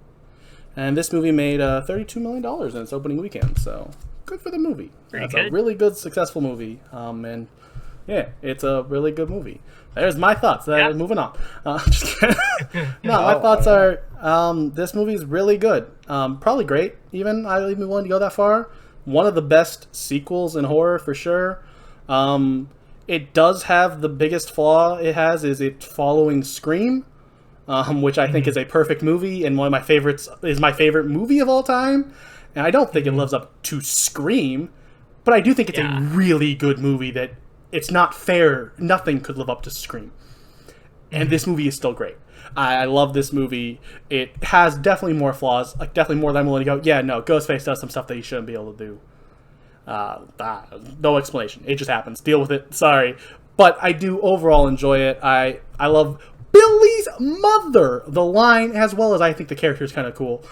And this movie made $32 million in its opening weekend, so good for the movie. It's a really good, successful movie. And yeah, it's a really good movie. There's my thoughts. Moving on. Just kidding. No, my thoughts are this movie is really good. Probably great, even. I'd even be willing to go that far. One of the best sequels in horror, for sure. It does have the biggest flaw it has is it following Scream, which I think is a perfect movie, and one of my favorites is my favorite movie of all time. And I don't think it lives up to Scream, but I do think it's a really good movie that it's not fair. Nothing could live up to Scream. And this movie is still great. I love this movie. It has definitely more flaws, like definitely more than I'm willing to go, yeah, no, Ghostface does some stuff that he shouldn't be able to do. No explanation. It just happens. Deal with it. Sorry. But I do overall enjoy it. I love Billy's mother, the line, as well as I think the character is kind of cool.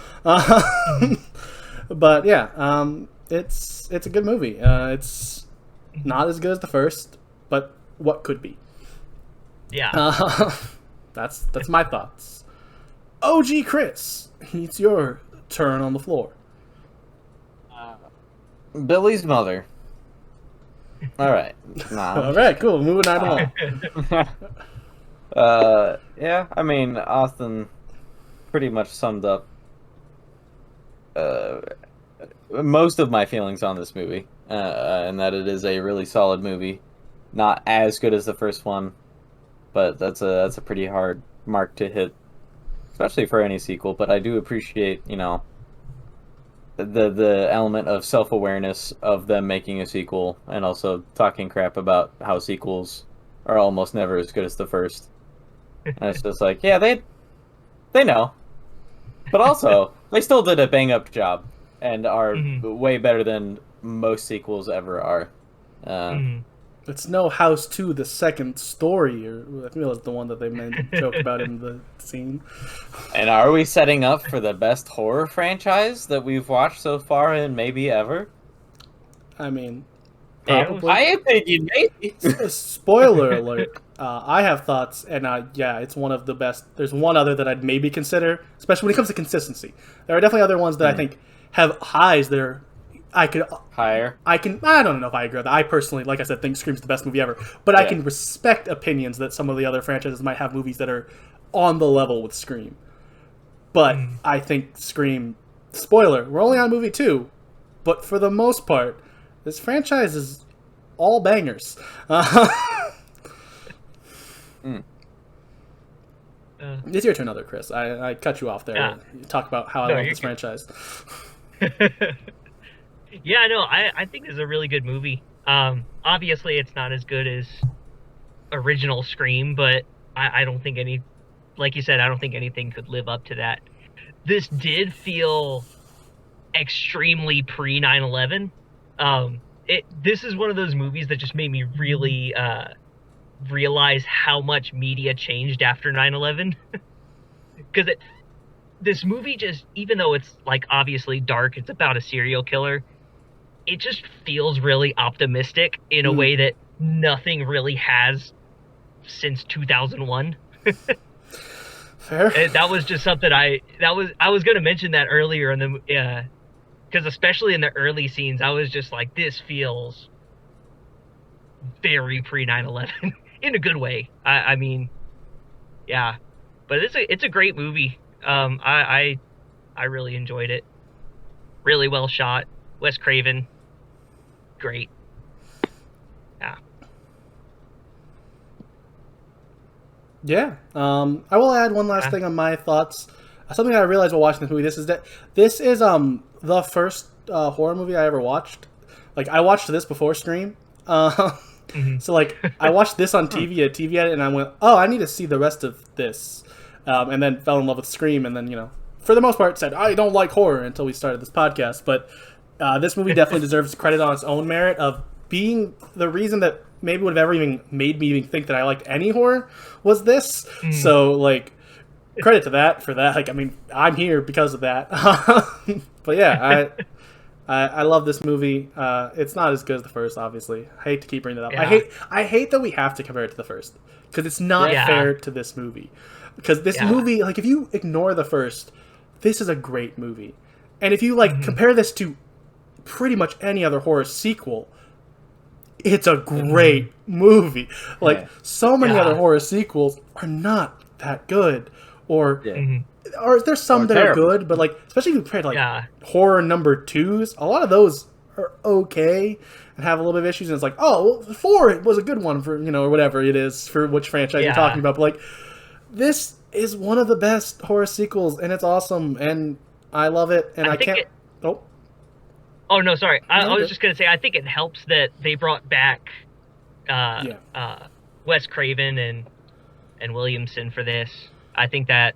But yeah, it's a good movie. It's not as good as the first, but what could be. Yeah. That's my thoughts. OG Chris, it's your turn on the floor. Billy's mother. All right. All right, cool. Moving right along. Yeah, I mean, Austin pretty much summed up most of my feelings on this movie. and that it is a really solid movie. Not as good as the first one, but that's a pretty hard mark to hit, especially for any sequel. But I do appreciate, the element of self-awareness of them making a sequel, and also talking crap about how sequels are almost never as good as the first. And it's just like, yeah, they know, but also they still did a bang-up job and are way better than most sequels ever are. It's no House 2, the second story, or I think that was the one that they made a joke about in the scene. And are we setting up for the best horror franchise that we've watched so far and maybe ever? I mean, probably. My opinion, maybe. Spoiler alert. I have thoughts, and it's one of the best. There's one other that I'd maybe consider, especially when it comes to consistency. There are definitely other ones that I think have highs that are higher. I don't know if I agree with that. I personally, like I said, think Scream's the best movie ever. But I can respect opinions that some of the other franchises might have movies that are on the level with Scream. But I think Scream, spoiler, we're only on movie 2, but for the most part, this franchise is all bangers. It's your turn, Chris. I cut you off there. Yeah. You talk about how I love this franchise. Yeah, no, I think this is a really good movie. Obviously, it's not as good as original Scream, but I don't think like you said, I don't think anything could live up to that. This did feel extremely pre 9/11. This is one of those movies that just made me really realize how much media changed after 9/11. Because this movie just, even though it's like obviously dark, it's about a serial killer, it just feels really optimistic in a way that nothing really has since 2001. Fair. And that was just something I was going to mention that earlier, and then because especially in the early scenes, I was just like, this feels very pre 9/11 in a good way. I mean, yeah, but it's a great movie. I really enjoyed it. Really well shot. Wes Craven, great. Yeah. Yeah. I will add one last thing on my thoughts. Something I realized while watching this movie. This is the first horror movie I ever watched. Like, I watched this before Scream. So like I watched this on TV at TV Edit, and I went, oh, I need to see the rest of this. And then fell in love with Scream, and then, for the most part, said, I don't like horror until we started this podcast. But this movie definitely deserves credit on its own merit of being the reason that maybe would have ever even made me even think that I liked any horror was this. So, like, credit to that for that. Like, I mean, I'm here because of that. But yeah, I love this movie. It's not as good as the first, obviously. I hate to keep bringing it up. Yeah. I hate that we have to compare it to the first, because it's not fair to this movie. Because this movie, like, if you ignore the first, this is a great movie. And if you, like, compare this to pretty much any other horror sequel, it's a great movie. Like, so many other horror sequels are not that good. Or there's some that are good, but, like, especially if you compare to, like, horror number 2s, a lot of those are okay and have a little bit of issues. And it's like, oh, well, 4 was a good one for, or whatever it is for which franchise you're talking about. But, like, this is one of the best horror sequels, and it's awesome, and I love it, and I can't... Oh, no, sorry. I was just going to say, I think it helps that they brought back Wes Craven and Williamson for this. I think that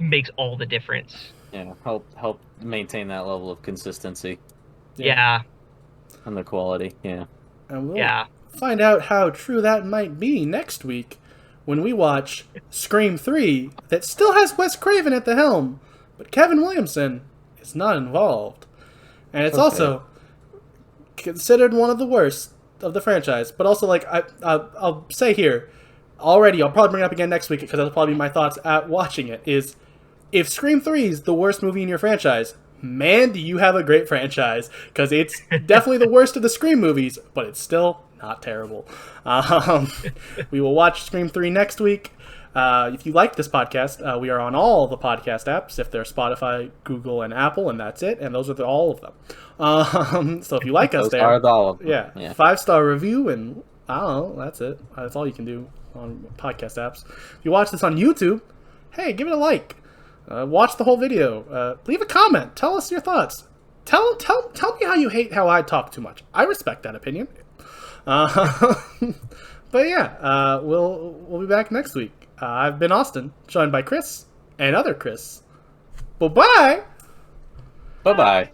makes all the difference. Yeah, help maintain that level of consistency. Yeah. And the quality, And we'll find out how true that might be next week when we watch Scream 3 that still has Wes Craven at the helm, but Kevin Williamson is not involved. And it's also considered one of the worst of the franchise. But also, like, I'll say here, already, I'll probably bring it up again next week because that'll probably be my thoughts at watching it, is if Scream 3 is the worst movie in your franchise, man, do you have a great franchise. Because it's definitely the worst of the Scream movies, but it's still not terrible. We will watch Scream 3 next week. If you like this podcast, we are on all the podcast apps, if they're Spotify, Google, and Apple, and that's it. And those are all of them. So if you like us Those there, are all of them. yeah. 5-star review, and I don't know, that's it. That's all you can do on podcast apps. If you watch this on YouTube, hey, give it a like. Watch the whole video. Leave a comment. Tell us your thoughts. Tell me how you hate how I talk too much. I respect that opinion. But yeah, we'll be back next week. I've been Austin, joined by Chris and other Chris. Bye-bye! Bye-bye.